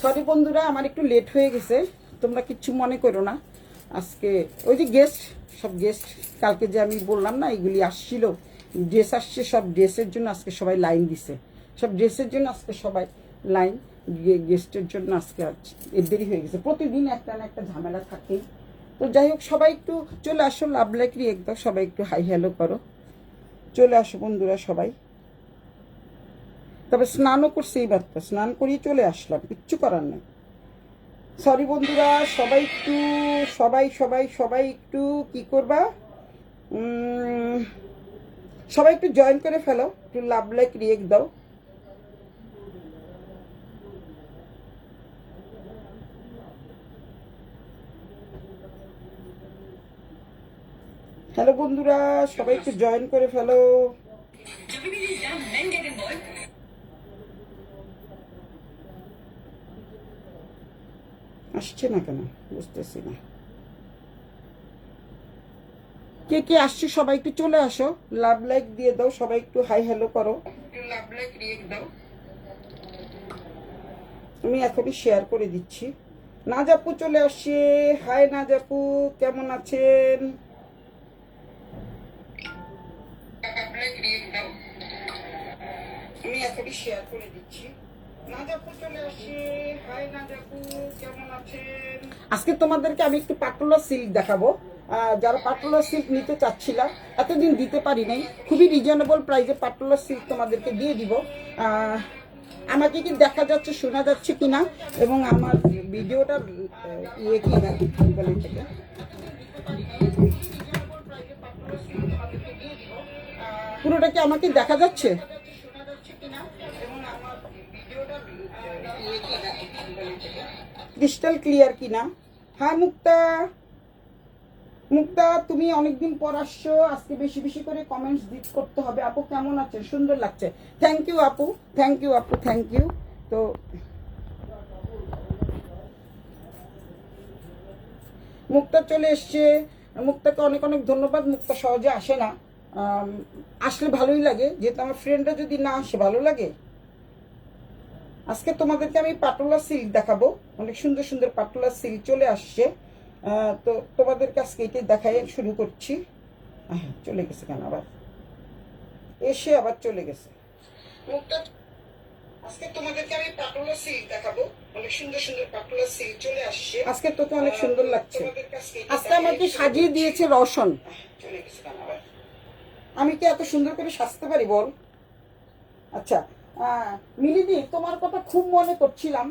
Sorry বন্ধুরা, আমার একটু লেট হয়ে গেছে, তোমরা কিচ্ছু মনে করো না। আজকে ওই যে সব গেস্ট কালকে যে আমি বললাম না এগুলি আসছিল, ড্রেস আসছে, সব ড্রেসের জন্য আজকে সবাই লাইন দিছে, সব ড্রেসের জন্য আজকে সবাই লাইন, গেস্টের জন্য আজকে দেরি হয়ে গেছে। প্রতিদিন একটা না একটা ঝামেলা থাকেই। তো যাই হোক, সবাই একটু চলে আসো, লাভ লাইক রিয়েক্ট দাও, সবাই একটু হাই হ্যালো করো, চলে আসো বন্ধুরা সবাই। তবে স্নানও করছি, এইবার তো স্নান করিয়ে চলে আসলাম, কিচ্ছু করার নেই। সরি বন্ধুরা, সবাই একটু সবাই একটু কি করবা, সবাই একটু জয়েন করে ফেলো, একটু লাভ লাইক রিয়েক্ট দাও। হ্যালো বন্ধুরা, সবাই একটু জয়েন করে ফেলো। আসছে না কেন বুঝতেছি না, কে কে আসছে সবাই একটু চলে আসো, লাভ লাইক দিয়ে দাও, সবাই একটু হাই হ্যালো করো, লাভ লাইক রিয়েক্ট দাও। আমি এখনই শেয়ার করে দিচ্ছি। নাজাপু চলে আসছে, হাই নাজাপু, কেমন আছেন? আমি এখনই শেয়ার করে দিচ্ছি। নাজাপু চলে আসছে, হাই নাজাপু, কেমন আছেন? আজকে তোমাদেরকে আমি একটু পাটোলা সিল্ক দেখাবো। যারা পাটোলা সিল্ক নিতে চাচ্ছিলাম, এতদিন দিতে পারি নাই, খুবই রিজনেবল প্রাইসে পাটোলা সিল্ক তোমাদেরকে দিয়ে দিব। আমাকে কি দেখা যাচ্ছে, শোনা যাচ্ছে কিনা, এবং আমার ভিডিওটা ইয়ে কি না বলে থেকে পুরোটা কি আমাকে দেখা যাচ্ছে? ক্রিস্টাল ক্লিয়ার কিনা? হ্যাঁ মুক্তা, মুক্তা তুমি অনেকদিন পর আসছো, আজকে বেশি বেশি করে কমেন্টস করতে হবে। আপু কেমন আছেন? সুন্দর লাগছে, থ্যাংক ইউ আপু, থ্যাংক ইউ আপু, থ্যাংক ইউ। তো মুক্তা চলে এসছে, মুক্তাকে অনেক অনেক ধন্যবাদ। মুক্তা সহজে আসে না, আসলে ভালোই লাগে, যেহেতু আমার ফ্রেন্ডরা যদি না আসে ভালো লাগে। আজকে তোমাদেরকে আমি পাটোলা সিল্ক দেখাবো, অনেক সুন্দর সুন্দর পাটোলা সিল্ক চলে আসছে। তো তোমাদেরকে আজকে এটাই দেখাই শুরু করছি। চলে গেছে কেন আবার, এসে আবার চলে গেছে। আজকে তোমাদেরকে আমি পাটোলা সিল্ক দেখাবো, অনেক সুন্দর সুন্দর পাটোলা সিল্ক চলে আসছে। আজকে তোকে অনেক সুন্দর লাগছে। আজকে আমাকে সাজিয়ে দিয়েছে রওশন। চলে গেছে কেন আবার, আমি কি এত সুন্দর করে সাজতে পারি বল? আচ্ছা, মিলিদি তোমার কথা খুব মনে করছিলাম,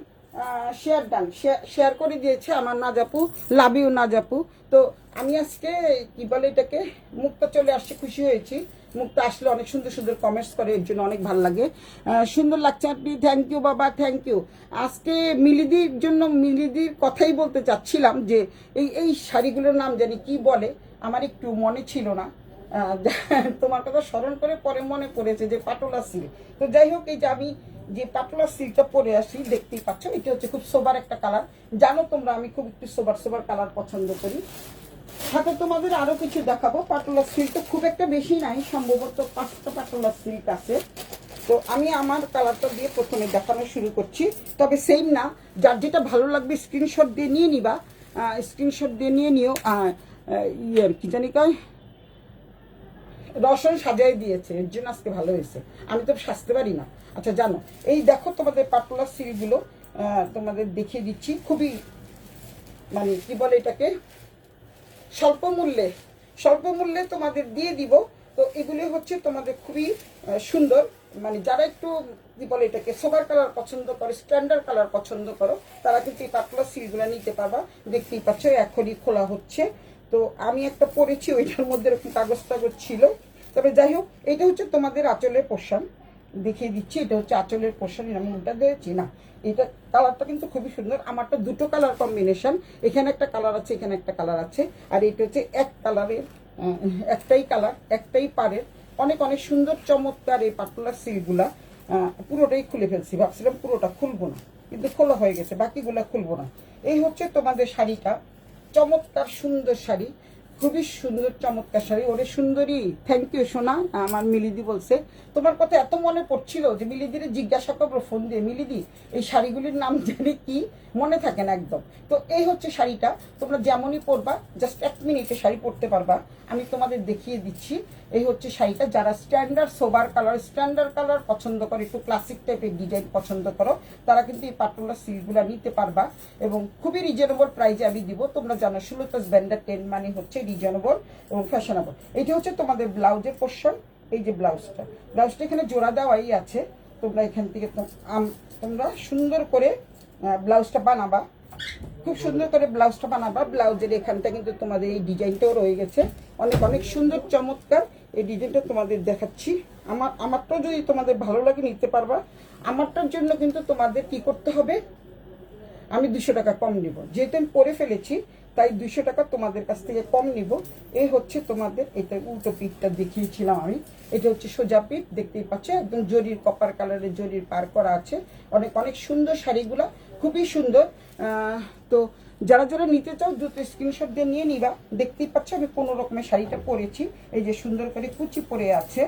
শেয়ার করে দিয়েছে আমার নাজাপু, লাভ ইউ নাজাপু। তো আমি আজকে কি বলে এটাকে, মুক্তা চলে আসছে, খুশি হয়েছি। মুক্তা আসলে অনেক সুন্দর সুন্দর কমেন্টস করে, এর জন্য অনেক ভালো লাগে। সুন্দর লাগছে আপনি, থ্যাংক ইউ বাবা, থ্যাংক ইউ। আজকে মিলিদির জন্য মিলিদির কথাই বলতে চাচ্ছিলাম যে এই শাড়িগুলোর নাম জানি কি বলে, আমার একটু মনে ছিল না। তোমার কথা স্মরণ করে পরে মনে পড়েছে যে পাটোলা সিল্ক। তো যাই হোক, এই যে আমি যে পাটোলা সিল্কটা পরে আসি, দেখতেই পাচ্ছ, এটা হচ্ছে খুব সোবার একটা কালার। জানো তোমরা আমি খুব একটু সোবার কালার পছন্দ করি। সাথে তোমাদের আরো কিছু দেখাবো। পাটোলা সিল্কটা খুব একটা বেশি নাই, সম্ভবত 5টা পাটোলা সিল্ক আছে। তো আমি আমার কালারটা দিয়ে প্রথমে দেখানো শুরু করছি। তবে সেম না, যার যেটা ভালো লাগবে স্ক্রিনশট দিয়ে নিয়ে নিবা, স্ক্রিনশট দিয়ে নিয়ে নিও। কি জানি কয়, রসন সাজাই দিয়েছে, এর জন্য আজকে ভালো হয়েছে। আমি তো সাজতে পারি না। আচ্ছা জানো, এই দেখো তোমাদের পাটোলা সিল্কগুলো তোমাদের দেখিয়ে দিচ্ছি, খুবই মানে কি বলে এটাকে, স্বল্প মূল্যে তোমাদের দিয়ে দিব। তো এগুলি হচ্ছে তোমাদের খুবই সুন্দর, মানে যারা একটু কি বলে এটাকে সোবার কালার পছন্দ করে, স্ট্যান্ডার্ড কালার পছন্দ করো, তারা কিন্তু এই পাতলা সিলগুলো নিতে পারবা। দেখতেই পাচ্ছ এখনই খোলা হচ্ছে। তো আমি একটা পরেছি, ওইটার মধ্যে এরকম কাগজ টাগজ ছিল। তবে যাই হোক, এটা হচ্ছে তোমাদের আঁচলের পোর্শন, দেখিয়ে দিচ্ছি। এটা হচ্ছে আঁচলের পোর্শন, আমি উল্টা দিয়েছি না। এটা কালারটা কিন্তু খুবই সুন্দর। আমারটা দুটো কালার কম্বিনেশন, এখানে একটা কালার আছে, এখানে একটা কালার আছে। আর এটা হচ্ছে এক কালারের, একটাই কালার, একটাই পাড়ের। অনেক অনেক সুন্দর চমৎকার এই পাটোলা সিল্কগুলা। পুরোটাই খুলে ফেলছি, ভাবছিলাম পুরোটা খুলবো না, কিন্তু খোলা হয়ে গেছে, বাকিগুলা খুলবো না। এই হচ্ছে তোমাদের শাড়িটা, চমৎকার সুন্দর শাড়ি, খুবই সুন্দর চমৎকার শাড়ি। ওরে সুন্দরী, থ্যাংক ইউ সোনা। আমার মিলিদি বলছে তোমার কথা এত মনে পড়ছিল যে মিলিদিরে জিজ্ঞাসা করবো ফোন দিয়ে, মিলিদি এই শাড়িগুলির নাম জানি কি, মনে থাকে না একদম। তো এই হচ্ছে শাড়িটা, তোমরা যেমনই পরবা জাস্ট 1 মিনিটে শাড়ি পরতে পারবা। আমি তোমাদের দেখিয়ে দিচ্ছি। এই হচ্ছে শাড়িটা। যারা স্ট্যান্ডার্ড সোবার কালার পছন্দ করে, একটু ক্লাসিক টাইপের ডিজাইন পছন্দ করো, তারা কিন্তু এই পাটোলা সিল্কগুলো নিতে পারবা এবং খুবই রিজনেবল প্রাইসে আমি দিব। তোমরা জানো সুলতাস ব্যান্ডার 10 মানে হচ্ছে রিজনেবল এবং ফ্যাশনেবল। এইটা হচ্ছে তোমাদের ব্লাউজের পোর্শন। এই যে ব্লাউজটা এখানে জোড়া দেওয়াই আছে। তোমরা এখান থেকে তোমরা সুন্দর করে ব্লাউজটা বানাবা, খুব সুন্দর করে ব্লাউজটা বানাবা। ব্লাউজের এখানটা কিন্তু তোমাদের এই ডিজাইনটাও রয়ে গেছে, অনেক অনেক সুন্দর চমৎকার। এই ডিজাইনটা তোমাদের দেখাচ্ছি। আমারটাও যদি তোমাদের ভালো লাগে নিতে পারবা। আমারটার জন্য কিন্তু তোমাদের কি করতে হবে, আমি 200 টাকা কম নিব, যেহেতু আমি পরে ফেলেছি তাই 200 টাকা তোমাদের কাছ থেকে কম নিব। এই হচ্ছে তোমাদের, এটা উল্টো পিঠটা দেখিয়েছিলাম আমি, এটা হচ্ছে সোজা পিঠ, দেখতেই পাচ্ছ একদম জরির কপার কালারের জরির পার করা আছে। অনেক অনেক সুন্দর শাড়িগুলা, খুবই সুন্দর। তো যারা যারা নিতে চাও দ্রুত স্ক্রিনশট দিয়ে নিয়ে নিবা। দেখতেই পাচ্ছ আমি কোনো রকমের শাড়িটা পরেছি, এই যে সুন্দর করে কুচি পরে আছে।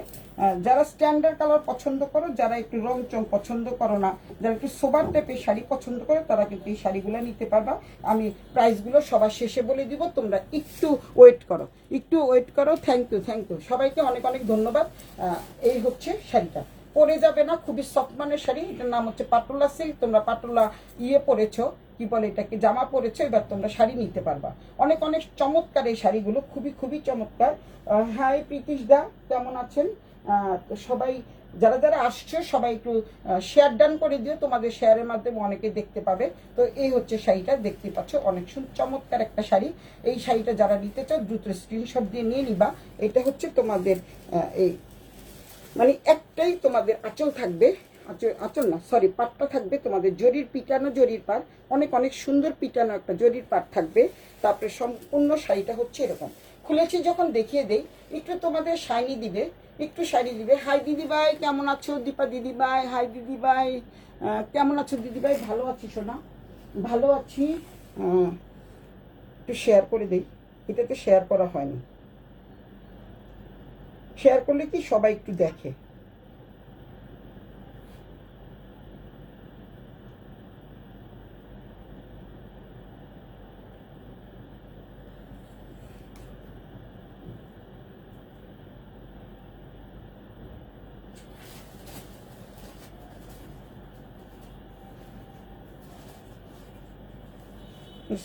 যারা স্ট্যান্ডার্ড কালার পছন্দ করো, যারা একটু রং চং পছন্দ করো না, যারা একটু সোবার টাইপের শাড়ি পছন্দ করো, তারা কিন্তু এই শাড়িগুলো নিতে পারবা। আমি প্রাইসগুলো সবার শেষে বলে দিব, তোমরা একটু ওয়েট করো। থ্যাংক ইউ সবাইকে অনেক অনেক ধন্যবাদ। এই হচ্ছে শাড়িটা, পরে যাবে না, খুবই সফট মানের শাড়ি। এটার নাম হচ্ছে পাটোলা সিল্ক। তোমরা পাটোলা পরেছো, কি বলে এটাকে, জামা পরেছো, এবার তোমরা শাড়ি নিতে পারবা। অনেক অনেক চমৎকার এই শাড়িগুলো, খুবই খুবই চমৎকার। হাই প্রীতিশ দা, কেমন আছেন? তো সবাই যারা যারা আসছে সবাই একটু শেয়ার ডান করে দিও, তোমাদের শেয়ারের মাধ্যমে অনেকে দেখতে পাবে। তো এই হচ্ছে শাড়িটা, দেখতে পাচ্ছ অনেক চমৎকার একটা শাড়ি। এই শাড়িটা যারা নিতে চাও দ্রুত স্ক্রিনশট দিয়ে নিয়ে নিবা। এটা হচ্ছে তোমাদের এই মানে একটাই তোমাদের আঁচল থাকবে, আঁচল না সরি, পাটটা থাকবে তোমাদের জরির পিটানো, জরির পার, অনেক অনেক সুন্দর পিটানো একটা জরির পাট থাকবে। তারপরে সম্পূর্ণ শাড়িটা হচ্ছে এরকম। খুলেছি যখন দেখিয়ে দেই, একটু তোমাদের শাইনি দিবে, একটু শাড়ি দিবে। হাই দিদিভাই, কেমন আছো? দীপা দিদিভাই, হাই দিদিভাই, কেমন আছো দিদিভাই? ভালো আছি সোনা, ভালো আছি। একটু শেয়ার করে দেই, এটাতে শেয়ার করা হয়নি। শেয়ার করলে কি সবাই একটু দেখে।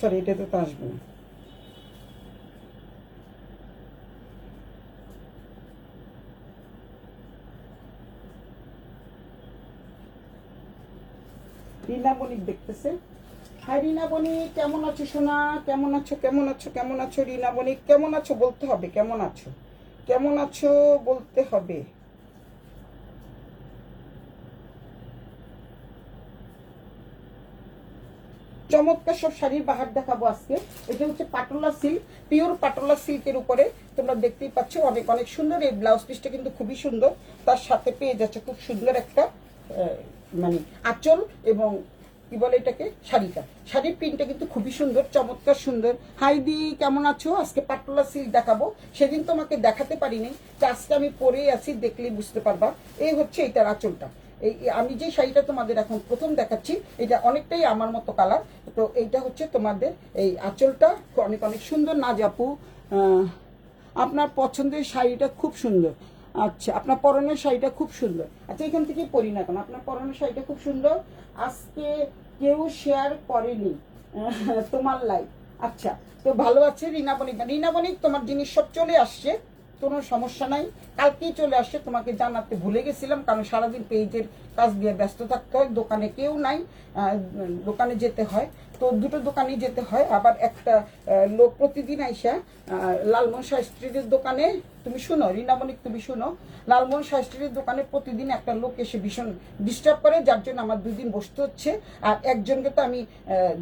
সরি, এটাতে তো আসবে না। রিনা বণিক দেখতেছে। হাই রিনা বণিক, কেমন আছো সোনা? কেমন আছো? রিনা বণিক কেমন আছো বলতে হবে, কেমন আছো বলতে হবে। চমৎকার সব শাড়ির বাহার দেখাবো আজকে। এটা হচ্ছে পাটোলা সিল্ক, পিওর পাটোলা সিল্কের উপরে। তোমরা দেখতেই পাচ্ছ অনেক অনেক সুন্দর। এই ব্লাউজ পিসটা কিন্তু খুবই সুন্দর, তার সাথে পেয়ে যাচ্ছে খুব সুন্দর একটা মানে আঁচল এবং কি বলে এটাকে, শাড়ির প্রিন্টটা কিন্তু খুবই সুন্দর, চমৎকার সুন্দর। হাইদি, কেমন আছো? আজকে পাটোলা সিল্ক দেখাবো, সেদিন তোমাকে দেখাতে পারিনি, তো আজকে আমি পরেই আছি, দেখলেই বুঝতে পারবা। এই হচ্ছে এটার আঁচলটা। এই আমি যে শাড়িটা তোমাদের এখন প্রথম দেখাচ্ছি, এটা অনেকটাই আমার মতো কালার। তো এইটা হচ্ছে তোমাদের এই আঁচলটা, অনেক অনেক সুন্দর। নাজাপু, আপনার পছন্দের শাড়িটা খুব সুন্দর। আচ্ছা, আপনার পরনের শাড়িটা খুব সুন্দর। আচ্ছা, এখান থেকে পরি না কেন, আপনার পরনের শাড়িটা খুব সুন্দর। আজকে কেউ শেয়ার করেনি তোমার লাইভ। আচ্ছা, তো ভালো আছে রিনা বণিক, তোমার জিনিস সব চলে আসছে, কোনো সমস্যা নাই, কালকেই চলে আসছে। তোমাকে জানাতে ভুলে গেছিলাম, কারণ সারাদিন পেজের কাজ দিয়ে ব্যস্ত থাকতে হয়, দোকানে কেউ নাই, দোকানে যেতে হয়। তো দুটো দোকানেই যেতে হয়। আবার একটা লোক প্রতিদিন আইসা লালমোহন শাস্ত্রীর দোকানে, তুমি শুনো রিনা বণিক, তুমি শুনো, লালমোহন শাস্ত্রীর দোকানে প্রতিদিন একটা লোক এসে ভীষণ ডিস্টার্ব করে, যার জন্য আমার 2 দিন বসতে হচ্ছে। আর একজনকে তো আমি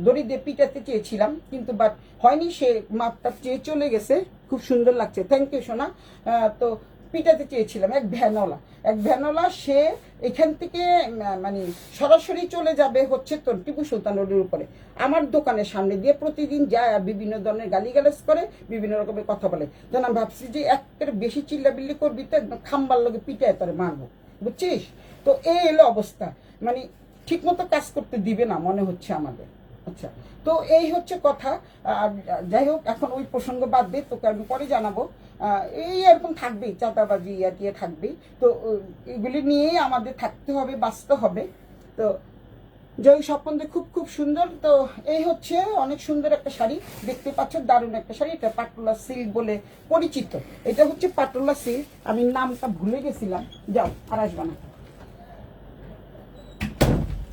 দড়ি দিয়ে পিটাতে চেয়েছিলাম, কিন্তু বাট হয়নি, সে মাপটা চেয়ে চলে গেছে। খুব সুন্দর লাগছে, থ্যাংক ইউ সোনা। তো পিটাতে চেয়েছিলাম, এক ভ্যানোলা সে এখান থেকে মানে সরাসরি চলে যাবে হচ্ছে তোর টিপু সুলতান রোডের উপরে, আমার দোকানের সামনে দিয়ে প্রতিদিন যায়, বিভিন্ন ধরনের গালিগালাজ করে, বিভিন্ন রকমের কথা বলে। তখন আমি ভাবছি যে একটা বেশি চিল্লাবিল্লি করবি তো একদম খাম্বার লোকে পিটায় তোরে মারবো, বুঝছিস? তো এই এলো অবস্থা, মানে ঠিক মতো কাজ করতে দিবে না মনে হচ্ছে আমাদের। আচ্ছা, তো এই হচ্ছে কথা। যাই হোক, এখন ওই প্রসঙ্গ বাদ দিয়ে তোকে আমি পরে জানাবো। এই এরকম থাকবেই, চাঁদাবাজি টিয়ে থাকবেই, তো এগুলি নিয়েই আমাদের থাকতে হবে, বাঁচতে হবে। তো জয় স্বপনদের খুব খুব সুন্দর। তো এই হচ্ছে অনেক সুন্দর একটা শাড়ি, দেখতে পাচ্ছ, দারুণ একটা শাড়ি। এটা পাটোলা সিল্ক বলে পরিচিত, এটা হচ্ছে পাটোলা সিল্ক। আমি নামটা ভুলে গেছিলাম, যাও আর আসবা না,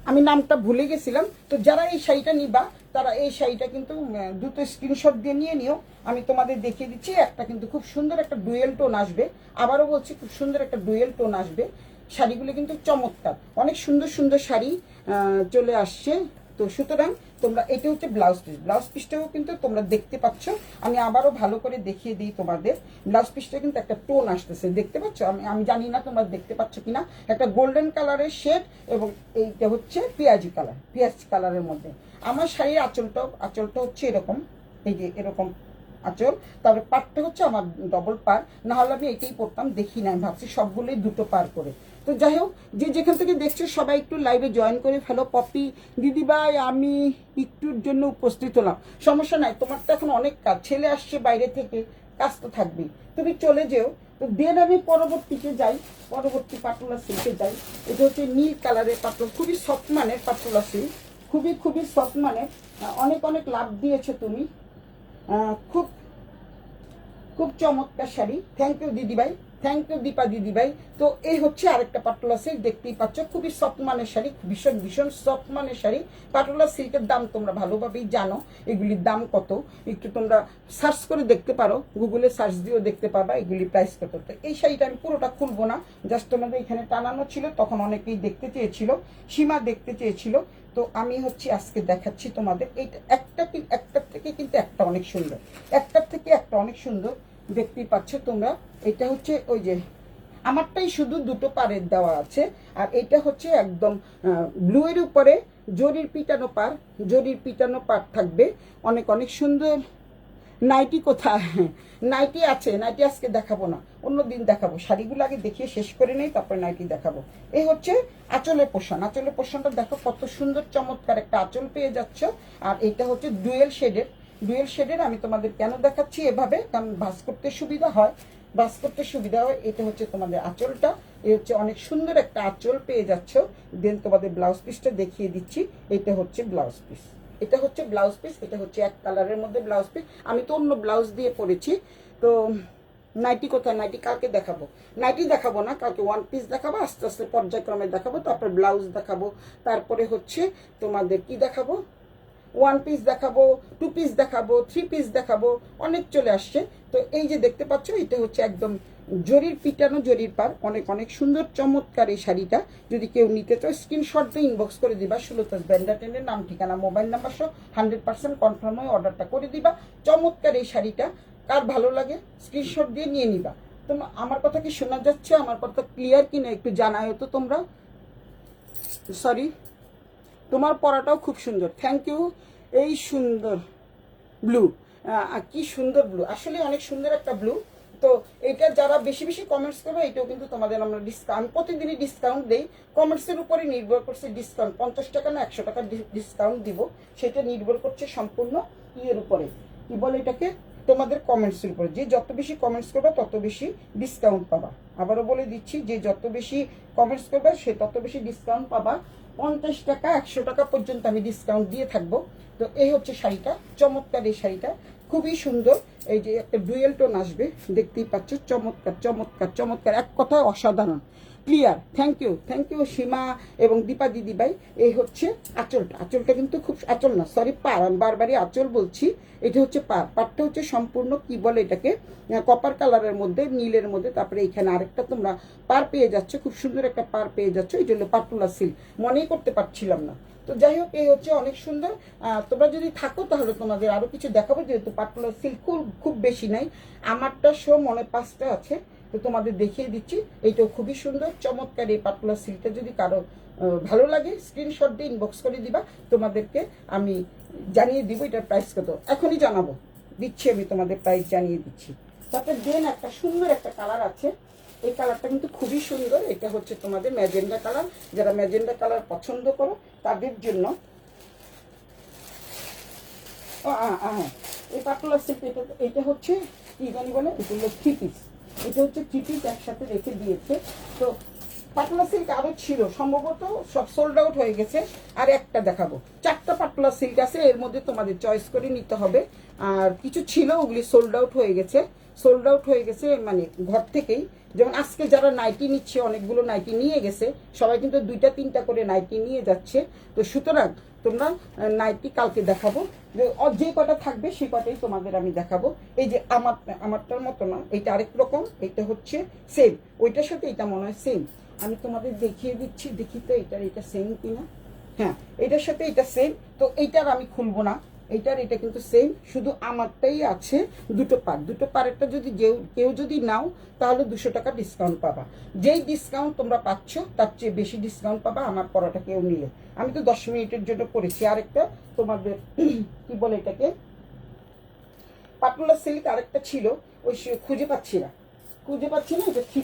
আমি নামটা ভুলে গেছিলাম। তো যারা এই শাড়িটা নিবা তারা এই শাড়িটা কিন্তু দ্রুত স্ক্রিনশট দিয়ে নিয়ে নিও। আমি তোমাদের দেখিয়ে দিচ্ছি, একটা কিন্তু খুব সুন্দর একটা ডুয়েল টোন আসবে। আবারও বলছি, খুব সুন্দর একটা ডুয়েল টোন আসবে। শাড়িগুলো কিন্তু চমৎকার, অনেক সুন্দর সুন্দর শাড়ি চলে আসছে। তো সুতরাং তোমরা, এটা হচ্ছে ব্লাউজ পিসটাও কিন্তু তোমরা দেখতে পাচ্ছ। আমি আবারও ভালো করে দেখিয়ে দিই তোমাদের। ব্লাউজ পিসটা কিন্তু একটা টোন আসতেছে, দেখতে পাচ্ছ? আমি জানি না তোমরা দেখতে পাচ্ছ কিনা, একটা গোল্ডেন কালারের শেড, এবং এইটা হচ্ছে পেঁয়াজ কালারের মধ্যে। আমার শাড়ির আঁচলটা হচ্ছে এরকম, এই যে এরকম আঁচল। তারপরে পাটটা হচ্ছে আমার ডবল পার, না হলে আমি এটাই পরতাম, দেখি না, আমি ভাবছি সবগুলোই দুটো পার করে। তো যাই হোক, যে যেখান থেকে দেখছো সবাই একটু লাইভে জয়েন করে ফেলো। পপি দিদিভাই, আমি একটুর জন্য উপস্থিত হলাম, সমস্যা নাই, তোমার তো এখন অনেক কাজ, ছেলে আসছে বাইরে থেকে, কাজ তো থাকবেই, তুমি চলে যেও। তো দেন আমি পরবর্তী পাটোলা সিল্কে যাই। এটা হচ্ছে নীল কালারের পাটোলা, খুবই সফট মানের পাটোলা সিল্ক, খুবই সফট মানের। অনেক লাভ দিয়েছো তুমি, খুব খুব চমৎকার শাড়ি। থ্যাংক ইউ দিদিভাই, থ্যাংক ইউ দীপা দিদিভাই। তো এই হচ্ছে আরেকটা পাটোলা সিল্ক, দেখতেই পাচ্ছ, খুবই সফট মানের শাড়ি, ভীষণ সফট মানের শাড়ি। পাটোলা সিল্কের দাম তোমরা ভালোভাবেই জানো, এগুলির দাম কত একটু তোমরা সার্চ করে দেখতে পারো, গুগলে সার্চ দিয়েও দেখতে পাবা এগুলি প্রাইস কত। তো এই শাড়িটা আমি পুরোটা খুলবো না, জাস্ট তোমাদের এখানে টানানো ছিল, তখন অনেকেই দেখতে চেয়েছিল, সীমা দেখতে চেয়েছিল। তো আমি হচ্ছে আজকে দেখাচ্ছি তোমাদের। এইটা একটার থেকে কিন্তু একটা অনেক সুন্দর, একটার থেকে একটা অনেক সুন্দর, দেখতেই পাচ্ছ তোমরা। এটা হচ্ছে ওই যে আমারটাই শুধু দুটো পাড়ের দেওয়া আছে, আর এটা হচ্ছে একদম ব্লু এর উপরে জরির পিটানো পাড় থাকবে, অনেক সুন্দর। নাইটি কোথায়? নাইটি আছে, নাইটি আজকে দেখাবো না, অন্যদিন দেখাবো। শাড়িগুলো আগে দেখিয়ে শেষ করে নেই, তারপরে নাইটি দেখাবো। এই হচ্ছে আঁচলের পোর্শনটা দেখো, কত সুন্দর চমৎকার একটা আঁচল পেয়ে যাচ্ছ। আর এটা হচ্ছে ডুয়েল শেডের। আমি তোমাদের কেন দেখাচ্ছি এভাবে, কারণ ভাঁজ করতে সুবিধা হয়। এটা হচ্ছে তোমাদের আঁচলটা, এই হচ্ছে অনেক সুন্দর একটা আঁচল পেয়ে যাচ্ছ। দেন তোমাদের ব্লাউজ পিসটা দেখিয়ে দিচ্ছি। এটা হচ্ছে ব্লাউজ পিস, এটা হচ্ছে এক কালারের মধ্যে ব্লাউজ পিস। আমি তো অন্য ব্লাউজ দিয়ে পরেছি। তো নাইটি কোথায়? নাইটি কালকে দেখাবো, নাইটি দেখাবো না, কালকে ওয়ান পিস দেখাবো, আস্তে আস্তে পর্যায়ক্রমে দেখাবো, তারপর ব্লাউজ দেখাবো, তারপরে হচ্ছে তোমাদের কি দেখাবো, ওয়ান পিস দেখাবো, টু পিস দেখাবো, থ্রি পিস দেখাবো, অনেক চলে আসছে। তো এই যে দেখতে পাচ্ছ, এটা হচ্ছে একদম জরির পার, অনেক সুন্দর চমৎকার এই শাড়িটা। যদি কেউ নিতে চাও স্ক্রিনশট দিয়ে ইনবক্স করে দিবা, সুলতাস ব্যান্ডাটেনের নাম, ঠিকানা, মোবাইল নাম্বার সহ 100% কনফার্ম হয়ে অর্ডারটা করে দিবা। চমৎকার এই শাড়িটা, কার ভালো লাগে স্ক্রিনশট দিয়ে নিয়ে নিবা। তো আমার কথা কি শোনা যাচ্ছে? আমার কথা ক্লিয়ার কিনা একটু জানাও তো তোমরা। সরি, তোমার পরাটাও খুব সুন্দর, থ্যাংক ইউ। এই সুন্দর ব্লু, কি সুন্দর ব্লু, আসলে অনেক সুন্দর একটা ব্লু। তো এটা যারা বেশি কমেন্টস করবে, এটাও কিন্তু তোমাদের আমরা ডিসকাউন্ট, প্রতিদিনই ডিসকাউন্ট দেই, কমেন্টসের উপরে নির্ভর করছে ডিসকাউন্ট। 50 টাকা না 100 টাকা ডিসকাউন্ট দিব, সেটা নির্ভর করছে সম্পূর্ণ ইয়ের উপরে, কি বলে এটাকে, তোমাদের কমেন্টসের উপরে। যে যত বেশি কমেন্টস করবে তত বেশি ডিসকাউন্ট পাবা। আবারও বলে দিচ্ছি, যে যত বেশি কমেন্টস করবে সে তত বেশি ডিসকাউন্ট পাবা। 50 টাকা 100 টাকা পর্যন্ত আমি ডিসকাউন্ট দিয়ে থাকবো। তো এই হচ্ছে শাড়িটা, চমৎকার এই শাড়িটা, খুবই সুন্দর। এই যে একটা ডুয়েল টোন আসবে, দেখতেই পাচ্ছ, চমৎকার, এক কথায় অসাধারণ, ক্লিয়ার। থ্যাংক ইউ সীমা এবং দীপা দিদিভাই। এই হচ্ছে আঁচলটা কিন্তু খুব, আঁচল না সরি পার, আমি বারবারই আঁচল বলছি। এটা হচ্ছে পারটা হচ্ছে সম্পূর্ণ কি বলে এটাকে, কপার কালারের মধ্যে, নীলের মধ্যে। তারপরে এখানে আরেকটা তোমরা পার পেয়ে যাচ্ছ, খুব সুন্দর একটা পার পেয়ে যাচ্ছ। এই জন্য পাটোলা সিল্ক মনেই করতে পারছিলাম না। তো যাই হোক, এই হচ্ছে অনেক সুন্দর। তোমরা যদি থাকো তাহলে তোমাদের আরো কিছু দেখাবো, যেহেতু পাটোলা সিল্ক খুব বেশি নাই, আমারটা শো মনে 5টা আছে, তো তোমাদের দেখিয়ে দিচ্ছি। এইটাও খুবই সুন্দর চমৎকার। এই পাটলা সিল্কটা যদি কারো ভালো লাগে স্ক্রিনশট দিয়ে ইনবক্স করে দিবা, তোমাদেরকে আমি জানিয়ে দিব এটার প্রাইস কত। এখনই জানাবো, দিচ্ছি আমি তোমাদের প্রাইস জানিয়ে দিচ্ছি। তারপরে দেন একটা সুন্দর একটা কালার আছে, এই কালারটা কিন্তু খুবই সুন্দর। এটা হচ্ছে তোমাদের ম্যাজেন্ডা কালার। যারা ম্যাজেন্ডা কালার পছন্দ করো তাদের জন্য এই পাটলা সিল্ক। এটা হচ্ছে কি জানি বলে, এগুলো থ্রি পিস। এটা হচ্ছে থ্রি পিস একসাথে রেখে দিয়েছে। তো পাটলা সিল্ক আরও ছিল, সম্ভবত সব সোল্ড আউট হয়ে গেছে। আর একটা দেখাবো, 4টা পাটলা সিল্ক আছে, এর মধ্যে তোমাদের চয়েস করে নিতে হবে। আর কিছু ছিল ওগুলি সোল্ড আউট হয়ে গেছে, সোল্ড আউট হয়ে গেছে মানে ঘর থেকেই। যেমন আজকে যারা নাইটি নিচ্ছে, অনেকগুলো নাইটি নিয়ে গেছে, সবাই কিন্তু 2টা 3টা করে নাইটি নিয়ে যাচ্ছে। তো সুতরাং তোমরা নাইটি কালকে দেখাবো, যে কটা থাকবে সে কটাই তোমাদের আমি দেখাবো। এই যে আমারটার মতো না, এইটা আরেক রকম, এইটা হচ্ছে সেম, ওইটার সাথে এটা মনে হয় সেম। আমি তোমাদের দেখিয়ে দিচ্ছি, দেখি তো এটা সেম কিনা। হ্যাঁ, এটার সাথে এটা সেম। তো এইটার আমি খুলবো না, এটা কিন্তু সেম, শুধু আমারটাই আছে দুটো পারেরটা যদি কেউ যদি নাও তাহলে 200 টাকা ডিসকাউন্ট পাবা। যেই ডিসকাউন্ট তোমরা পাচ্ছ তার চেয়ে বেশি ডিসকাউন্ট পাবা আমার পরাটা কেউ নিলে। আমি তো 10 মিনিটের জন্য করেছি। আরেকটা তোমাদের কি বলে এটাকে, পাটলা সিল্ক আরেকটা ছিল, ওই খুঁজে পাচ্ছি না যে থ্রি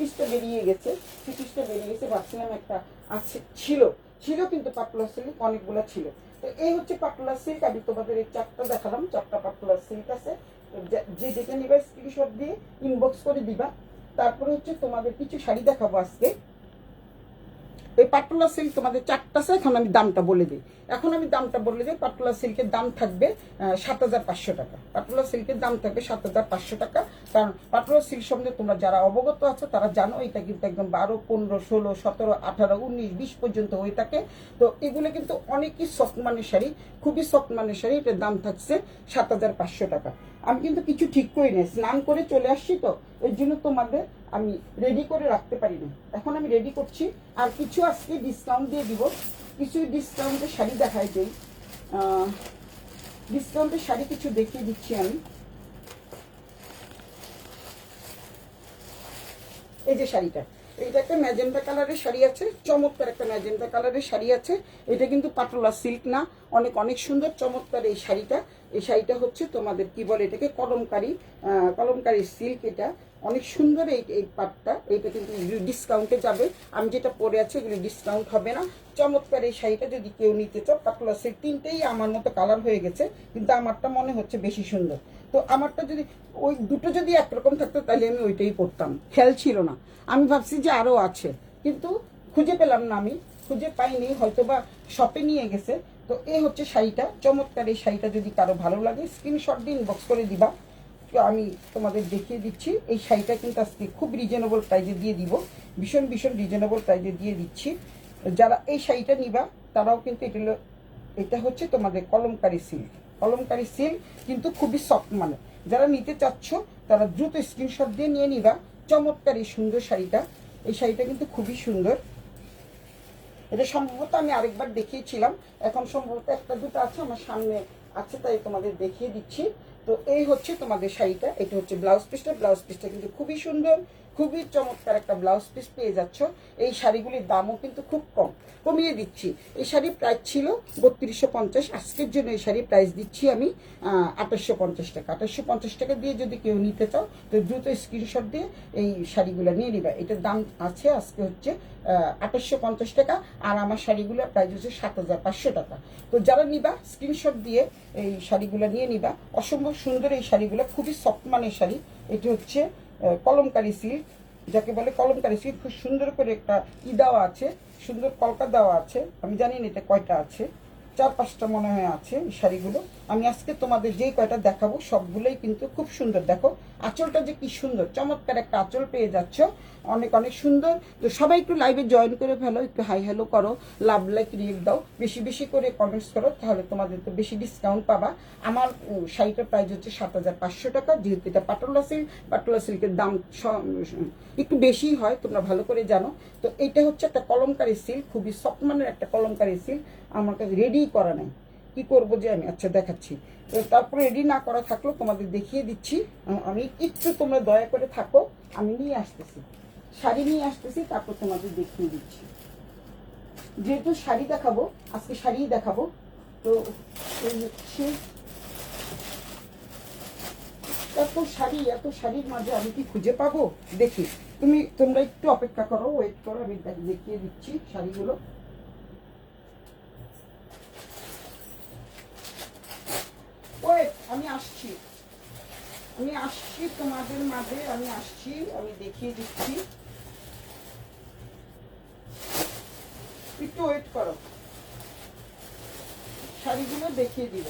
পিসটা বেরিয়ে গেছে। ভাবছিলাম একটা আছে, ছিল কিন্তু পাটলা সিল্ক অনেকগুলো ছিল। তো এই হচ্ছে পাটলা সিল্ক। আমি তোমাদের এই 4টা দেখালাম, 4টা পাটলা সিল্ক আছে। যে যেটা নিবা স্ক্রিনশট দিয়ে ইনবক্স করে দিবা। তারপরে হচ্ছে তোমাদের কিছু শাড়ি দেখাবো আজকে। এই পাটলা সিল্ক তোমাদের 4টা আছে। এখন আমি দামটা বলে দিই। পাটলা সিল্কের দাম থাকবে 7,500 টাকা। পাটলা সিল্কের দাম থাকবে 7,500 টাকা। কারণ পাটলা সিল্ক সম্বন্ধে তোমরা যারা অবগত আছো তারা জানো, এটা কিন্তু একদম 12, 15, 16, 17, 18, 19, 20 পর্যন্ত হয়ে থাকে। তো এগুলো কিন্তু অনেকই সফট মানের শাড়ি, খুবই সফট মানের শাড়ি। এটার দাম থাকছে 7,500 টাকা। আমি কিন্তু কিছু ঠিক করি না, স্নান করে চলে আসছি, তো এর জন্য তোমাদের আমি রেডি করে রাখতে পারি না। এখন আমি রেডি করছি। আর কিছু আজকে ডিসকাউন্ট দিয়ে দিব, কিছু ডিসকাউন্টের শাড়ি দেখাই দিই। ডিসকাউন্টের শাড়ি কিছু দেখিয়ে দিচ্ছি আমি। এই যে শাড়িটা, এইটা একটা ম্যাজেন্টা কালারের শাড়ি আছে, চমৎকার একটা ম্যাজেন্টা কালারের শাড়ি আছে। এটা কিন্তু পাটলা সিল্ক না, অনেক সুন্দর চমৎকার এই শাড়িটা। এই শাড়িটা হচ্ছে তোমাদের কি বলে এটাকে, কলমকারি সিল্ক। এটা অনেক সুন্দর এই পাটটা। এইটা কিন্তু ডিসকাউন্টে যাবে। আমি যেটা পরে আছি এগুলো ডিসকাউন্ট হবে না। চমৎকার এই শাড়িটা যদি কেউ নিতে চাও, পাটলা সিল্ক। 3টেই আমার মতো কালার হয়ে গেছে, কিন্তু আমারটা মনে হচ্ছে বেশি সুন্দর। তো আমারটা যদি ওই দুটো যদি একরকম থাকতো তাহলে আমি ওইটাই পরতাম, খেয়াল ছিল না। আমি ভাবছি যে আরও আছে, কিন্তু খুঁজে পেলাম না, আমি খুঁজে পাইনি, হয়তো বা শপে নিয়ে গেছে। তো এই হচ্ছে শাড়িটা, চমৎকার এই শাড়িটা। যদি কারো ভালো লাগে স্ক্রিনশট দিয়ে ইনবক্স করে দিবা। তো আমি তোমাদের দেখিয়ে দিচ্ছি। এই শাড়িটা কিন্তু আজকে খুব রিজনেবল প্রাইজে দিয়ে দিব, ভীষণ রিজনেবল প্রাইজে দিয়ে দিচ্ছি। যারা এই শাড়িটা নিবা তারাও কিন্তু এটা হচ্ছে তোমাদের কলমকারি সিল্ক, কিন্তু খুবই সফট মানে। যারা নিতে চাচ্ছ তারা দ্রুত স্ক্রিনশট দিয়ে নিয়ে নিবা। চমৎকার এই সুন্দর শাড়িটা, এই শাড়িটা কিন্তু খুবই সুন্দর। এটা সম্ভবত আমি আরেকবার দেখিয়েছিলাম, এখন সম্ভবত 1-2টা আছে আমার সামনে আছে, তাই তোমাদের দেখিয়ে দিচ্ছি। তো এই হচ্ছে তোমাদের শাড়িটা। এটা হচ্ছে ব্লাউজ পিসটা কিন্তু খুবই সুন্দর, খুবই চমৎকার একটা ব্লাউজ পিস পেয়ে যাচ্ছ। এই শাড়িগুলির দামও কিন্তু খুব কমিয়ে দিচ্ছি। এই শাড়ির প্রাইস ছিল 3250, আজকের জন্য এই শাড়ির প্রাইস দিচ্ছি আমি 2850 টাকা। 2850 টাকা দিয়ে যদি কেউ নিতে চাও তো দ্রুত স্ক্রিনশট দিয়ে এই শাড়িগুলো নিয়ে নিবা। এটার দাম আছে আজকে হচ্ছে 2850 টাকা, আর আমার শাড়িগুলোর প্রাইস হচ্ছে 7500 টাকা। তো যারা নিবা স্ক্রিনশট দিয়ে এই শাড়িগুলো নিয়ে নিবা। অসম্ভব সুন্দর এই শাড়িগুলো, খুবই সফট মানের শাড়ি। এটি হচ্ছে কলমকারি সিল্ক, যাকে বলে কলমকারি সিল্ক। খুব সুন্দর করে একটা দেওয়া আছে, সুন্দর কলকা দেওয়া আছে। আমি জানি না এটা কয়টা আছে, 4-5টা মনে হয় আছে এই শাড়িগুলো। আমি আজকে তোমাদের যেই কয়টা দেখাবো সবগুলোই কিন্তু খুব সুন্দর। দেখো আঁচলটা যে কি সুন্দর, চমৎকার একটা আঁচল পেয়ে যাচ্ছ, অনেক সুন্দর। তো সবাই একটু লাইভে জয়েন করে ফেলো, একটু হাই হ্যালো করো, লাভ লাইক রিয়েক্ট দাও, বেশি করে কমেন্টস করো, তাহলে তোমাদের তো বেশি ডিসকাউন্ট পাবা। আমার শাড়িটার প্রাইস হচ্ছে 7500 টাকা। যেহেতু এটা পাটলা সিল্কের দাম একটু বেশি হয়, তোমরা ভালো করে জানো। তো এটা হচ্ছে একটা কলমকারি সিল্ক, খুবই সফট মানের একটা কলমকারি সিল্ক। আমার কাছে রেডি করা নাই, কি করব যে আমি, আচ্ছা দেখাচ্ছি। তো তারপরে রেডি না করা থাকলেও তোমাদের দেখিয়ে দিচ্ছি। আমি একটু তোমরা দয়া করে থাকো, আমি নিয়ে আসতেছি, শাড়ি নিয়ে আসতেছি, তারপর তোমাদের দেখিয়ে দিচ্ছি। যেহেতু শাড়ি দেখাবো, আজকে শাড়িই দেখাবো, তো এত শাড়ির মাঝে আমি কি খুঁজে পাবো? দেখি, তোমরা একটু অপেক্ষা করো, ওয়েট করো, আমি দেখিয়ে দিচ্ছি শাড়িগুলো। ওয়েট, আমি আসছি তোমাদের মাঝে, আমি আসছি, আমি দেখিয়ে দিচ্ছি, একটু ওয়েট করো, শাড়িগুলো দেখিয়ে দিব।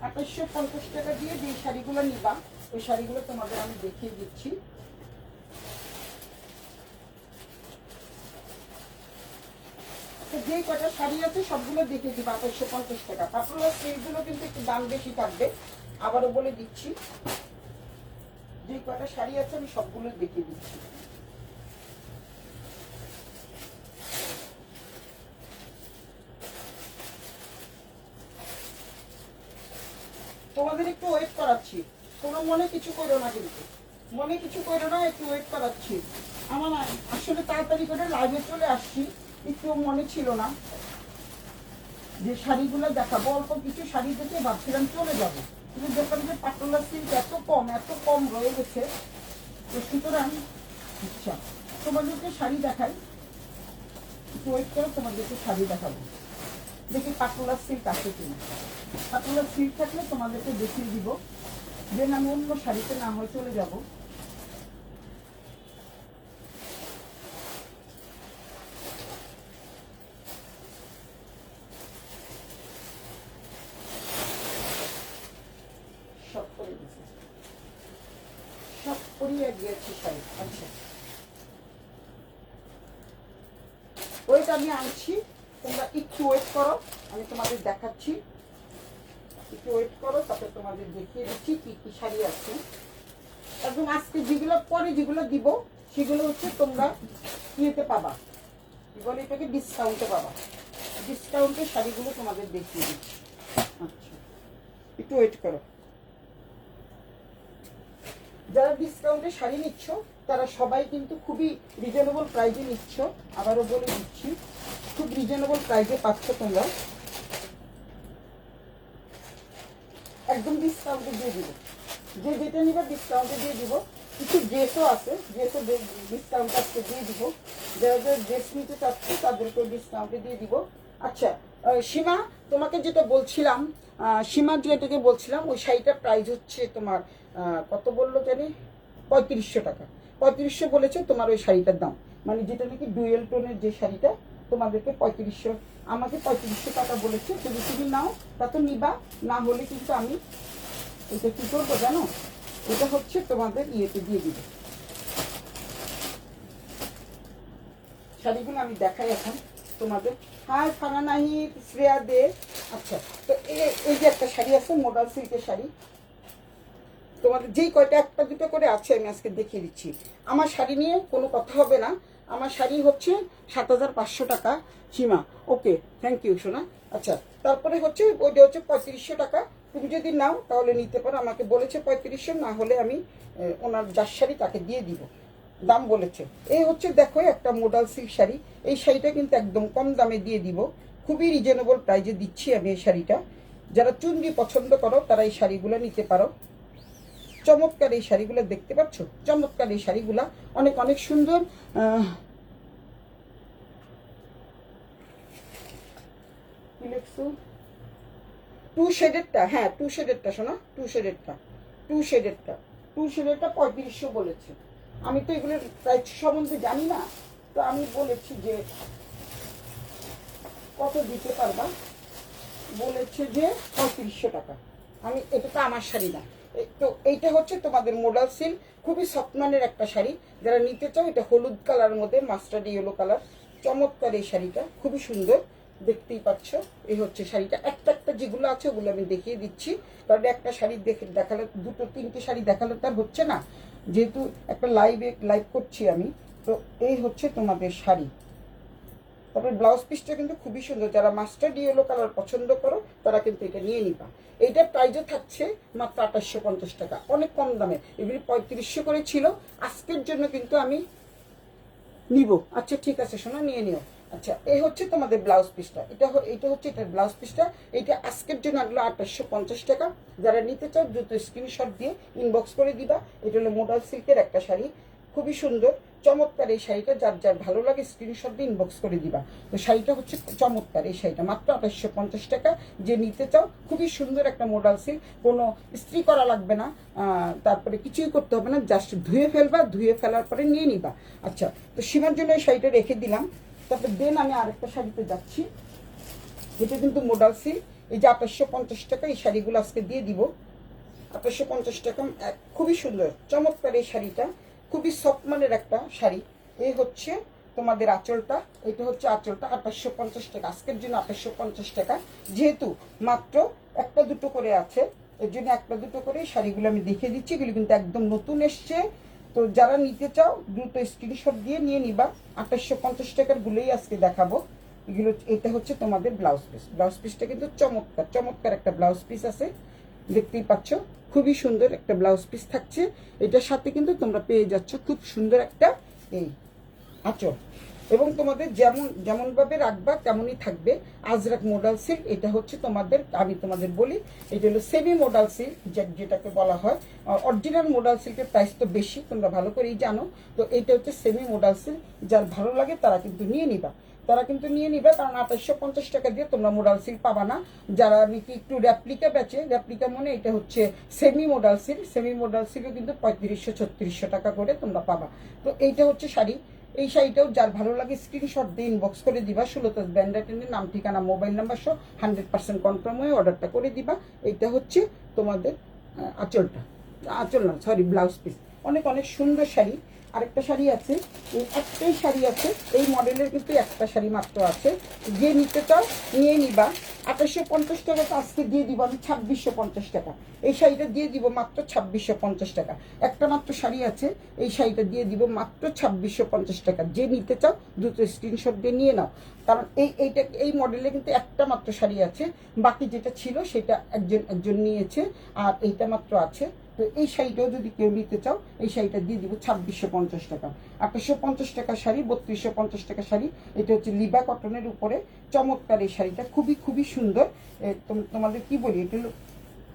2850 টাকা দিয়ে যে শাড়িগুলো নিবা, ওই শাড়িগুলো তোমাদের আমি দেখিয়ে দিচ্ছি। যে কটা শাড়ি আছে সবগুলো দেখে দিবা 2850 টাকা। তারপরে সেইগুলো কিন্তু একটু দাম বেশি থাকবে, আবারও বলে দিচ্ছি। যে কটা শাড়ি আছে আমি সবগুলো দেখিয়ে দিচ্ছি। তোমাদের একটু ওয়েট করাচ্ছি, কোনো মনে কিছু করো না, কিন্তু মনে কিছু করো না, একটু ওয়েট করাচ্ছি। আমার আসলে তাড়াতাড়ি করে লাইভে চলে আসছি, একটু মনে ছিল না যে শাড়িগুলো দেখাবো। অল্প কিছু শাড়ি দেখে ভাবছিলাম চলে যাবো, কিন্তু দেখলাম যে পাটোলা সিল্ক এত কম রয়ে গেছে, তো সুতরাং ইচ্ছা তোমাদেরকে শাড়ি দেখাই, একটু ওয়েট করে তোমাদেরকে শাড়ি দেখাবো। দেখি পাটোলা সিল্ক আছে কিনা। পাটোলা সিল্ক থাকলে তোমাদেরকে দেখিয়ে দিব, যে আমি অন্য শাড়িতে না হয় চলে যাব। সব পরিয়ে গিয়েছি শাড়ি। আচ্ছা, ওইটা আমি আনছি, তোমরা একটু ওয়েট করো, আমি তোমাদের দেখাচ্ছি। একটু ওয়েট করো, তারপরে তোমাদের দেখিয়ে দিচ্ছি কি কি শাড়ি আছে। একদম আজকে যেগুলো পরে যেগুলো দিব সেগুলো হচ্ছে তোমরা ইয়েতে পাবা, কি বলে এটাকে, ডিসকাউন্টে পাবা। ডিসকাউন্টের শাড়িগুলো তোমাদের দেখিয়ে দিচ্ছি। আচ্ছা, একটু ওয়েট করো। যারা ডিসকাউন্টে শাড়ি নিচ্ছ তারা সবাই কিন্তু খুবই রিজনেবল প্রাইসে নিচ্ছ, আবারও বলে দিচ্ছি, খুব রিজনেবল প্রাইসে পাচ্ছ তোমরা, একদম ডিসকাউন্টে দিয়ে দিব। যে যেটা নিবা ডিসকাউন্টে দিয়ে দিব। কিছু ড্রেসও আছে, ড্রেসও ডিসকাউন্ট আজকে দিয়ে দিব। যারা যারা ড্রেস নিতে চাচ্ছে তাদেরকেও ডিসকাউন্টে দিয়ে দিব। আচ্ছা সীমা, তোমাকে যেটা বলছিলাম, সীমা যেটাকে বলছিলাম, ওই শাড়িটার প্রাইস হচ্ছে তোমার কত বললো জানি, 3500 টাকা। 3500 বলেছে তোমার ওই শাড়িটার দাম, মানে যেটা নাকি ডুয়েল টোনের যে শাড়িটা, তোমাদেরকে 3500, আমাকে 3500 টাকা বলেছে। যদি তুমি নাও তা তো নিবা, না হলে কিন্তু আমি এটা কি করবো জানো, এটা হচ্ছে তোমাদের ইয়েতে দিয়ে দিব। শাড়িগুলো আমি দেখাই এখন তোমাদের। হাই ফানা নাহি, শ্রেয়া দে। আচ্ছা, তো এই যে একটা শাড়ি আছে, মডাল সিল্কের শাড়ি, তোমাদের যেই কয়টা একটা দুটো করে আছে আমি আজকে দেখিয়ে দিচ্ছি। আমার শাড়ি নিয়ে কোনো কথা হবে না, আমার শাড়ি হচ্ছে 7500 টাকা। সীমা, ওকে, থ্যাংক ইউ সোনা। আচ্ছা, তারপরে হচ্ছে ওইটা হচ্ছে 3500 টাকা। তুমি যদি নাও তাহলে নিতে পারো, আমাকে বলেছে 3500, না হলে আমি ওনার যার শাড়ি তাকে দিয়ে দিব, দাম বলেছে। এই হচ্ছে দেখো একটা মডাল সিল্ক শাড়ি, এই শাড়িটা কিন্তু একদম কম দামে দিয়ে দিব, খুবই রিজনেবল প্রাইসে দিচ্ছি আমি এই শাড়িটা। যারা চুনরি পছন্দ করো তারা এই শাড়িগুলো নিতে পারো। চমৎকার এই শাড়িগুলো দেখতে পাচ্ছ, চমৎকার এই শাড়িগুলা, অনেক অনেক সুন্দর। টু শেডেরটা, হ্যাঁ টু শেডেরটা শোনা, টু শেডেরটা 3500 বলেছে। আমি তো এগুলোর প্রাইস সম্বন্ধে জানি না, তো আমি বলেছি যে কত দিতে পারবা, বলেছে যে 3500 টাকা। আমি, এটা তো আমার শাড়ি না, তো এইটা হচ্ছে তোমাদের মডাল সিল্ক, খুবই সফটমানের একটা শাড়ি। যারা নিতে চাও, এটা হলুদ কালারের মধ্যে মাস্টার্ড ইয়েলো কালার, চমৎকার এই শাড়িটা, খুবই সুন্দর, দেখতেই পাচ্ছ। এই হচ্ছে শাড়িটা, একটা একটা যেগুলো আছে ওগুলো আমি দেখিয়ে দিচ্ছি, কারণ একটা শাড়ি দেখালে, দুটো তিনটে শাড়ি দেখালে তার হচ্ছে না, যেহেতু একটা লাইভ করছি আমি। তো এই হচ্ছে তোমাদের শাড়ি, তারপরে ব্লাউজ পিসটা কিন্তু খুবই সুন্দর, যারা মাস্টার্ড ইয়েলো কালার পছন্দ করো তারা কিন্তু এটা নিয়ে নিবা। এইটার প্রাইসও থাকছে মাত্র 2850 টাকা, অনেক কম দামে। এগুলি 3500 করে ছিল, আজকের জন্য কিন্তু আমি নিব। আচ্ছা ঠিক আছে সোনা, নিয়ে নিও। আচ্ছা এই হচ্ছে তোমাদের ব্লাউজ পিসটা, এটা হচ্ছে এটার ব্লাউজ পিসটা। এটা আজকের জন্য আগলো 2850 টাকা। যারা নিতে চাও দ্রুত স্ক্রিনশট দিয়ে ইনবক্স করে দিবা। এটা হলো মোডাল সিল্কের একটা শাড়ি, খুবই সুন্দর চমৎকার এই শাড়িটা। যার যার ভালো লাগে স্ক্রিনশট দিয়ে ইনবক্স করে দিবা। তো শাড়িটা হচ্ছে চমৎকার, এই শাড়িটা মাত্র 2850 টাকা। যে নিতে চাও খুবই সুন্দর একটা মোডাল সিল্ক, কোনো ইস্ত্রি করা লাগবে না, তারপরে কিছুই করতে হবে না, জাস্ট ধুয়ে ফেলবা, ধুয়ে ফেলার পরে নিয়ে নিবা। আচ্ছা তো সীমার জন্য এই শাড়িটা রেখে দিলাম। তারপর দেন আমি আরেকটা শাড়িতে যাচ্ছি। এটা কিন্তু মোডাল সিল্ক, এই যে 2850 টাকা এই শাড়িগুলো আজকে দিয়ে দিব। 2850 টাকা, খুবই সুন্দর চমৎকার এই শাড়িটা, খুবই সফট মানের একটা শাড়ি। এই হচ্ছে তোমাদের আঁচলটা, এটা হচ্ছে আঁচলটা 2850 টাকা, আজকের জন্য 2850 টাকা। যেহেতু মাত্র একটা দুটো করে আছে, এর জন্য একটা দুটো করে শাড়িগুলো আমি দেখিয়ে দিচ্ছি। এগুলো কিন্তু একদম নতুন এসছে। তো যারা নিতে চাও দ্রুত স্ক্রিনশট দিয়ে নিয়ে নিবা। 2850 টাকার গুলোই আজকে দেখাবো এগুলো। এটা হচ্ছে তোমাদের ব্লাউজ পিস, ব্লাউজ পিসটা কিন্তু চমৎকার চমৎকার একটা ব্লাউজ পিস আছে, দেখতেই পাচ্ছ খুবই সুন্দর একটা ব্লাউজ পিস থাকছে। এটার সাথে কিন্তু তোমরা পেয়ে যাচ্ছ খুব সুন্দর একটা এই আঁচল, এবং তোমাদের যেমন ভাবে রাখবা তেমনই থাকবে। আজরাক মোডাল সিল্ক, এটা হচ্ছে তোমাদের, আমি তোমাদের বলি এটা হলো সেমি মোডাল সিল্ক, যেটাকে বলা হয়। অরিজিনাল মোডাল সিল্কের প্রাইস তো বেশি, তোমরা ভালো করেই জানো। তো এইটা হচ্ছে সেমি মোডাল সিল্ক, যার ভালো লাগে তারা কিন্তু নিয়ে নিবা, কারণ 2850 টাকা দিয়ে তোমরা মোডাল সিল্ক পাবা না। যারা নাকি একটু রেপ্লিকা বেচে, রেপ্লিকা মনে এটা হচ্ছে semi modal silk, semi modal সিল্কও কিন্তু 3500-3600 টাকা করে তোমরা পাবা। তো এইটা হচ্ছে শাড়ি, এই শাড়িটাও যার ভালো লাগে স্ক্রিনশট দিয়ে ইনবক্স করে দিবা। 16 ব্যান্ডাটেনের নাম ঠিকানা মোবাইল নাম্বার সহ 100% কনফার্ম হয়ে অর্ডারটা করে দিবা। এইটা হচ্ছে তোমাদের আঁচলটা, আঁচল না সরি ব্লাউজ পিস। অনেক অনেক সুন্দর শাড়ি। আরেকটা শাড়ি আছে, একটাই শাড়ি আছে এই মডেলের, কিন্তু একটা শাড়ি মাত্র আছে। যে নিতে চাও নিয়ে নিবা। 2850 টাকা তো আজকে দিয়ে দিব আমি 2650 টাকা। এই শাড়িটা দিয়ে দিব মাত্র 2650 টাকা। একটা মাত্র শাড়ি আছে, এই শাড়িটা দিয়ে দিব মাত্র 2650 টাকা। যে নিতে চাও দ্রুত স্ক্রিনশট দিয়ে নিয়ে নাও, কারণ এই মডেলে কিন্তু একটা মাত্র শাড়ি আছে, বাকি যেটা ছিল সেটা একজন নিয়েছে, আর এইটা মাত্র আছে। তো এই শাড়িটাও যদি কেউ নিতে চাও এই শাড়িটা দিয়ে দিব 2650 টাকা। 2850 টাকা শাড়ি, 3250 টাকা শাড়ি। এটা হচ্ছে লিবা কটনের উপরে চমৎকার এই শাড়িটা, খুবই খুবই সুন্দর। তোমাদের কি বলি,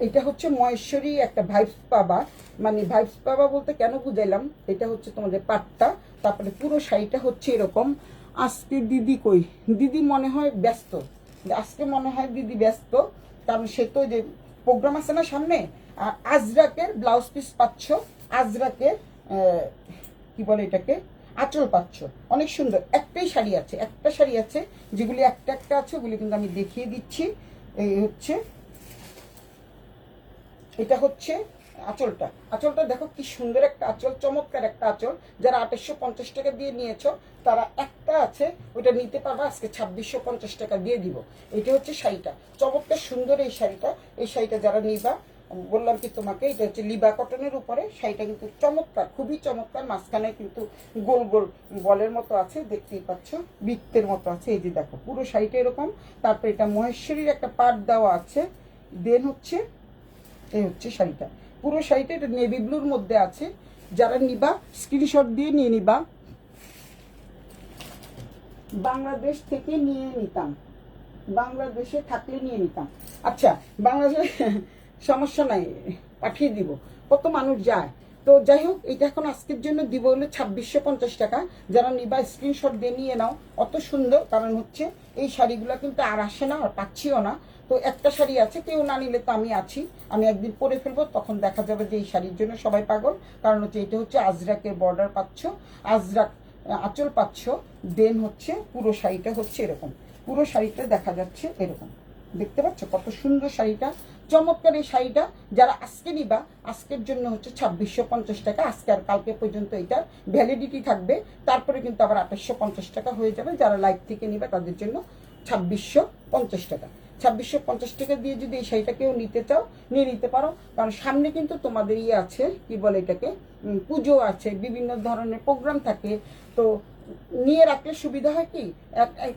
এটা হচ্ছে মহেশ্বরী একটা ভাইবস পাবা, মানে ভাইবস পাবা বলতে কেন বুঝাইলাম, এটা হচ্ছে তোমাদের পাটটা। তারপরে পুরো শাড়িটা হচ্ছে এরকম। আজকে দিদি কই, দিদি মনে হয় ব্যস্ত, আজকে মনে হয় দিদি ব্যস্ত, কারণ সে তো যে প্রোগ্রাম আছে না সামনে। আর আজরাকের ব্লাউজ পিস পাচ্ছ, আজরাকের কি বলে এটাকে আঁচল পাচ্ছ, অনেক সুন্দর। একটাই শাড়ি আছে, একটা শাড়ি আছে, যেগুলি একটা একটা আছে ওগুলি কিন্তু আমি দেখিয়ে দিচ্ছি। এই হচ্ছে, এটা হচ্ছে আঁচলটা, আঁচলটা দেখো কি সুন্দর একটা আঁচল, চমৎকার একটা আঁচল। যারা 2850 টাকা দিয়ে নিয়েছো তারা একটা আছে ওইটা নিতে পারবা, আজকে 2650 টাকা দিয়ে দিব। এটা হচ্ছে শাড়িটা, চমৎকার সুন্দর এই শাড়িটা। এই শাড়িটা যারা নিবা, বললাম কি তোমাকে, এটা হচ্ছে লিবা কটনের উপরে। শাড়িটা কিন্তু চমৎকার, খুবই চমৎকার। মাঝখানে কিন্তু গোল গোল বলের মতো আছে, দেখতেই পাচ্ছ বৃত্তের মতো আছে। এই যে দেখো পুরো শাড়িটা এরকম। তারপরে এটা মহেশ্বরীর একটা পাট দেওয়া আছে। দেন হচ্ছে এই হচ্ছে শাড়িটা, পুরো শাড়িটা এটা নেভি ব্লুর মধ্যে আছে। যারা নিবা স্ক্রিনশট দিয়ে নিয়ে নিবা। বাংলাদেশ থেকে নিয়ে নিতাম, বাংলাদেশে থাকলে নিয়ে নিতাম। আচ্ছা বাংলাদেশে সমস্যা নাই, পাঠিয়ে দিব, কত মানুষ যায়। তো যাই হোক, এটা এখন আজকের জন্য দিব হলো 2650 টাকা। যারা নিবা স্ক্রিনশট দিয়ে নিয়ে নাও। অত সুন্দর, কারণ হচ্ছে এই শাড়িগুলো কিন্তু আর আসে না, আর পাচ্ছিও না। তো একটা শাড়ি আছে, কেউ না নিলে তো আমি আছি, আমি একদিন পরে ফেলবো, তখন দেখা যাবে যে এই শাড়ির জন্য সবাই পাগল। কারণ হচ্ছে এটা হচ্ছে আজরাকের বর্ডার পাচ্ছ, আজরাক আঁচল পাচ্ছ। দেন হচ্ছে পুরো শাড়িটা হচ্ছে এরকম, পুরো শাড়িটা দেখা যাচ্ছে এরকম, দেখতে পাচ্ছ কত সুন্দর শাড়িটা, চমৎকার এই শাড়িটা। যারা আজকে নিবা আজকের জন্য হচ্ছে 2650 টাকা। আজকে আর কালকে পর্যন্ত এটার ভ্যালিডিটি থাকবে, তারপরে কিন্তু আবার 2850 টাকা হয়ে যাবে। যারা লাইভ থেকে নিবা তাদের জন্য 2650 টাকা। 2650 টাকা দিয়ে যদি এই শাড়িটা কেউ নিতে চাও নিয়ে নিতে পারো, কারণ সামনে কিন্তু তোমাদের ইয়ে আছে, কি বলে এটাকে, পুজো আছে, বিভিন্ন ধরনের প্রোগ্রাম থাকে। তো নিয়ে রাখলে সুবিধা হয় কি,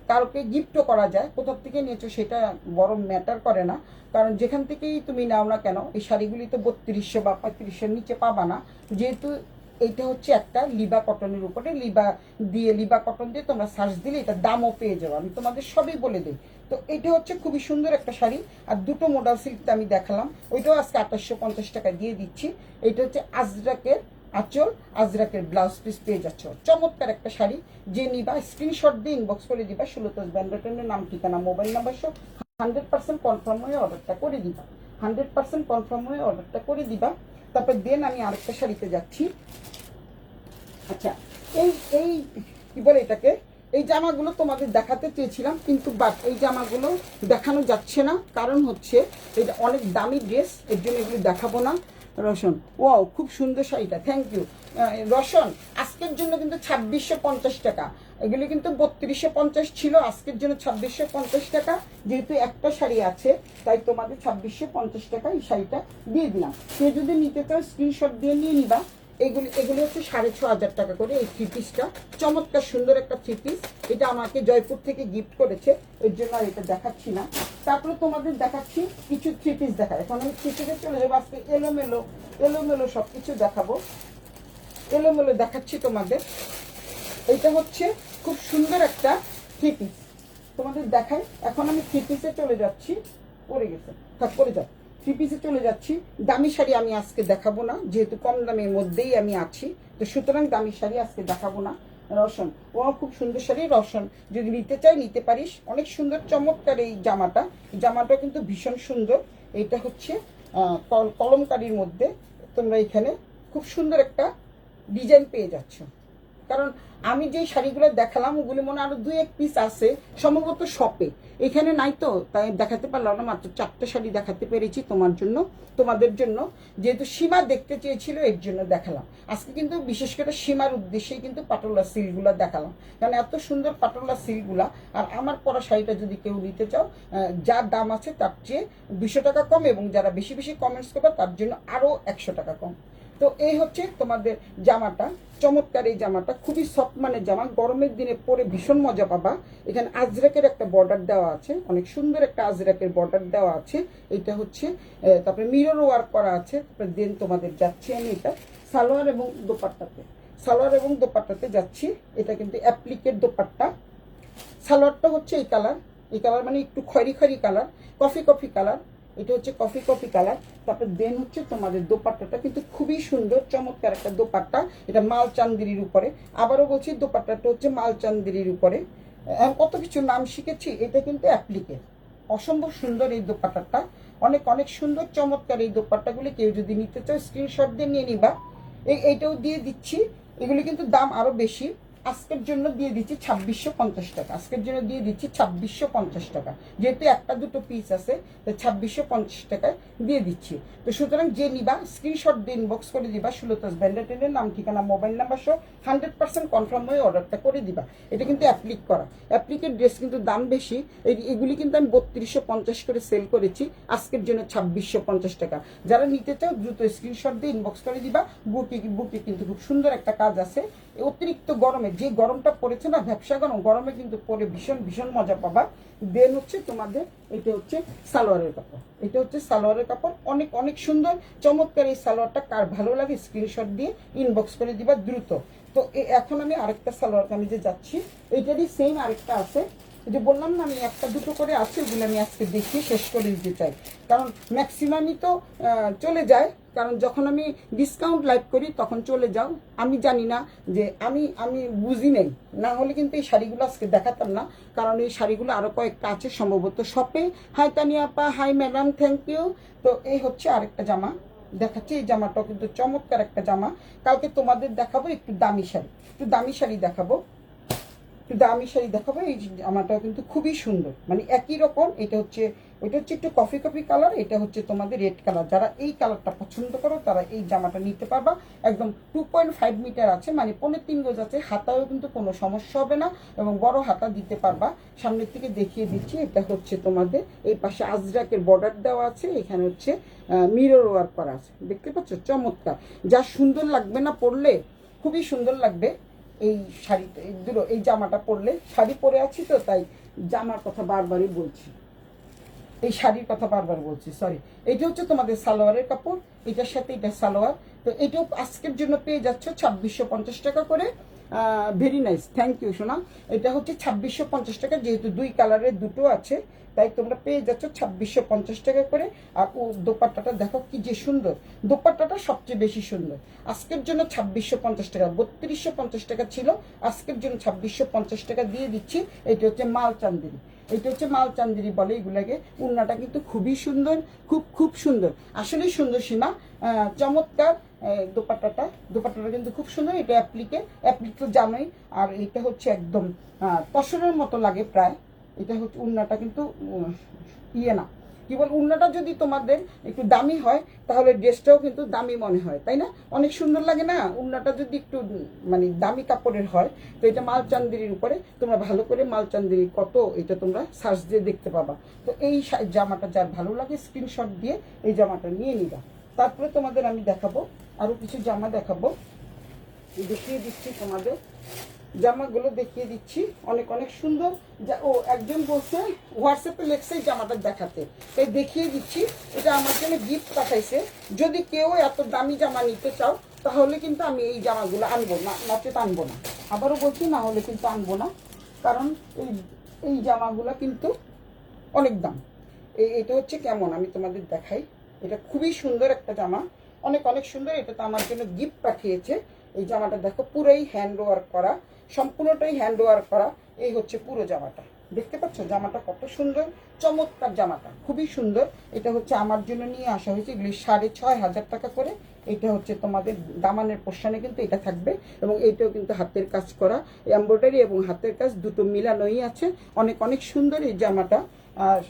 কারোকে গিফটও করা যায়। কোথাও থেকে নিয়েছো সেটা বড় ম্যাটার করে না, কারণ যেখান থেকেই তুমি নাও না কেন এই শাড়িগুলি তো 3200 বা 3500-এর নিচে পাবা না। যেহেতু এইটা হচ্ছে একটা লিবা কটনের উপরে, লিবা কটন দিয়ে তোমরা সার্চ দিলে এটা দামও পেয়ে যাবো, আমি তোমাদের সবই বলে দিই। তো এটা হচ্ছে খুবই সুন্দর একটা শাড়ি। আর দুটো মডেল সিল্কটা আমি দেখালাম, ওইটাও আজকে 2850 টাকা দিয়ে দিচ্ছি। এটা হচ্ছে আজরাকের আঁচল, আজরাকের ব্লাউজ পিস পেয়ে যাচ্ছ। চমৎকার একটা শাড়ি, যে নিবা স্ক্রিনশট দিয়ে ইনবক্স করে দিবা 16 ব্যান্ডেটের নাম, ঠিকানা, মোবাইল নাম্বার সহ 100% কনফার্ম হয়ে অর্ডারটা করে দিবা। 100% কনফার্ম হয়ে অর্ডারটা করে দিবা। তারপর দেন আমি আরেকটা শাড়িতে যাচ্ছি। আচ্ছা, এই এই কি বলে এটাকে, এই জামাগুলো তোমাদের দেখাতে চেয়েছিলাম, কিন্তু বাট এই জামাগুলো দেখানো যাচ্ছে না, কারণ হচ্ছে এটা অনেক দামি ড্রেস, এর জন্য এগুলো দেখাবো না। রসন, ওয়াও খুব সুন্দর শাড়িটা, থ্যাংক ইউ রসন। আজকের জন্য কিন্তু 2650 টাকা, এগুলি কিন্তু 3250 ছিল, আজকের জন্য 2650 টাকা। যেহেতু একটা শাড়ি আছে তাই তোমাদের 2650 টাকা এই শাড়িটা দিয়ে দিলাম। কেউ যদি নিতে চাও স্ক্রিনশট দিয়ে নিয়ে নিবা। এগুলি হচ্ছে 6500 টাকা করে এই থ্রি পিসটা। চমৎকার সুন্দর একটা থ্রি পিস, এটা আমাকে জয়পুর থেকে গিফট করেছে, এর জন্য আর এটা দেখাচ্ছি না। তারপরে তোমাদের দেখাচ্ছি কিছু থ্রি পিস দেখায়। এখন আমি থ্রি পিসে চলে যাবো, আজকে এলোমেলো সব কিছু দেখাবো, এলোমেলো দেখাচ্ছি তোমাদের। এটা হচ্ছে খুব সুন্দর একটা থ্রি পিস তোমাদের দেখায়। এখন আমি থ্রি পিসে চলে যাচ্ছি, পড়ে গেছে থাক পড়ে যাও। থ্রি পিসে চলে যাচ্ছি। দামি শাড়ি আমি আজকে দেখাবো না, যেহেতু কম দামের মধ্যেই আমি আছি, তো সুতরাং দামি শাড়ি আজকে দেখাবো না। রসন, ও খুব সুন্দর শাড়ি রসন, যদি নিতে চাই নিতে পারিস। অনেক সুন্দর চমৎকার এই জামাটা কিন্তু ভীষণ সুন্দর। এইটা হচ্ছে কলমকারির মধ্যে তোমরা এখানে খুব সুন্দর একটা ডিজাইন পেয়ে যাচ্ছ। কারণ আমি যে শাড়িগুলো দেখালাম ওগুলি মনে আরো 2-1 পিস আছে সম্ভবত শপে, এখানে নাই, তো তাই দেখাতে পারলাম না। মাত্র 4টা শাড়ি দেখাতে পেরেছি তোমাদের জন্য, যেহেতু সীমা দেখতে চেয়েছিল এর জন্য দেখালাম। আজকে কিন্তু বিশেষ করে সীমার উদ্দেশ্যেই কিন্তু পাটোলা সিল্কগুলো দেখালাম, কারণ এত সুন্দর পাটোলা সিল্কগুলা। আর আমার পরা শাড়িটা যদি কেউ নিতে চাও, যা দাম আছে তার চেয়ে 200 টাকা কম, এবং যারা বেশি বেশি কমেন্টস করবে তার জন্য আরো 100 টাকা কম। তো এই হচ্ছে তোমাদের জামাটা, চমৎকার এই জামাটা, খুবই সফট মানের জামা, গরমের দিনে পরে ভীষণ মজা পাবা। এখানে আজরাকের একটা বর্ডার দেওয়া আছে, অনেক সুন্দর একটা আজরাকের বর্ডার দেওয়া আছে। এটা হচ্ছে তারপরে মিরর ওয়ার্ক করা আছে। তারপরে দেন তোমাদের যাচ্ছি আমি এটা সালোয়ার এবং দোপাট্টাতে যাচ্ছি। এটা কিন্তু অ্যাপ্লিকের দোপাট্টা। সালোয়ারটা হচ্ছে এই কালার মানে একটু খয়েরি কালার, কফি কালার। এটা হচ্ছে কফি কালার। তারপর দেন হচ্ছে তোমাদের দোপাট্টাটা কিন্তু খুবই সুন্দর, চমৎকার একটা দোপাট্টা। এটা মাল চান্দেরির উপরে, আবারও বলছি দোপাট্টাটা হচ্ছে মাল চান্দেরির উপরে। কত কিছু নাম শিখেছি। এটা কিন্তু অ্যাপ্লিকের, অসম্ভব সুন্দর এই দোপাট্টাটা, অনেক সুন্দর চমৎকার এই দোপাট্টাগুলি। কেউ যদি নিতে চাও স্ক্রিনশট দিয়ে নিয়ে নিবা। এইটাও দিয়ে দিচ্ছি। এগুলি কিন্তু দাম আরো বেশি। আজকের জন্য দিয়ে দিচ্ছি 2650 টাকা, আজকের জন্য দিয়ে দিচ্ছি 2650 টাকা। যেহেতু একটা দুটো পিস আছে তাই 2650 টাকায় দিয়ে দিচ্ছি। তো সুতরাং যে নিবা স্ক্রিনশট দিয়ে ইনবক্স করে দিবা 16 ব্যান্ডেটের নাম, ঠিকানা, মোবাইল নাম্বার সহ 100% কনফার্ম হয়ে অর্ডারটা করে দিবা। এটা কিন্তু অ্যাপ্লিক করা, অ্যাপ্লিকের ড্রেস কিন্তু দাম বেশি। এগুলি কিন্তু আমি 3250 করে সেল করেছি, আজকের জন্য 2650 টাকা। যারা নিতে চাও দ্রুত স্ক্রিনশট দিয়ে ইনবক্স করে দিবা। বুকে কিন্তু খুব সুন্দর একটা কাজ আছে। অতিরিক্ত গরমে, যে গরমটা পড়েছে না, ভ্যাপসা গরমে কিন্তু পরে ভীষণ মজা পাবা। দেন হচ্ছে তোমাদের এটা হচ্ছে সালোয়ারের কাপড়, অনেক সুন্দর চমৎকার এই সালোয়ারটা। কার ভালো লাগে স্ক্রিনশট দিয়ে ইনবক্স করে দিবা দ্রুত। তো এখন আমি আরেকটা সালোয়ার কামিজে যাচ্ছি, এইটারই সেম আরেকটা আছে। যে বললাম না আমি একটা দুটো করে আছে, ওগুলো আমি আজকে দেখিয়ে শেষ করে দিতে চাই, কারণ ম্যাক্সিমামই তো চলে যায়। কারণ যখন আমি ডিসকাউন্ট লাইভ করি তখন চলে যাও। আমি জানি না যে আমি বুঝি নেই, না হলে কিন্তু এই শাড়িগুলো আজকে দেখাতাম না, কারণ এই শাড়িগুলো আরও কয়েকটা আছে সম্ভবত শপে। হাই তানিয়া আপা, হাই ম্যাডাম, থ্যাংক ইউ। তো এই হচ্ছে আরেকটা জামা দেখাচ্ছি। এই জামাটাও কিন্তু চমৎকার একটা জামা। কালকে তোমাদের দেখাবো একটু দামি শাড়ি দেখাবো। এই জামাটাও কিন্তু খুবই সুন্দর, মানে একই রকম। ওইটা হচ্ছে একটু কফি কালার, এটা হচ্ছে তোমাদের রেড কালার। যারা এই কালারটা পছন্দ করো তারা এই জামাটা নিতে পারবা। একদম 2.5 মিটার আছে, মানে 3.25 গজ আছে। হাতায়ও কিন্তু কোনো সমস্যা হবে না, এবং বড় হাতা দিতে পারবা। সামনের থেকে দেখিয়ে দিচ্ছি। এটা হচ্ছে তোমাদের এই পাশে আজরাকের বর্ডার দেওয়া আছে, এখানে হচ্ছে মিরর ওয়ার্ক করা আছে, দেখতে পাচ্ছ, চমৎকার। যা সুন্দর লাগবে না পরলে, খুবই সুন্দর লাগবে। এই শাড়িটা এই জামাটা পরলে, শাড়ি পরে আছি তো তাই জামার কথা বারবারই বলছি, এই শাড়ির কথা বারবার বলছি, সরি। এটা হচ্ছে তোমাদের সালোয়ারের কাপড়, এটার সাথে এটা সালোয়ার। তো এটাও আজকের জন্য পেয়ে যাচ্ছ 2650 টাকা করে। ভেরি নাইস, থ্যাংক ইউ সোনা। এটা হচ্ছে 2650 টাকা, যেহেতু দুই কালারের দুটো আছে তাই তোমরা পেয়ে যাচ্ছ 2650 টাকা করে। আর ও দোপাট্টাটা দেখো কি যে সুন্দর, দোপাট্টাটা সবচেয়ে বেশি সুন্দর। আজকের জন্য 2650 টাকা, 3250 টাকা ছিল, আজকের জন্য 2650 টাকা দিয়ে দিচ্ছি। এটা হচ্ছে মাল চান্দেরি, এটা হচ্ছে মাল চান্দেরি বলে এগুলাকে। উন্নাটা কিন্তু খুবই সুন্দর, খুব খুব সুন্দর, আসলেই সুন্দর সীমা, চমৎকার। দোপাট্টাটা কিন্তু খুব সুন্দর। এটা অ্যাপ্লিক তো জানোই। আর এটা হচ্ছে একদম তসরের মতো লাগে প্রায়। এটা হচ্ছে উন্নাটা কিন্তু ইয়ে না, কি বল, উন্নাটা যদি তোমাদের একটু দামি হয় তাহলে ড্রেসটাও কিন্তু দামি মনে হয়, তাই না? অনেক সুন্দর লাগে না উন্নাটা যদি একটু মানে দামি কাপড়ের হয়। তো এটা মাল চান্দেরির উপরে, তোমরা ভালো করে মাল চান্দেরি কত এটা তোমরা সার্চ দিয়ে দেখতে পাবা। তো এই জামাটা যার ভালো লাগে স্ক্রিনশট দিয়ে এই জামাটা নিয়ে নিবা। তারপরে তোমাদের আমি দেখাবো আরো কিছু জামা দেখাবো, দেখিয়ে দিচ্ছি তোমাদের জামাগুলো দেখিয়ে দিচ্ছি, অনেক অনেক সুন্দর। ও একজন বলছে হোয়াটসঅ্যাপে লেখছে এই জামাটা দেখাতে, তাই দেখিয়ে দিচ্ছি। এটা আমার জন্য গিফট পাঠাইছে। যদি কেউ এত দামি জামা নিতে চাও তাহলে কিন্তু আমি এই জামাগুলো আনবো না, নচেত আনবো না। আবারও বলছি, না হলে কিন্তু আনবো না, কারণ এই জামাগুলো কিন্তু অনেক দাম। এটা হচ্ছে কেমন আমি তোমাদের দেখাই। এটা খুবই সুন্দর একটা জামা, অনেক অনেক সুন্দর। এটা তো আমার জন্য গিফট পাঠিয়েছে। এই জামাটা দেখো পুরোই হ্যান্ড ওয়ার্ক করা, সম্পূর্ণটাই হ্যান্ড ওয়ার্ক করা। এই হচ্ছে পুরো জামাটা, দেখতে পাচ্ছ জামাটা কত সুন্দর, চমৎকার জামাটা খুবই সুন্দর। এটা হচ্ছে আমার জন্য নিয়ে আসা হয়েছে, এগুলি 6500 টাকা করে। এটা হচ্ছে তোমাদের দামানের পোর্শনে কিন্তু এটা থাকবে, এবং এইটাও কিন্তু হাতের কাজ করা, এমব্রয়ডারি এবং হাতের কাজ দুটো মিলানোই আছে। অনেক অনেক সুন্দর এই জামাটা। আর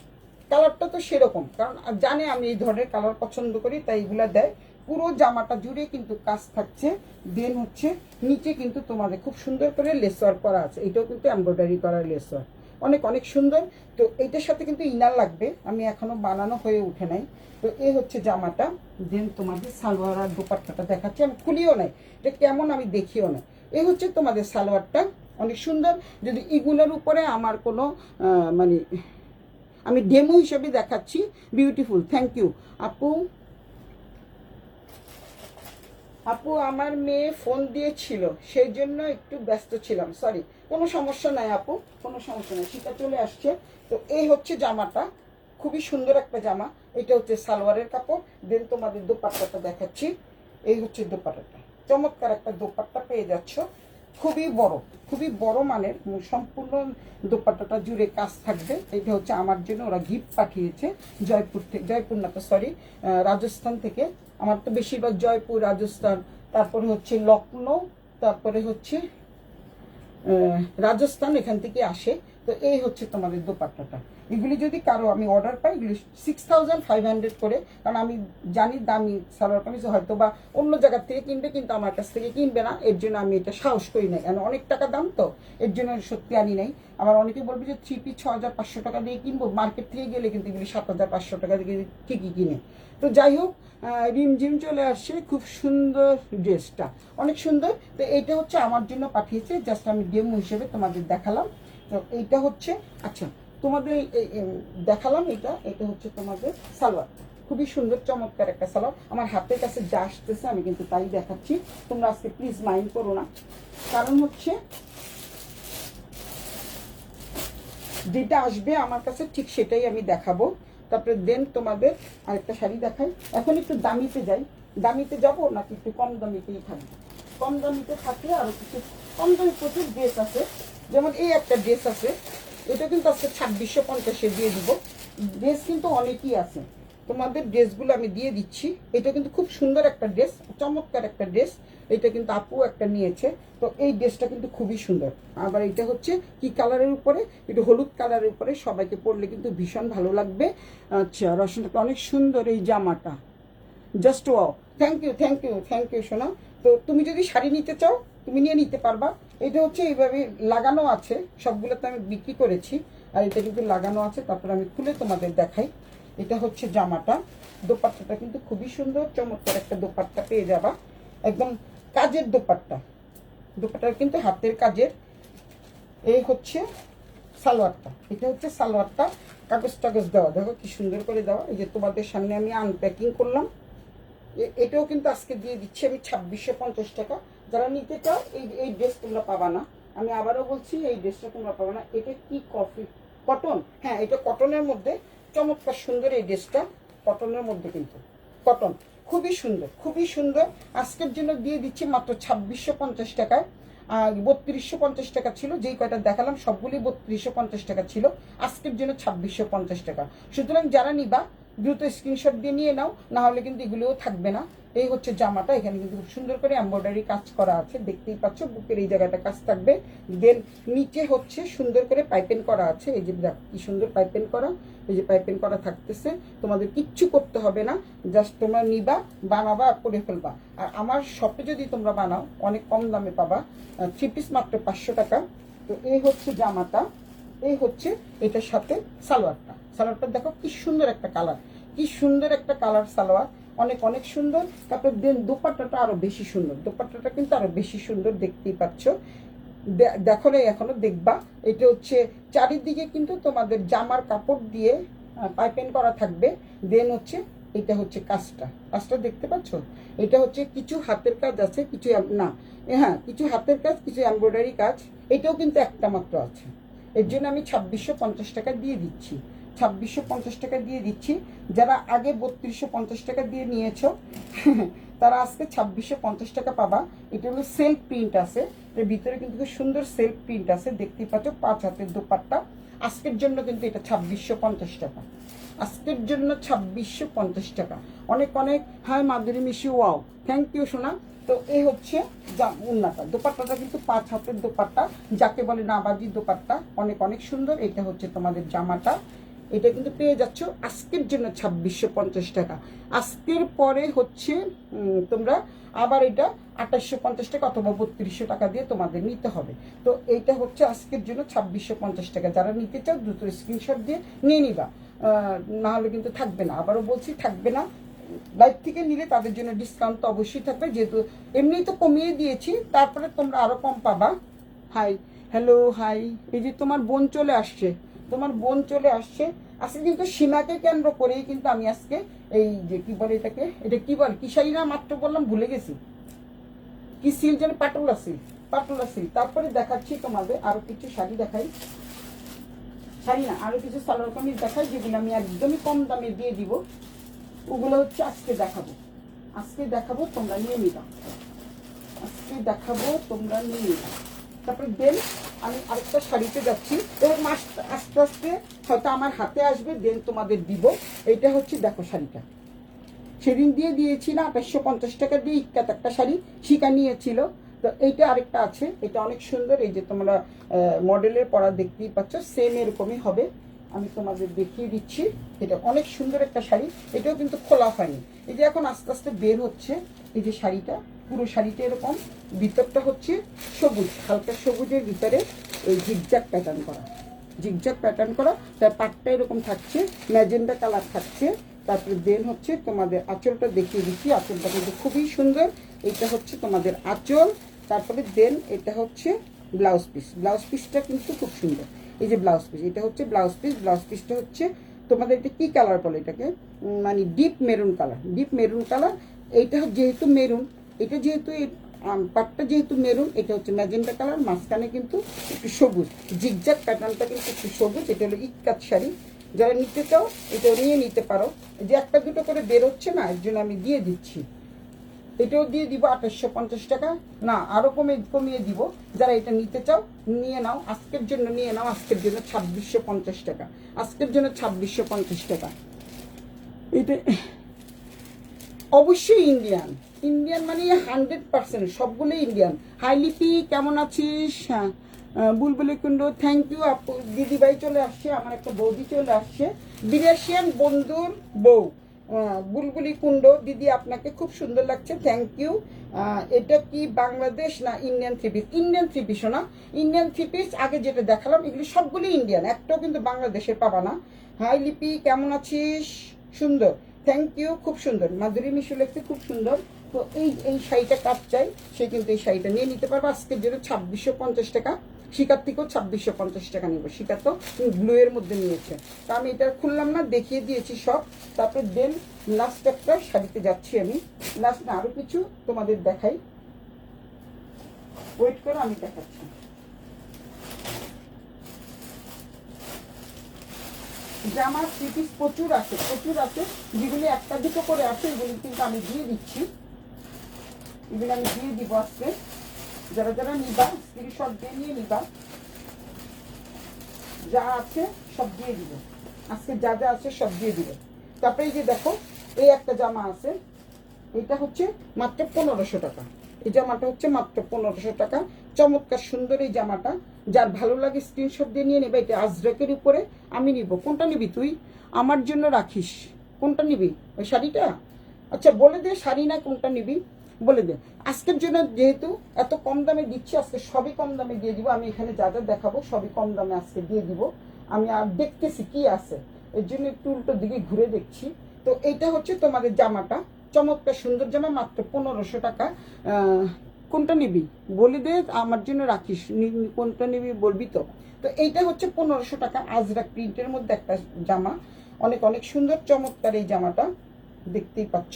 কালারটা তো সেরকম, কারণ জানে আমি এই ধরনের কালার পছন্দ করি, তাই এগুলা দেয়। পুরো জামাটা জুড়ে কিন্তু কাজ থাকছে। দেন হচ্ছে নিচে কিন্তু তোমাদের খুব সুন্দর করে লেস ওয়ার্ক করা আছে, এটাও কিন্তু এমব্রয়ডারি করা লেস ওয়ার্ক, অনেক অনেক সুন্দর। তো এইটার সাথে কিন্তু ইনার লাগবে, আমি এখনো বানানো হয়ে উঠে নাই। তো এই হচ্ছে জামাটা। দেন তোমাদের সালোয়ার আর দোপাট্টাটা দেখাচ্ছি, আমি খুলিও নাই, এটা কেমন আমি দেখিও না। এই হচ্ছে তোমাদের সালোয়ারটা, অনেক সুন্দর। যদি এগুলোর উপরে আমার কোনো মানে আমি ডেমো হিসেবে দেখাচ্ছি, বিউটিফুল, থ্যাংক ইউ আপু। আপু আমার মেয়ে ফোন দিয়েছিল, সেই জন্য একটু ব্যস্ত ছিলাম, সরি। কোনো সমস্যা নাই আপু, কোনো সমস্যা নাই, সেটা চলে আসছে। তো এই হচ্ছে জামাটা, খুবই সুন্দর একটা জামা। এটা হচ্ছে সালোয়ারের কাপড়। দেন তোমাদের দোপাট্টাটা দেখাচ্ছি। এই হচ্ছে দোপাট্টাটা, চমৎকার একটা দোপাট্টা পেয়ে যাচ্ছ, খুবই বড় মানের, সম্পূর্ণ দোপাট্টাটা জুড়ে কাজ থাকবে। এটা হচ্ছে আমার জন্য ওরা গিফট পাঠিয়েছে জয়পুর না তো সরি, রাজস্থান থেকে। আমার তো বেশিরভাগ জয়পুর, রাজস্থান, তারপরে হচ্ছে লখনৌ, তারপরে হচ্ছে রাজস্থান, এখান থেকে আসে। তো এই হচ্ছে তোমাদের দোপাট্টাটা। এগুলি যদি কারো আমি অর্ডার পাই, এগুলি 6500 করে, কারণ আমি জানি দামি সালোয়ার কামিজ হয়তো বা অন্য জায়গার থেকে কিনবে, কিন্তু আমার কাছ থেকে কিনবে না, এর জন্য আমি এটা সাহস করি নাই, কারণ অনেক টাকা দাম তো, এর জন্য সত্যি আনি নাই। আবার অনেকে বলবে যে 3 পিস 6500 টাকা দিয়ে কিনবো, মার্কেট থেকে গেলে কিন্তু এগুলি 7500 টাকা দিয়ে ঠিকই কিনে। তো যাই হোক, রিমঝিম চলে আসছে, খুব সুন্দর ড্রেসটা, অনেক সুন্দর। তো এইটা হচ্ছে আমার জন্য পাঠিয়েছে, জাস্ট আমি ডেমো হিসেবে তোমাদের দেখালাম। তো এইটা হচ্ছে, আচ্ছা তোমাদের দেখালাম, এটা হচ্ছে তোমাদের সালোয়ার, খুবই সুন্দর চমৎকার একটা সালোয়ার। আমার হাতের কাছে যা আসতেছে আমি কিন্তু তাই দেখাচ্ছি, তোমরা আজকে প্লিজ মাইন্ড করো না, কারণ হচ্ছে যেটা আসবে আমার কাছে ঠিক সেটাই আমি দেখাবো। তারপরে দেন তোমাদের আরেকটা শাড়ি দেখাই। এখন একটু দামিতে যাই, দামিতে যাবো নাকি একটু কম দামিতেই থাকবে? কম দামিতে থাকলে আরো কিছু কম দামি প্রচুর ড্রেস আছে, যেমন এই একটা ড্রেস আছে, এটা কিন্তু আজকে 2650 দিয়ে দিব। ড্রেস কিন্তু অনেকই আছে, তোমাদের ড্রেসগুলো আমি দিয়ে দিচ্ছি। এটা কিন্তু খুব সুন্দর একটা ড্রেস, চমৎকার একটা ড্রেস। এটা কিন্তু আপু একটা নিয়েছে, তো এই ড্রেসটা কিন্তু খুবই সুন্দর। আবার এটা হচ্ছে কি কালারের উপরে, একটু হলুদ কালারের উপরে, সবাইকে পরলে কিন্তু ভীষণ ভালো লাগবে। আচ্ছা, রসনটা অনেক সুন্দর এই জামাটা, জাস্ট ওয়াও, থ্যাংক ইউ সোনা। তো তুমি যদি শাড়ি নিতে চাও তুমি নিয়ে নিতে পারবা। এটা হচ্ছে এইভাবে লাগানো আছে, সবগুলো তো আমি বিক্রি করেছি, আর এটা কিন্তু লাগানো আছে। তারপর আমি খুলে তোমাদের দেখাই। এটা হচ্ছে জামাটা, দোপাট্টাটা কিন্তু খুবই সুন্দর, চমৎকার একটা দোপাট্টা পেয়ে যাবা, একদম কাজের দোপাট্টা, দুপাট্টাটা কিন্তু হাতের কাজের। এই হচ্ছে সালোয়ারটা, এটা হচ্ছে সালোয়ারটা, কাগজ টাগজ দেওয়া, দেখো কি সুন্দর করে দেওয়া। এই যে তোমাদের সামনে আমি আনপ্যাকিং করলাম। এটাও কিন্তু আজকে দিয়ে দিচ্ছি আমি 2650 টাকা। যারা নিতে চাও এই ড্রেস তোমরা পাবা না, আমি আবারও বলছি এই ড্রেসটা তোমরা পাবা না। এটা কি কটন, হ্যাঁ এটা কটনের মধ্যে, চমৎকার সুন্দর এই ড্রেসটা, কটনের মধ্যে কিন্তু কটন, খুবই সুন্দর খুবই সুন্দর। আজকের জন্য দিয়ে দিচ্ছি মাত্র 2650 টাকায়। 3250 টাকা ছিল, যেই কয়টা দেখালাম সবগুলি 3250 টাকা ছিল, আজকের জন্য 2650 টাকা। সুতরাং যারা নিবা দ্রুত স্ক্রিনশট দিয়ে নিয়ে নাও, না হলে কিন্তু এগুলোও থাকবে না। এই হচ্ছে জামাটা, এখানে কিন্তু খুব সুন্দর করে এমব্রয়ডারি কাজ করা আছে, দেখতেই পাচ্ছ বুকের এই জায়গাটা কাজ থাকবে। দেন নিচে হচ্ছে সুন্দর করে পাইপিং করা আছে, এই যে কি সুন্দর পাইপিং করা, এই যে পাইপিং করা থাকতেছে। তোমাদের কিচ্ছু করতে হবে না, জাস্ট তোমরা নিবা, বানাবা আর করে ফেলবা। আর আমার শপে যদি তোমরা বানাও অনেক কম দামে পাবা, 3 পিস মাত্র 500 টাকা। তো এই হচ্ছে জামাটা, এই হচ্ছে এটার সাথে সালোয়ারটা দেখো কি সুন্দর একটা কালার, কি সুন্দর একটা কালার সালোয়ার, অনেক অনেক সুন্দর। তারপর দেন দোপাট্টাটা আরো বেশি সুন্দর, দোপাট্টাটা কিন্তু আরো বেশি সুন্দর, দেখতেই পাচ্ছ। দেখো না এখনো দেখবা। এটা হচ্ছে চারিদিকে কিন্তু তোমাদের জামার কাপড় দিয়ে পাইপিং করা থাকবে। দেন হচ্ছে এটা হচ্ছে কাজটা দেখতে পাচ্ছ। এটা হচ্ছে কিছু হাতের কাজ আছে, কিছু না, হ্যাঁ কিছু হাতের কাজ, কিছু এমব্রয়ডারি কাজ। এটাও কিন্তু একটা মাত্র আছে, এর জন্য আমি 2650 টাকা দিয়ে দিচ্ছি, 2650 টাকা দিয়ে দিচ্ছি। যারা আগে 3250 টাকা দিয়ে নিয়েছো তারা আজকে 2650 টাকা পাবা। এটা হলো সেলফ প্রিন্ট আছে, এর ভিতরে কিন্তু খুব সুন্দর সেলফ প্রিন্ট আছে, দেখতেই পাচ্ছ। 5 হাতের দোপাট্টা। আজকের জন্য কিন্তু এটা 2650 টাকা, আজকের জন্য 2650 টাকা। অনেক অনেক হাই মাধুরী মিশি, ওয়াও, থ্যাংক ইউ সোনা। তো এই হচ্ছে উন্নাটা, দোপাট্টাটা কিন্তু 5 হাতের দোপাট্টা, যাকে বলে নাবাজি দোপাট্টা, অনেক অনেক সুন্দর। এটা হচ্ছে তোমাদের জামাটা, এটা কিন্তু পেয়ে যাচ্ছ আজকের জন্য 2650 টাকা। আজকের পরে হচ্ছে তোমরা আবার এটা 2850 টাকা অথবা 3200 টাকা দিয়ে তোমাদের নিতে হবে। তো এইটা হচ্ছে আজকের জন্য 2650 টাকা। যারা নিতে চাও দ্রুত স্ক্রিনশট দিয়ে নিয়ে নিবা, না হলে কিন্তু থাকবে না, আবারও বলছি থাকবে না। লাইভ থেকে নিলে তাদের জন্য ডিসকাউন্ট তো অবশ্যই থাকবে, যেহেতু এমনিই তো কমিয়ে দিয়েছি, তারপরে তোমরা আরো কম পাবা। Hi, hello, hi. এই যে তোমার বোন চলে আসছে, তোমার বোন চলে আসছে আজকে, কিন্তু সীমাকে কেন্দ্র করেই কিন্তু আমি আজকে এই যে কি বলে এটাকে, এটা কি বলে, কি শাড়ি না মাত্র বললাম, ভুলে গেছি কি সিল যেন, পাটোলা সিল। তারপরে দেখাচ্ছি তোমাদের আরো কিছু শাড়ি দেখাই, শাড়ি না আরো কিছু সালোয়ার কামিজ দেখাই, যেগুলো আমি একদমই কম দামে দিয়ে দিব। ওগুলো হচ্ছে আজকে দেখাবো, তোমরা নিয়ে নিবা, আজকে দেখাবো, তোমরা নিয়ে নিবা। তারপরে দেন আমি আরেকটা শাড়িতে যাচ্ছি, এবার আস্তে আস্তে হয়তো আমার হাতে আসবে, দেন তোমাদের দিব। এইটা হচ্ছে দেখো শাড়িটা, সেদিন দিয়ে দিয়েছি না 2850 টাকা দিয়ে ইক্কাত একটা শাড়ি, শিকা নিয়েছিল। তো এইটা আরেকটা আছে, এটা অনেক সুন্দর। এই যে তোমরা মডেলের পরা দেখতেই পাচ্ছ, সেম এরকমই হবে, আমি তোমাদের দেখিয়ে দিচ্ছি। এটা অনেক সুন্দর একটা শাড়ি, এটাও কিন্তু খোলা হয়নি। এই যে এখন আস্তে আস্তে বের হচ্ছে, এই যে শাড়িটা, পুরো শাড়িটা এরকম, ভিতরটা হচ্ছে সবুজ, হালকা সবুজের ভিতরে এই জিগজ্যাগ প্যাটার্ন করা, তার পাটটা এরকম থাকছে, ম্যাজেন্ডা কালার থাকছে। তারপরে দেন হচ্ছে তোমাদের আঁচলটা দেখিয়ে দিচ্ছি, আঁচলটা কিন্তু খুবই সুন্দর। এটা হচ্ছে তোমাদের আঁচল, তারপরে দেন এটা হচ্ছে ব্লাউজ পিসটা কিন্তু খুব সুন্দর। এই যে ব্লাউজ পিস, এটা হচ্ছে ব্লাউজ পিসটা হচ্ছে তোমাদের এটা কি কালার বলে এটাকে, মানে ডিপ মেরুন কালার। এইটা যেহেতু মেরুন, এটা যেহেতু পাটটা যেহেতু মেরুন, এটা হচ্ছে ম্যাজেন্টা কালার, মাঝখানে কিন্তু একটু সবুজ, জিগজ্যাগ প্যাটার্নটা কিন্তু একটু সবুজ। এটা হলো ইক্কাত শাড়ি, যারা নিতে চাও এটা নিয়ে নিতে পারো। যে একটা দুটো করে বেরোচ্ছে না, এর জন্য আমি দিয়ে দিচ্ছি, এটাও দিয়ে দিব 2850 টাকা, না আরো কমিয়ে দিব। যারা এটা নিতে চাও নিয়ে নাও, আজকের জন্য নিয়ে নাও, আজকের জন্য 2650 টাকা, আজকের জন্য 2650 টাকা। এটা অবশ্যই ইন্ডিয়ান মানে 100%, সবগুলো ইন্ডিয়ান। হাই লিপি, কেমন আছিস? হ্যাঁ, বুলবুলি কুণ্ড, থ্যাংক ইউ আপু। দিদিভাই চলে আসছে, আমার একটা বৌদি চলে আসছে, বিদেশিয়ান বন্ধুর বউ, বুলবুলি কুণ্ড দিদি, আপনাকে খুব সুন্দর লাগছে, থ্যাংক ইউ। এটা কি বাংলাদেশ না Indian three piece? Indian three পিসও না, ইন্ডিয়ান থ্রি পিস আগে যেটা দেখালাম এগুলি সবগুলি ইন্ডিয়ান, একটাও কিন্তু বাংলাদেশের পাবা না। হাই লিপি, কেমন আছিস? সুন্দর, থ্যাংক ইউ, খুব সুন্দর। মাধুরী মিশু লিখতে খুব সুন্দর, তো এই শাড়িটা কাট চাই, সে কিন্তু এই শাড়িটা নিয়ে নিতে পারবে। আজকের জন্য 2650 টাকা। শিকার থেকেও 2650 টাকা নিব। শিকার তো ব্লু এর মধ্যে নিয়েছে, তা আমি এটা খুললাম না, দেখিয়ে দিয়েছি সব। তারপরে দেন লাস্ট একটা শাড়িতে যাচ্ছি আমি। লাস্ট না, আরো কিছু তোমাদের দেখাই, ওয়েট করো, আমি দেখাচ্ছি। জামা থ্রি পিস প্রচুর আছে, প্রচুর আছে। যেগুলি একটা দুটো করে আছে এগুলি কিন্তু আমি দিয়ে দিচ্ছি, এগুলো আমি দিয়ে দিব আজকে। যারা যারা নিবা স্ক্রিনশট দিয়ে নিয়ে নিবা, যা আছে সব দিয়ে দিব আজকে, যা যা আছে সব দিয়ে দিব। তারপরে এই যে দেখো, এই একটা জামা আছে, এটা হচ্ছে মাত্র 1500 টাকা। এই জামাটা হচ্ছে মাত্র 1500 টাকা। চমৎকার সুন্দর এই জামাটা, যার ভালো লাগে স্ক্রিনশট দিয়ে নিয়ে নেবে। এটা আজরাকের উপরে আমি নিব। কোনটা নিবি তুই? আমার জন্য রাখিস। কোনটা নিবি? ওই শাড়িটা? আচ্ছা বলে দে, শাড়ি না কোনটা নিবি বলে দে। আজকের জন্য যেহেতু এত কম দামে দিচ্ছি, আজকে সবই কম দামে দিয়ে দিব। আমি এখানে যা যা দেখাবো সবই কম দামে আজকে দিয়ে দিব। আমি আর দেখতেছি কি আছে, এর জন্য একটু উল্টো দিকে ঘুরে দেখছি। তো এইটা হচ্ছে তোমাদের জামাটা, চমৎকার সুন্দর জামা, মাত্র 1500 টাকা। কোনটা নিবি বলে দে, আমার জন্য রাখিস। কোনটা নিবি বলবি তো। তো এইটা হচ্ছে 1500 টাকা, আজরাক প্রিন্টের মধ্যে একটা জামা। অনেক অনেক সুন্দর চমৎকার এই জামাটা, দেখতেই পাচ্ছ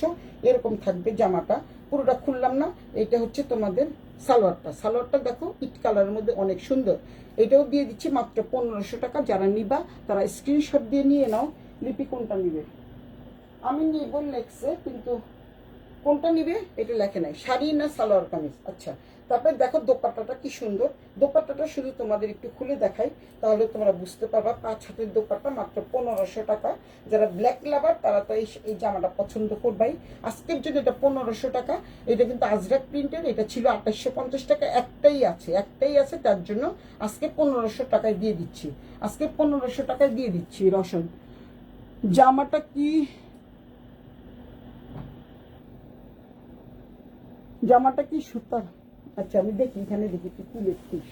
এরকম থাকবে জামাটা। পুরোটা খুললাম না। এটা হচ্ছে তোমাদের সালোয়ারটা। সালোয়ারটা দেখো ইট কালারের মধ্যে অনেক সুন্দর। এটাও দিয়ে দিচ্ছি মাত্র 1500 টাকা। যারা নিবা তারা স্ক্রিনশট দিয়ে নিয়ে নাও। লিপি কোনটা নিবে? আমি নিব লেখছে, কিন্তু কোনটা নিবে এটা লেখে নাই। শাড়ি না সালোয়ার কামিজ? আচ্ছা, তারপরে দেখো দোপাট্টাটা কি সুন্দর। দোপাট্টাটা শুধু তোমাদের একটু খুলে দেখাই, তাহলে তোমরা বুঝতে পারবা। 5 হাতের দোপাট্টা, মাত্র 1500 টাকা। যারা ব্ল্যাক লাভার তারা তো এই জামাটা পছন্দ করবাই। আজকের জন্য এটা 1500 টাকা। এটা কিন্তু আজরাক প্রিন্টের, এটা ছিল 2850 টাকা। একটাই আছে, তার জন্য আজকে 1500 টাকায় দিয়ে দিচ্ছি। আজকে 1500 টাকায় দিয়ে দিচ্ছি। রসন জামাটা কি, জামাটা কি সুতার? আচ্ছা আমি দেখি, এখানে দেখি তুই কি লিখছিস।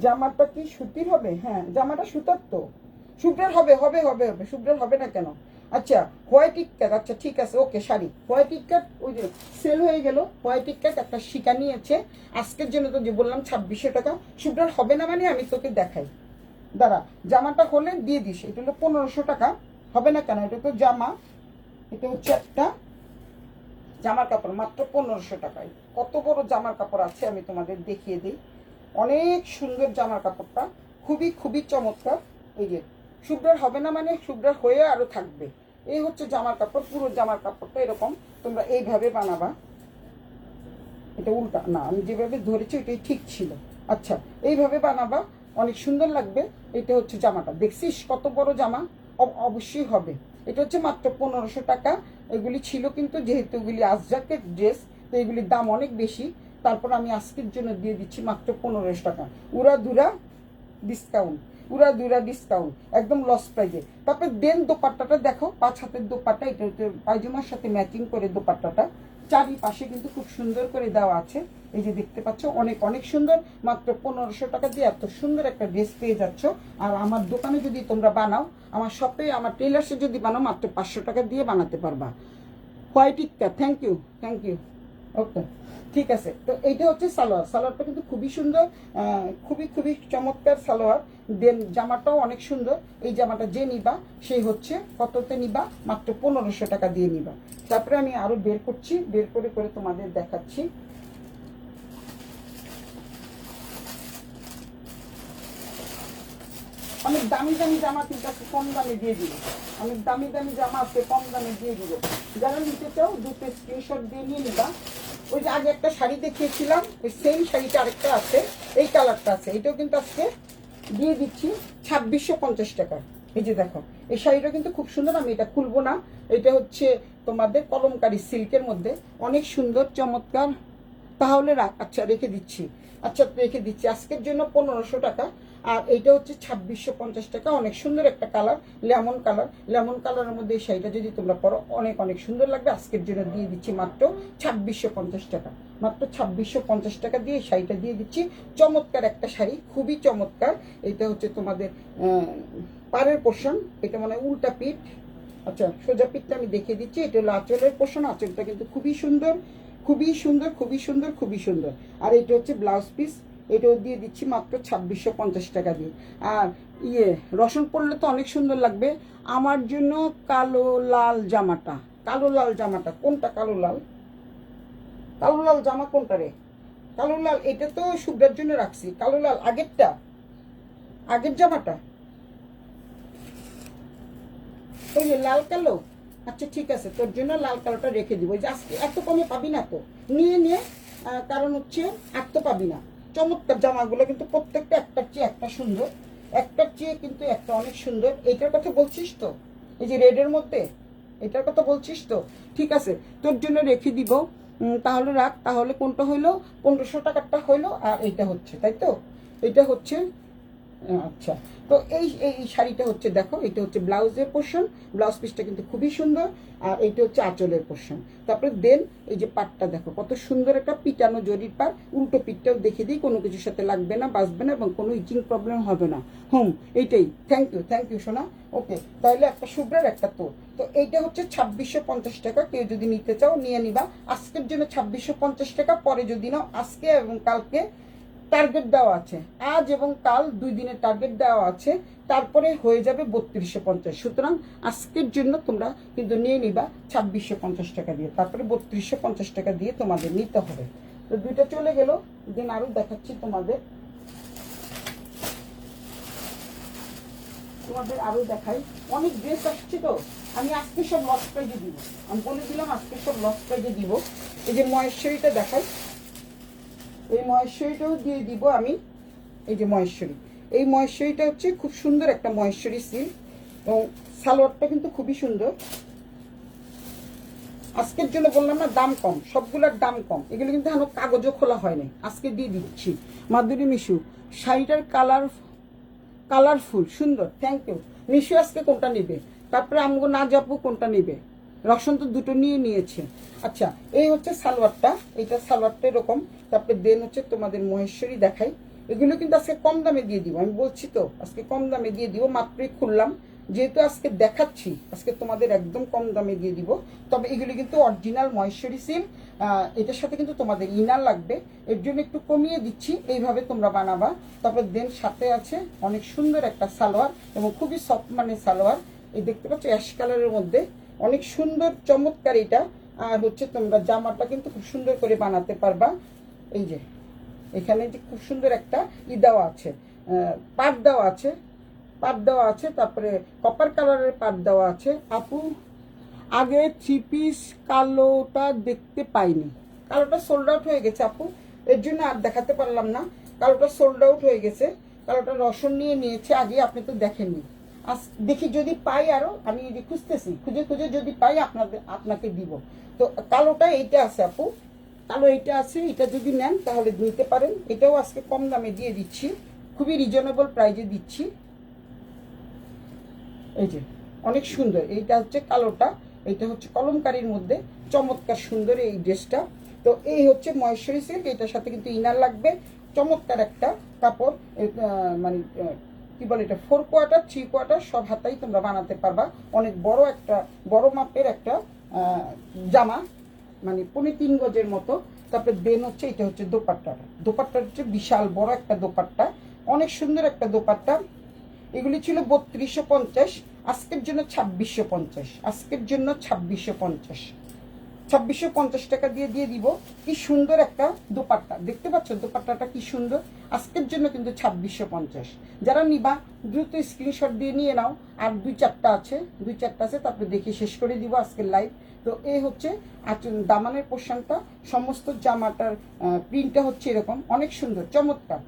জামাটা কি সুতির হবে? হ্যাঁ জামাটা সুতার তো। শুভ্রের হবে, শুভ্রের হবে না কেন? আচ্ছা হোয়াইট ইটকাট, আচ্ছা ঠিক আছে, ওকে শাড়ি হোয়াইট ইটকাট। ওই যে সেল হয়ে গেল হোয়াইট ইটকাট, একটা শিকা নিয়েছে। আজকের জন্য তো যে বললাম 2600 টাকা। শুভ্রের হবে না মানে আমি তোকে দেখাই, দাঁড়া। জামাটা হলে দিয়ে দিস। এটা হলো 1500 টাকা। হবে না কেন? এটা তো জামা, এটা হচ্ছে একটা জামার কাপড়, মাত্র 1500 টাকায়। কত বড় জামার কাপড় আছে আমি তোমাদের দেখিয়ে দিই। অনেক সুন্দর জামার কাপড়টা, খুবই খুবই চমৎকার। এই যে শুভ্রার হবে না মানে শুভ্রার হয়ে আরো থাকবে। এই হচ্ছে জামার কাপড়। পুরো জামার কাপড়টা এরকম তোমরা এইভাবে বানাবা। এটা উল্টা না, আমি যেভাবে ধরেছি ওইটাই ঠিক ছিল। আচ্ছা এইভাবে বানাবা, অনেক সুন্দর লাগবে। এটা হচ্ছে জামাটা, দেখছিস কত বড় জামা? অবশ্যই হবে। এটা হচ্ছে মাত্র 1500 টাকা। এগুলি ছিল কিন্তু, যেহেতু এগুলি আজরাকের ড্রেস, তো এগুলির দাম অনেক বেশি। তারপর আমি আজকের জন্য দিয়ে দিচ্ছি মাত্র 1500 টাকা। উড়াধুরা ডিসকাউন্ট, একদম লস প্রাইজে। তারপর দেন দোপাট্টাটা দেখো, 5 হাতের দোপাট্টা। এটা পায়জামার সাথে ম্যাচিং করে দোপাট্টাটা চারিপাশে কিন্তু খুব সুন্দর করে দেওয়া আছে। এই যে দেখতে পাচ্ছ, অনেক অনেক সুন্দর। মাত্র 1500 টাকা দিয়ে এত সুন্দর একটা ড্রেস পেয়ে যাচ্ছ। আর আমার দোকানে যদি তোমরা বানাও, আমার শপে, আমার টেলার্সে যদি বানাও, মাত্র 500 টাকা দিয়ে বানাতে পারবা। হোয়াইট ইটকা, থ্যাংক ইউ। ওকে ঠিক আছে। তো এইটা হচ্ছে সালোয়ার। সালোয়ারটা কিন্তু খুবই সুন্দর, খুবই খুবই চমৎকার সালোয়ার। দেন জামাটাও অনেক সুন্দর। এই জামাটা যে নিবা সেই হচ্ছে কততে নিবা? মাত্র 1500 টাকা দিয়ে নিবা। তারপরে আমি আরো বের করছি, বের করে করে তোমাদের দেখাচ্ছি। অনেক দামি দামি জামা কিন্তু আছে, কম দামে দিয়ে দিব। অনেক দামি দামি জামা আছে, কম দামে দিয়ে দিব। যারা নিতে চাও দুটো স্ক্রিনশট দিয়ে নিয়ে নিবা। ওই যে আগে একটা শাড়ি দেখিয়েছিলাম, ওই সেম শাড়িটা আরেকটা আছে, এই কালারটা আছে। এটাও কিন্তু আজকে দিয়ে দিচ্ছি 2650 টাকা। এই যে দেখো, এই শাড়িটা কিন্তু খুব সুন্দর। আমি এটা খুলবো না। এটা হচ্ছে তোমাদের কলমকারী সিল্কের মধ্যে, অনেক সুন্দর চমৎকার। তাহলে আচ্ছা রেখে দিচ্ছি, আজকের জন্য 1500 টাকা। আর এইটা হচ্ছে 2650 টাকা। অনেক সুন্দর একটা কালার, লেমন কালারের মধ্যে এই শাড়িটা যদি তোমরা পরো অনেক অনেক সুন্দর লাগবে। আজকের জন্য দিয়ে দিচ্ছি মাত্র 2650 টাকা। মাত্র 2650 টাকা দিয়ে এই শাড়িটা দিয়ে দিচ্ছি। চমৎকার একটা শাড়ি, খুবই চমৎকার। এটা হচ্ছে তোমাদের পাড়ের পোর্শন, এটা মানে উল্টা পিঠ। আচ্ছা, সোজা পিঠটা আমি দেখিয়ে দিচ্ছি। এটা হলো আঁচলের পোর্শন। আঁচলটা কিন্তু খুবই সুন্দর, খুবই সুন্দর, খুবই সুন্দর, খুবই সুন্দর। আর এটা হচ্ছে ব্লাউজ পিস। এটাও দিয়ে দিচ্ছি মাত্র 2650 টাকা দিয়ে। আর রসুন পরলে তো অনেক সুন্দর লাগবে। আমার জন্য কালো লাল জামাটা, কালো লাল জামাটা কোনটা? কালো লাল, কালো লাল জামা কোনটা রে? কালো লাল, এটা তো শুভ্রার জন্য রাখছি। কালো লাল আগেরটা, আগের জামাটা ওই যে লাল কালো। আচ্ছা ঠিক আছে, তোর জন্য লাল কালোটা রেখে দিব। যে আজকে এত কমে পাবি না তো, নিয়ে নিয়ে। কারণ হচ্ছে আর তো পাবি না। চমৎকার জামাগুলো কিন্তু প্রত্যেকটা একটার চেয়ে একটা সুন্দর, একটার চেয়ে কিন্তু একটা অনেক সুন্দর। এইটার কথা বলছিস তো? এই যে রেডের মধ্যে এটার কথা বলছিস তো? ঠিক আছে, তোর জন্য রেখে দিব। তাহলে রাখ। তাহলে কোনটা হইলো? 1500 টাকারটা হইলো। আর এইটা হচ্ছে, তাই তো? এটা হচ্ছে, আচ্ছা। তো এই এই শাড়িটা হচ্ছে, দেখো এটা হচ্ছে ব্লাউজের পোর্শন। ব্লাউজ পিসটা কিন্তু খুবই সুন্দর। আর এইটা হচ্ছে আঁচলের পোর্শন। তারপরে দেন এই যে পাটটা দেখো কত সুন্দর একটা পিটানো জরির পার। উল্টো পিঠটাও দেখে দিই, কোনো কিছুর সাথে লাগবে না, বাঁচবে না, এবং কোনো ইচিং প্রবলেম হবে না। এইটাই। থ্যাংক ইউ সোনা। ওকে, তাহলে একটা শুভ্রের একটা তোর। তো এইটা হচ্ছে 2650 টাকা। কেউ যদি নিতে চাও নিয়ে নিবা। আজকের জন্য 2650 টাকা। পরে যদি নাও, আজকে এবং কালকে টার্গেট দেওয়া আছে, আজ এবং কাল 2 দিনের টার্গেট দেওয়া আছে। তারপরে হয়ে যাবে 3250। সুতরাং আজকের জন্য তোমরা কিন্তু নিয়ে নিবা 2650 টাকা দিয়ে। তারপরে 3250 টাকা দিয়ে তোমাদের নিতে হবে। তো দুইটা চলে গেল। দেন আরো দেখাচ্ছি তোমাদের, আরো দেখাই। অনেক ড্রেস আসছে তো, আমি আজকে সব লস প্রাইজে দিব। আমি বলে দিলাম আজকে সব লস প্রাইজে দিব। এই যে মহেশ্বরীটা দেখাই, এই মহেশ্বরীটাও দিয়ে দিব আমি। এই যে মহেশ্বরী, এই মহেশ্বরীটা হচ্ছে খুব সুন্দর একটা মহেশ্বরী সিল্ক, এবং সালোয়ারটা কিন্তু খুবই সুন্দর। আজকের জন্য বললাম না দাম কম, সবগুলোর দাম কম। এগুলো কিন্তু এখনো কাগজও খোলা হয়নি, আজকে দিয়ে দিচ্ছি। মাধুরী মিশু, শাড়িটার কালারফুল সুন্দর। Thank you Mishu. আজকে কোনটা নিবে? তারপরে আমগো না যাবো কোনটা নিবে? রসন তো দুটো নিয়েছে। আচ্ছা, এই হচ্ছে সালোয়ারটা। এইটা সালোয়ারটা এরকম। তারপরে দেন হচ্ছে তোমাদের মহেশ্বরী দেখাই। এগুলো কিন্তু আজকে কম দামে দিয়ে দিব। আমি বলছি তো আজকে কম দামে দিয়ে দিব। মাত্রই খুললাম, যেহেতু আজকে দেখাচ্ছি, আজকে তোমাদের একদম কম দামে দিয়ে দিব। তবে এগুলি কিন্তু অরিজিনাল মহেশ্বরী সিল্ক। এটার সাথে কিন্তু তোমাদের ইনার লাগবে, এর জন্য একটু কমিয়ে দিচ্ছি। এইভাবে তোমরা বানাবা। তারপর দেন সাথে আছে অনেক সুন্দর একটা সালোয়ার, এবং খুবই সফট মানে সালোয়ার। এই দেখতে পাচ্ছ অ্যাশ কালারের মধ্যে, অনেক সুন্দর চমৎকার এটা। আর হচ্ছে তোমরা জামাটা কিন্তু খুব সুন্দর করে বানাতে পারবা। এই যে এখানে যে খুব সুন্দর একটা দেওয়া আছে, পাট দেওয়া আছে, তারপরে কপার কালারের পাট দেওয়া আছে। আপু আগে 3 পিস কালোটা দেখতে পাইনি, কালোটা সোল্ড আউট হয়ে গেছে আপু, এর জন্য আর দেখাতে পারলাম না। কালোটা সোল্ড আউট হয়ে গেছে, কালোটা রসন নিয়েছে আগে, আপনি তো দেখেননি। দেখি যদি পাই, আরো আমি খুঁজতেছি, খুঁজে যদি পাই আপনাকে দিব। তো কালোটা এইটা আছে আপু, কালো এইটা আছে। এটা যদি নেন তাহলে নিতে পারেন। এটাও আজকে কম দামে দিয়ে দিচ্ছি, খুবই রিজনেবল প্রাইজে দিচ্ছি। এই যে অনেক সুন্দর, এইটা হচ্ছে কালোটা, এইটা হচ্ছে কলমকারীর মধ্যে চমৎকার সুন্দর এই ড্রেসটা। তো এই হচ্ছে মহেশ্বরী সিল্ক। এটার সাথে কিন্তু ইনার লাগবে। চমৎকার একটা কাপড়, মানে কি বলে এটা, 4 কোয়ার্টার 3 কোয়ার্টার সব হাতাই তোমরা বানাতে পারবা। অনেক বড় একটা বড় মাপের একটা জামা, মানে 3.5 গজের মতো। তারপরে দেন হচ্ছে এটা হচ্ছে দোপাট্টা হচ্ছে বিশাল বড় একটা দোপাট্টা, অনেক সুন্দর একটা দোপাট্টা। এগুলি ছিল 3250, আজকের জন্য 2650। আজকের জন্য 2650 টাকা দিয়ে দিব। কি সুন্দর একটা দোপাট্টা, দেখতে পাচ্ছ দোপাট্টাটা কি সুন্দর। আজকের জন্য কিন্তু 2650। যারা নিবা দ্রুত স্ক্রিনশট দিয়ে নিয়ে নাও। আর 2-4টা আছে, তারপরে দেখে শেষ করে দিব আজকের লাইভ। তো এই হচ্ছে দামানের পোর্শনটা। সমস্ত জামাটার প্রিন্টটা হচ্ছে এরকম, অনেক সুন্দর চমৎকার।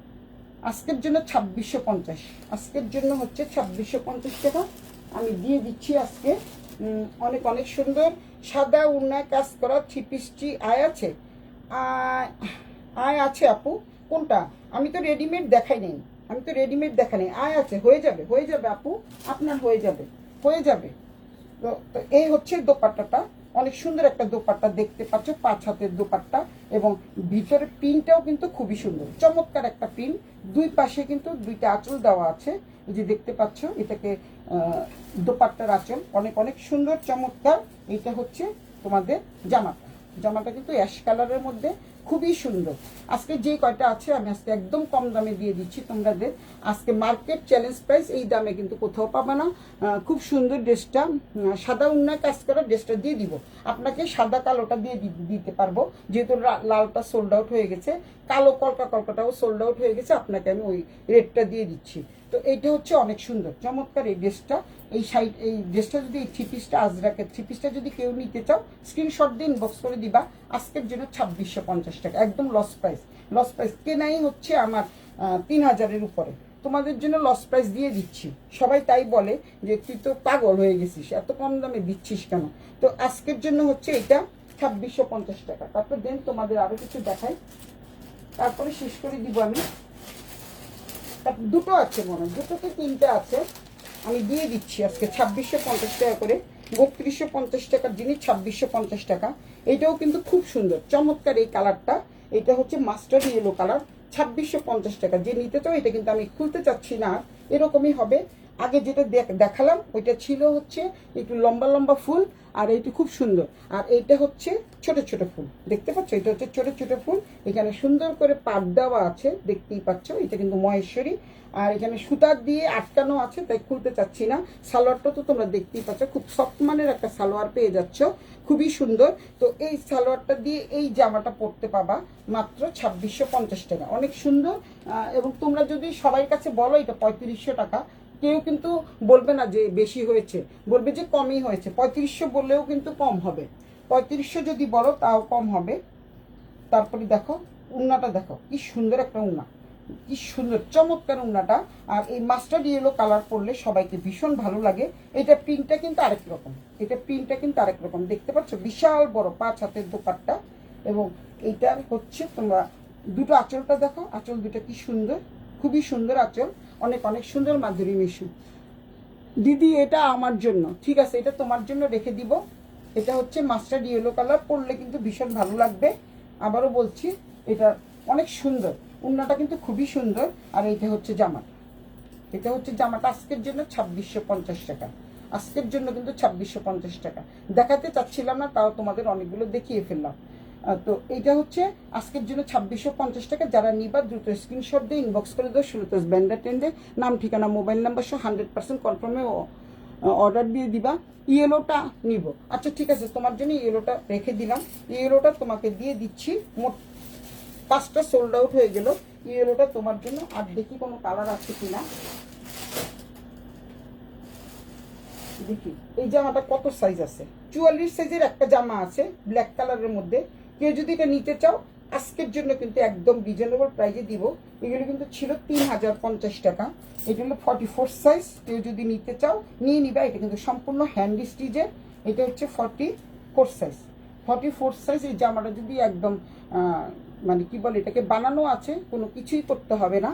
আজকের জন্য 2650, আজকের জন্য হচ্ছে 2650 টাকা আমি দিয়ে দিচ্ছি আজকে। অনেক অনেক সুন্দর সাদা উন্নায় কাজ করা 3 পিসটি আয় আছে আপু। কোনটা? আমি তো রেডিমেড দেখাই নাই, আয় আছে। হয়ে যাবে আপু, আপনার হয়ে যাবে। তো এই হচ্ছে দোপাট্টাটা, অনেক সুন্দর একটা দোপাট্টা দেখতে পাচ্ছ, 5 হাতের দোপাট্টা, এবং ভিতরে প্রিন্টটাও কিন্তু খুবই সুন্দর, চমৎকার একটা প্রিন্ট। দুই পাশে কিন্তু দুইটা আঁচল দেওয়া আছে, এই যে দেখতে পাচ্ছ, এটাকে দোপাট্টার আঁচল, অনেক অনেক সুন্দর চমৎকার। এটা হচ্ছে তোমাদের জামাটা। জামাটা কিন্তু অ্যাশ কালারের মধ্যে খুবই সুন্দর। আজকে যে কয়টা আছে আমি আজকে একদম কম দামে দিয়ে দিচ্ছি তোমাদের। আজকে মার্কেট চ্যালেঞ্জ প্রাইস, এই দামে কিন্তু কোথাও পাবে না। খুব সুন্দর ড্রেসটা, সাদা উন্নয় কাজ করা ড্রেসটা দিয়ে দিব আপনাকে। সাদা কালোটা দিয়ে দিতে পারবো, যেহেতু লালটা সোল্ড আউট হয়ে গেছে, কালো কলকাটাও সোল্ড আউট হয়ে গেছে, আপনাকে আমি ওই রেটটা দিয়ে দিচ্ছি। তো এইটা হচ্ছে অনেক সুন্দর চমৎকার এই ড্রেসটা। এই ড্রেসটা যদি এই থ্রি পিসটা আজরাকের থ্রি পিসটা যদি কেউ নিতে চাও, স্ক্রিনশট দিয়ে ইনবক্স করে দিবা। আজকের জন্য 2650 টাকা, একদম লস প্রাইস। লস প্রাইস কেনাই হচ্ছে আমার 3000-এর উপরে, তোমাদের জন্য লস প্রাইস দিয়ে দিচ্ছি। সবাই তাই বলে যে তুই তো পাগল হয়ে গেছিস, এত কম দামে দিচ্ছিস কেন। তো আজকের জন্য হচ্ছে এটা 2650 টাকা। তারপর দেন তোমাদের আরো কিছু দেখাই, তারপরে শেষ করে দিব আমি। দুটো আছে মনে হয়, দুটোতে তিনটা আছে, আমি দিয়ে দিচ্ছি আজকে 2650 টাকা করে। 3250 টাকার জিনিস 2650 টাকা। এইটাও কিন্তু খুব সুন্দর চমৎকার এই কালারটা। এটা হচ্ছে মাস্টার্ড ইয়েলো কালার, 2650 টাকা। যে নিতে চাও, এটা কিন্তু আমি খুলতে চাচ্ছি না, এরকমই হবে। আগে যেটা দেখালাম ওইটা ছিল হচ্ছে একটু লম্বা লম্বা ফুল, আর এইটা খুব সুন্দর। আর এইটা হচ্ছে ছোট ছোট ফুল, দেখতে পাচ্ছ, এটা হচ্ছে ছোট ছোট ফুল। এখানে সুন্দর করে পাট দেওয়া আছে, দেখতেই পাচ্ছ। এটা কিন্তু মহেশ্বরী, আর এখানে সুতা দিয়ে আটকানো আছে, তাই খুলতে চাচ্ছি না। সালোয়ারটা তো তোমরা দেখতেই পাচ্ছ, খুব সফট মানের একটা সালোয়ার পেয়ে যাচ্ছ, খুবই সুন্দর। তো এই সালোয়ারটা দিয়ে এই জামাটা পরতে পাবা মাত্র 2650 টাকা, অনেক সুন্দর। এবং তোমরা যদি সবার কাছে বলো এটা 3500 টাকা, কেউ কিন্তু বলবে না যে বেশি হয়েছে, বলবে যে কমই হয়েছে। 3500 বললেও কিন্তু কম হবে, 3500 যদি বলো তাও কম হবে। তারপরে দেখো উন্নাটা, দেখো কি সুন্দর একটা উন্না, কি সুন্দর চমৎকার উন্নাটা। আর এই মাস্টার্ড ইয়েলো কালার পরলে সবাইকে ভীষণ ভালো লাগে। এটা প্রিন্টটা কিন্তু আরেক রকম, এটা প্রিন্টটা কিন্তু আরেক রকম, দেখতে পাচ্ছ, বিশাল বড় 5 হাতের দোপাট্টা। এবং এইটার হচ্ছে তোমরা দুটো আঁচলটা দেখো, আঁচল দুটো কি সুন্দর, খুবই সুন্দর আঁচল, অনেক অনেক সুন্দর মাধুরী মিশু। দিদি এটা আমার জন্য, ঠিক আছে, এটা তোমার জন্য রেখে দিব। এটা হচ্ছে মাস্টার্ড ইয়েলো কালার, পরলে কিন্তু ভীষণ ভালো লাগবে। আবারও বলছি, এটা অনেক সুন্দর, উন্নাটা কিন্তু খুবই সুন্দর। আর এইটা হচ্ছে জামাটা, এটা হচ্ছে জামাটা আজকের জন্য 2650 টাকা। আজকের জন্য কিন্তু 2650 টাকা দেখাতে চাচ্ছিলাম না, তাও তোমাদের অনেকগুলো দেখিয়ে ফেললাম। তো এইটা হচ্ছে আজকের জন্য 2650 টাকা। যারা নিবা দ্রুত স্ক্রিনশট দিয়ে ইনবক্স করে দাও, সুরতস ব্যান্ডার টেন্ডে, নাম ঠিকানা মোবাইল নাম্বার সহ 100% কনফার্মে অর্ডার দিয়ে দিবা। ইয়েলোটা নিব, আচ্ছা ঠিক আছে, তোমার জন্য ইয়েলোটা রেখে দিলাম। ইয়েলোটা তোমাকে দিয়ে দিচ্ছি, মোট 5টা সোল্ড আউট হয়ে গেল। ইয়েলোটা তোমার জন্য। আর দেখি কোনো কালার আছে কিনা, দেখি এই জামাটা কত সাইজ আছে। 44 সাইজের একটা জামা আছে ব্ল্যাক কালারের মধ্যে। কেউ যদি এটা নিতে চাও, আজকের জন্য কিন্তু একদম রিজনেবল প্রাইসে দিব। এগুলো কিন্তু ছিল 3050 টাকা। এটা হলো 44 সাইজ, কেউ যদি নিতে চাও নিয়ে নিবা। এটা কিন্তু সম্পূর্ণ হ্যান্ড স্টিচের। এটা হচ্ছে 44 সাইজ। 44 সাইজ এই জামাটা যদি একদম মানে কি বলে, এটাকে বানানো আছে, কোনো কিছুই করতে হবে না।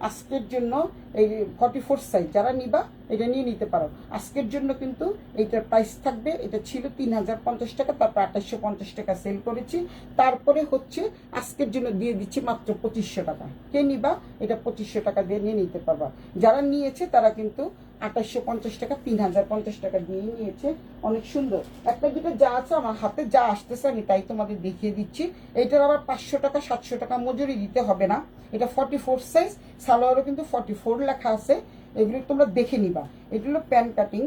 আজকের জন্য এই 44 সাইজ যারা নিবা এটা নিয়ে নিতে পারো। আজকের জন্য কিন্তু এইটার প্রাইস থাকবে, এটা ছিল 3050 টাকা, তারপর 2850 টাকা সেল করেছি। তারপরে হচ্ছে আজকের জন্য দিয়ে দিচ্ছি মাত্র 2500 টাকা। কে নিবা এটা 2500 টাকা দিয়ে নিয়ে নিতে পারবা। যারা নিয়েছে তারা কিন্তু 2850 টাকা 3050 টাকা দিয়ে নিয়েছে। অনেক সুন্দর একটা দুটো যা আছে, আমার হাতে যা আসতেছে আমি তাই তোমাদের দেখিয়ে দিচ্ছি। এইটার আবার 500 টাকা 700 টাকা মজুরি দিতে হবে না। এটা 44 সাইজ, সালোয়ারও কিন্তু 44 লেখা আছে। এগুলো তোমরা দেখে নিবা। এটা হলো প্যান্ট কাটিং,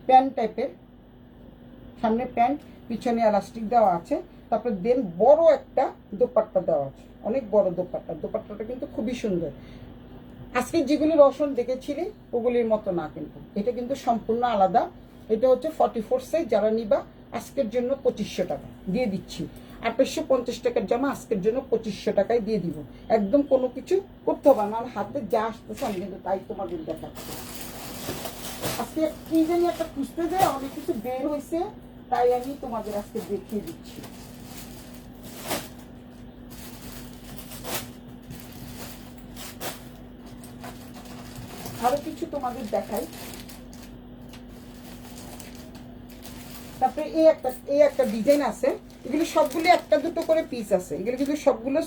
প্যান্ট টাইপের, সামনে প্যান্ট, পিছনে এলাস্টিক দেওয়া আছে। তারপর দেন বড় একটা দোপাট্টা দেওয়া আছে, অনেক বড় দোপাট্টা। দোপাট্টাটা কিন্তু খুবই সুন্দর। আজকে যেগুলি রসন দেখেছিলি ওগুলির মতো না, কিন্তু এটা কিন্তু সম্পূর্ণ আলাদা। এটা হচ্ছে 44 সাইজ। যারা নিবা আজকের জন্য 2500 টাকা দিয়ে দিচ্ছি। 2850 টাকার জামা আজকের জন্য 2500 টাকায় দিয়ে দিব। একদম কোনো কিছু করতে হবে না, আমার হাতে যা আসতেছে আমি কিন্তু তাই তোমাদের দেখাচ্ছি। আজকে কি জানি একটা খুঁজতে যায়, অনেক কিছু বের হয়েছে, তাই আমি তোমাদের আজকে দেখিয়ে দিচ্ছি। আরো কিছু তোমাদের দেখাই। তারপরে এই একটা ডিজাইন আছে, এগুলো সবগুলো একটা দুটো করে পিস আছে, এগুলো কিন্তু সবগুলো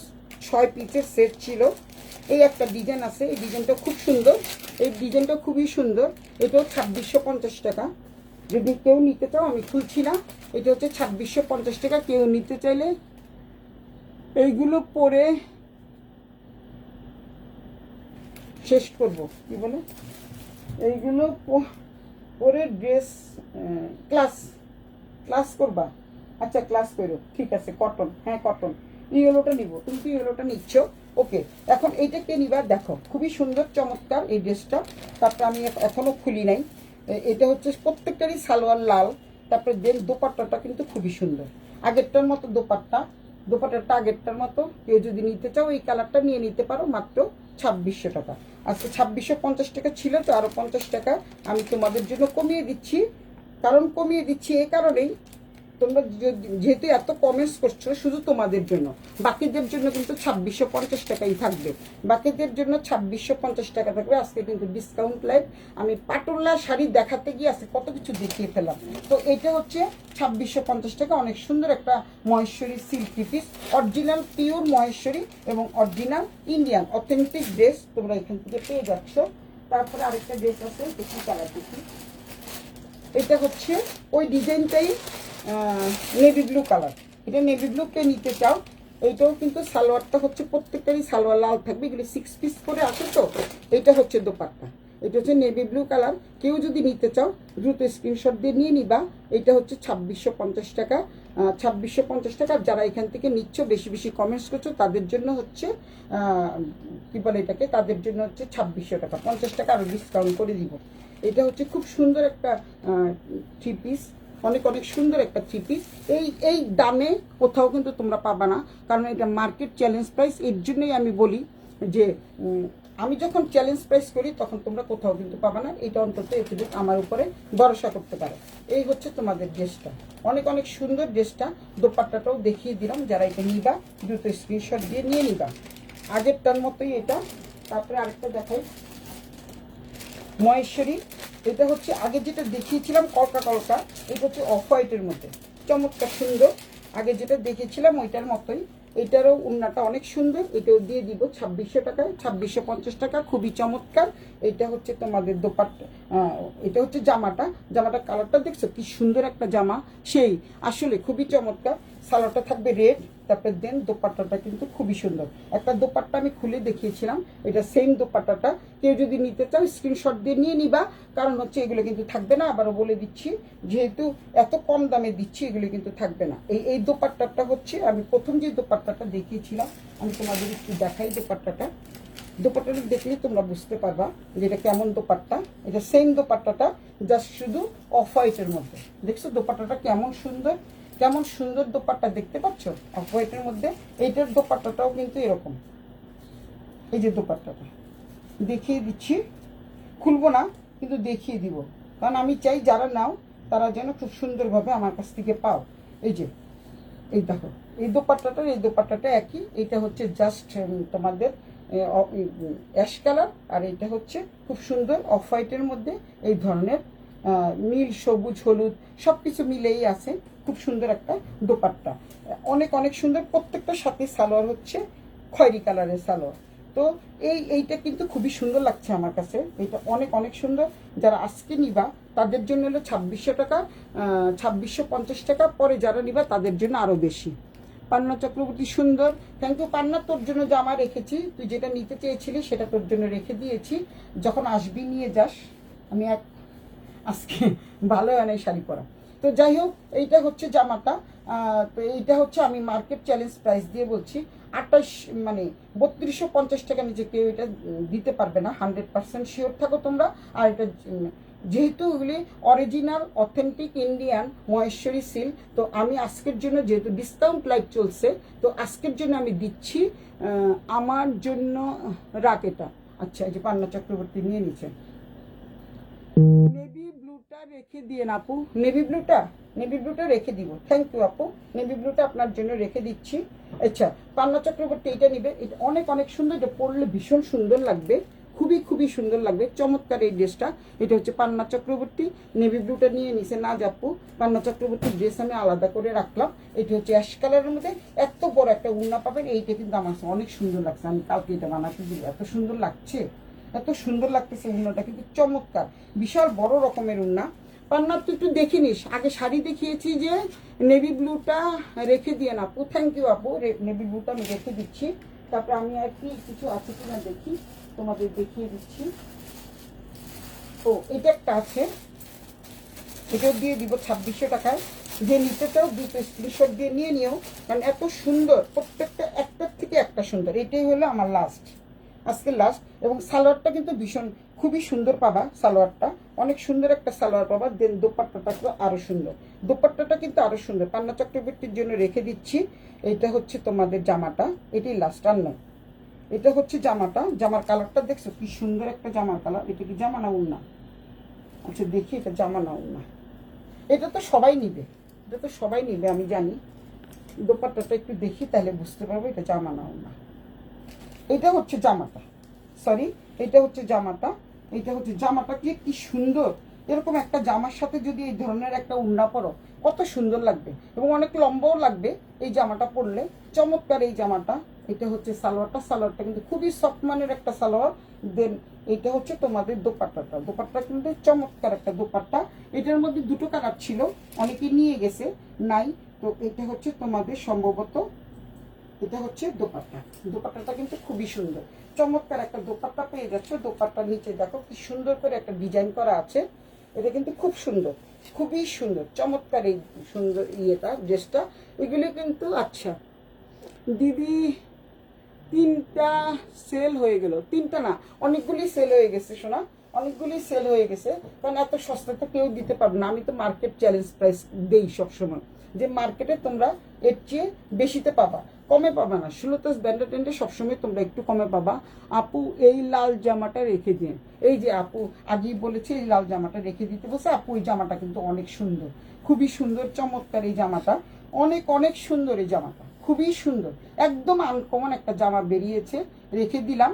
6 পিসের সেট ছিল। এই একটা ডিজাইন আছে, এই ডিজাইনটা খুব সুন্দর, এই ডিজাইনটা খুবই সুন্দর। এটাও 2650 টাকা। যদি কেউ নিতে চাও, আমি খুলছি না, এটা হচ্ছে 2650 টাকা। কেউ নিতে চাইলে এইগুলো পরে শেষ করব, কি বলে, এইগুলো পরে ড্রেস ক্লাস করবা। আচ্ছা ক্লাস করো, ঠিক আছে। কটন, হ্যাঁ কটন, ইয়েলোটা নিব। তুমি তো ইয়েলোটা নিচ্ছ, ওকে। এখন এইটা কে নিবা, দেখো খুবই সুন্দর চমৎকার এই ড্রেসটা। তারপরে আমি এখনো খুলি নাই। এটা হচ্ছে প্রত্যেকটারই সালোয়ার লাল। তারপরে দেন দোপাট্টাটা কিন্তু খুবই সুন্দর, আগেরটার মতো দোপাট্টাটা আগেরটার মতো। কেউ যদি নিতে চাও এই কালারটা নিয়ে নিতে পারো, মাত্র 2600 টাকা। আজকে 2650 টাকা ছিল, তো আরো 50 টাকা আমি তোমাদের জন্য কমিয়ে দিচ্ছি। কারণ কমিয়ে দিচ্ছি এই কারণেই, তোমরা যেহেতু এত কমেন্টস করছো, শুধু তোমাদের জন্য। বাকিদের জন্য কিন্তু 2650 টাকাই থাকবে, বাকিদের জন্য 2650 টাকা থাকবে। আজকে কিন্তু ডিসকাউন্ট লাইভ। আমি পাটোলা শাড়ি দেখাতে গিয়ে আজকে কত কিছু দেখিয়ে ফেলাম। তো এটা হচ্ছে 2650 টাকা। অনেক সুন্দর একটা Maheshwari silky piece, original pure Maheshwari এবং অরিজিনাল ইন্ডিয়ান অথেন্টিক ড্রেস তোমরা এখান থেকে পেয়ে যাচ্ছ। তারপরে আরেকটা ড্রেস আছে, দেখি কালার দেখি। এটা হচ্ছে ওই ডিজাইনটাই নেভি ব্লু কালার। এটা নেভি ব্লু কে নিতে চাও, এইটাও কিন্তু সালোয়ারটা হচ্ছে প্রত্যেকটারই সালোয়ার লাল থাকবে। এগুলো 6 পিস করে আছে। তো এটা হচ্ছে দোপাট্টা, এটা হচ্ছে নেভি ব্লু কালার। কেউ যদি নিতে চাও দ্রুত স্ক্রিনশট দিয়ে নিয়ে নিবা। এটা হচ্ছে 2650 টাকা। 2650 টাকা। যারা এখান থেকে নিচ্ছ, বেশি বেশি কমেন্টস করছো, তাদের জন্য হচ্ছে কি বলে এটাকে, তাদের জন্য হচ্ছে 2600 টাকা। 50 টাকা আরও ডিসকাউন্ট করে দিব। এটা হচ্ছে খুব সুন্দর একটা 3 পিস, অনেক সুন্দর একটা 3 পিস। এই দামে কোথাও কিন্তু তোমরা পাবা না, কারণ এটা মার্কেট চ্যালেঞ্জ প্রাইস। এর জন্যই আমি বলি যে আমি যখন চ্যালেঞ্জ প্রাইস করি তখন তোমরা কোথাও কিন্তু পাবা না। এটা অন্তত একটু আমার উপরে ভরসা করতে পারো। এই হচ্ছে তোমাদের ড্রেসটা, অনেক সুন্দর ড্রেসটা। দোপাট্টাটাও দেখিয়ে দিলাম, যারা এটা নিবা দ্রুত স্ক্রিনশট দিয়ে নিয়ে নিবা। আগেরটার মতোই এটা। তারপরে আরেকটা দেখাই, মহেশ্বরী। এটা হচ্ছে আগে যেটা দেখিয়েছিলাম কলকা, এটা হচ্ছে অফ হোয়াইটের মধ্যে চমৎকার সুন্দর। আগে যেটা দেখেছিলাম ওইটার মতোই। এটারও উন্নাটা অনেক সুন্দর। এটাও দিয়ে দিব 2600 টাকায়, 2650 টাকা। খুবই চমৎকার। এটা হচ্ছে তোমাদের দোপাট্টা, এটা হচ্ছে জামাটা কালারটা দেখছো কি সুন্দর একটা জামা, সেই আসলে খুবই চমৎকার। সালোয়ারটা থাকবে রেড। তারপরে দেন দোপাট্টাটা কিন্তু খুবই সুন্দর। একটা দোপাট্টা আমি খুলে দেখিয়েছিলাম, এটা সেম দোপাট্টাটা। কেউ যদি নিতে চাও স্ক্রিনশট দিয়ে নিয়ে নিবা, কারণ হচ্ছে এগুলো কিন্তু থাকবে না। আবারও বলে দিচ্ছি, যেহেতু এত কম দামে দিচ্ছি, এগুলো কিন্তু থাকবে না। এই দোপাট্টাটা হচ্ছে, আমি প্রথম যে দোপাট্টাটা দেখিয়েছিলাম, আমি তোমাদের একটু দেখাই দোপাট্টাটা দেখলে তোমরা বুঝতে পারবা যে এটা কেমন দোপাট্টা। এটা সেম দোপাট্টাটা, জাস্ট শুধু অফ হোয়াইটের মধ্যে। দেখছো দোপাট্টাটা কেমন সুন্দর দোপাট্টা, দেখতে পাচ্ছ অফ হোয়াইটের মধ্যে। এইটার দোপাট্টাটাও কিন্তু এরকম। এই যে দোপাট্টাটা দেখিয়ে দিচ্ছি, খুলবো না কিন্তু দেখিয়ে দিব, কারণ আমি চাই যারা নাও তারা যেন খুব সুন্দরভাবে আমার কাছ থেকে পাও। এই যে এই দেখো, এই দোপাট্টাটা একই। এটা হচ্ছে জাস্ট তোমাদের অ্যাশ কালার, আর এটা হচ্ছে খুব সুন্দর অফ হোয়াইটের মধ্যে এই ধরনের নীল, সবুজ, হলুদ সব কিছু মিলেই আছে। খুব সুন্দর একটা দোপাট্টা, অনেক সুন্দর। প্রত্যেকটার সাথে সালোয়ার হচ্ছে খয়েরি কালারের সালোয়ার। তো এইটা কিন্তু খুবই সুন্দর লাগছে আমার কাছে। এটা অনেক সুন্দর। যারা আজকে নিবা তাদের জন্য হলো 2600 টাকা, 2650 টাকা। পরে যারা নিবা তাদের জন্য আরও বেশি। পান্না চক্রবর্তী সুন্দর, থ্যাংক ইউ পান্না। তোর জন্য জামা রেখেছি, তুই যেটা নিতে চেয়েছিলি সেটা তোর জন্য রেখে দিয়েছি। যখন আসবি নিয়ে যাস। আমি আজকে ভালো আনাই শাড়ি পরা। তো যাই হোক, এইটা হচ্ছে জামাটা। তো এইটা হচ্ছে আমি মার্কেট চ্যালেঞ্জ প্রাইস দিয়ে বলছি, 3250 টাকা নিচে কেউ এটা দিতে পারবে না। 100% শিওর থাকো তোমরা। আর এটা যেহেতু এগুলি original authentic Indian Maheshwari silk, তো আমি আজকের জন্য, যেহেতু ডিসকাউন্ট লাইভ চলছে, তো আজকের জন্য আমি দিচ্ছি। আমার জন্য রাখ এটা। আচ্ছা, এই যে পান্না চক্রবর্তী নিয়ে নিচ্ছে। নেভি ব্লুটা রেখে দিয়ে না আপু, নেভি ব্লুটা রেখে দিব। থ্যাংক ইউ আপু, নেভি ব্লুটা আপনার জন্য রেখে দিচ্ছি। আচ্ছা, পান্না চক্রবর্তী এটা নিবে। এটা অনেক সুন্দর, এটা পরলে ভীষণ সুন্দর লাগবে। খুবই খুবই সুন্দর লাগবে, চমৎকার এই ড্রেসটা। এটা হচ্ছে পান্না চক্রবর্তী, নেভি ব্লুটা নিয়ে নিছে না জাপু। পান্না চক্রবর্তীর ড্রেস আমি আলাদা করে রাখলাম। এটি হচ্ছে অ্যাশ কালারের মধ্যে, এত বড় একটা উন্না পাবেন। এইটা কিন্তু আমার অনেক সুন্দর লাগছে, আমি কালকে এটা বানাতে দিই, এত সুন্দর লাগছে, এত সুন্দর লাগতেছে। উন্নাটা কিন্তু চমৎকার, বিশাল বড় রকমের উন্না। পান্না তুই একটু দেখে নিস, আগে শাড়ি দেখিয়েছি যে নেভি ব্লুটা রেখে দিয়ে না আপু, থ্যাংক ইউ আপু, নেভি ব্লুটা আমি রেখে দিচ্ছি। তারপরে আমি আর কি কিছু আছে কিনা দেখি, তোমাদের দেখিয়ে দিচ্ছি। ও এটা একটা আছে, এটাও দিয়ে দিব 2600 টাকায়। যে নিতে চাও দুটো স্ক্রিনশট দিয়ে নিয়ে নিও, কারণ এত সুন্দর, প্রত্যেকটা একটার থেকে একটা সুন্দর। এটাই হলো আমার লাস্ট, আজকে লাস্ট। এবং সালোয়ারটা কিন্তু ভীষণ খুবই সুন্দর পাবা, সালোয়ারটা অনেক সুন্দর একটা সালোয়ার পাবা। দেন দোপাট্টাটা তো আরো সুন্দর, দোপাট্টাটা কিন্তু আরো সুন্দর। পান্না চক্রবর্তীর জন্য রেখে দিচ্ছি। এইটা হচ্ছে তোমাদের জামাটা, এটাই লাস্ট আর নয়। এটা হচ্ছে জামাটা, জামার কালারটা দেখছো কি সুন্দর একটা জামার কালার। এটা কি জামা না উন্না? আচ্ছা দেখি, এটা জামা না উন্না? এটা তো সবাই নিবে, এটা তো সবাই নিবে আমি জানি। দোপাট্টাটা একটু দেখি তাহলে বুঝতে পারবো এটা জামা না উন্না। এটা হচ্ছে জামাটা, সরি এটা হচ্ছে জামাটা। এটা হচ্ছে জামাটা, কি সুন্দর। এরকম একটা জামার সাথে যদি এই ধরনের একটা উন্না পরো কত সুন্দর লাগবে, এবং অনেক লম্বাও লাগবে এই জামাটা পরলে। চমৎকার এই জামাটা। এটা হচ্ছে সালোয়ারটা, সালোয়ারটা কিন্তু খুবই সফট মানের একটা সালোয়ার। দেন এটা হচ্ছে তোমাদের দোপাট্টাটা, দোপাট্টা কিন্তু চমৎকার একটা দোপাট্টা। এটার মধ্যে দুটো কালার ছিল, অনেকে নিয়ে গেছে, নাই তো। এটা হচ্ছে তোমাদের সম্ভবত, এটা হচ্ছে দোপাট্টা। দোপাট্টাটা কিন্তু খুবই সুন্দর, চমৎকার একটা দোপাট্টা পেয়ে যাচ্ছে। দোপাট্টার নিচে দেখো কি সুন্দর করে একটা ডিজাইন করা আছে। এটা কিন্তু খুব সুন্দর, খুবই সুন্দর, চমৎকার এই সুন্দর ইয়েটা, ড্রেসটা। এগুলি কিন্তু আচ্ছা দিদি, তিনটা সেল হয়ে গেল, তিনটা না অনেকগুলি সেল হয়ে গেছে সোনা, অনেকগুলি সেল হয়ে গেছে। কারণ এত সস্তাতে কেউ দিতে পারবে না। আমি তো মার্কেট চ্যালেঞ্জ প্রাইস দেই সবসময়, যে মার্কেটে তোমরা এর চেয়ে বেশিতে পাবা, কমে পাবা না। 16 ব্যান্ডে টেন্ডে সবসময় তোমরা একটু কমে পাবা। আপু এই লাল জামাটা রেখে দিন, এই যে আপু আগেই বলেছে এই লাল জামাটা রেখে দিতে বলছে। আপু এই জামাটা কিন্তু অনেক সুন্দর, খুবই সুন্দর, চমৎকার এই জামাটা, অনেক অনেক সুন্দর এই জামাটা, খুবই সুন্দর, একদম আনকমন একটা জামা বেরিয়েছে, রেখে দিলাম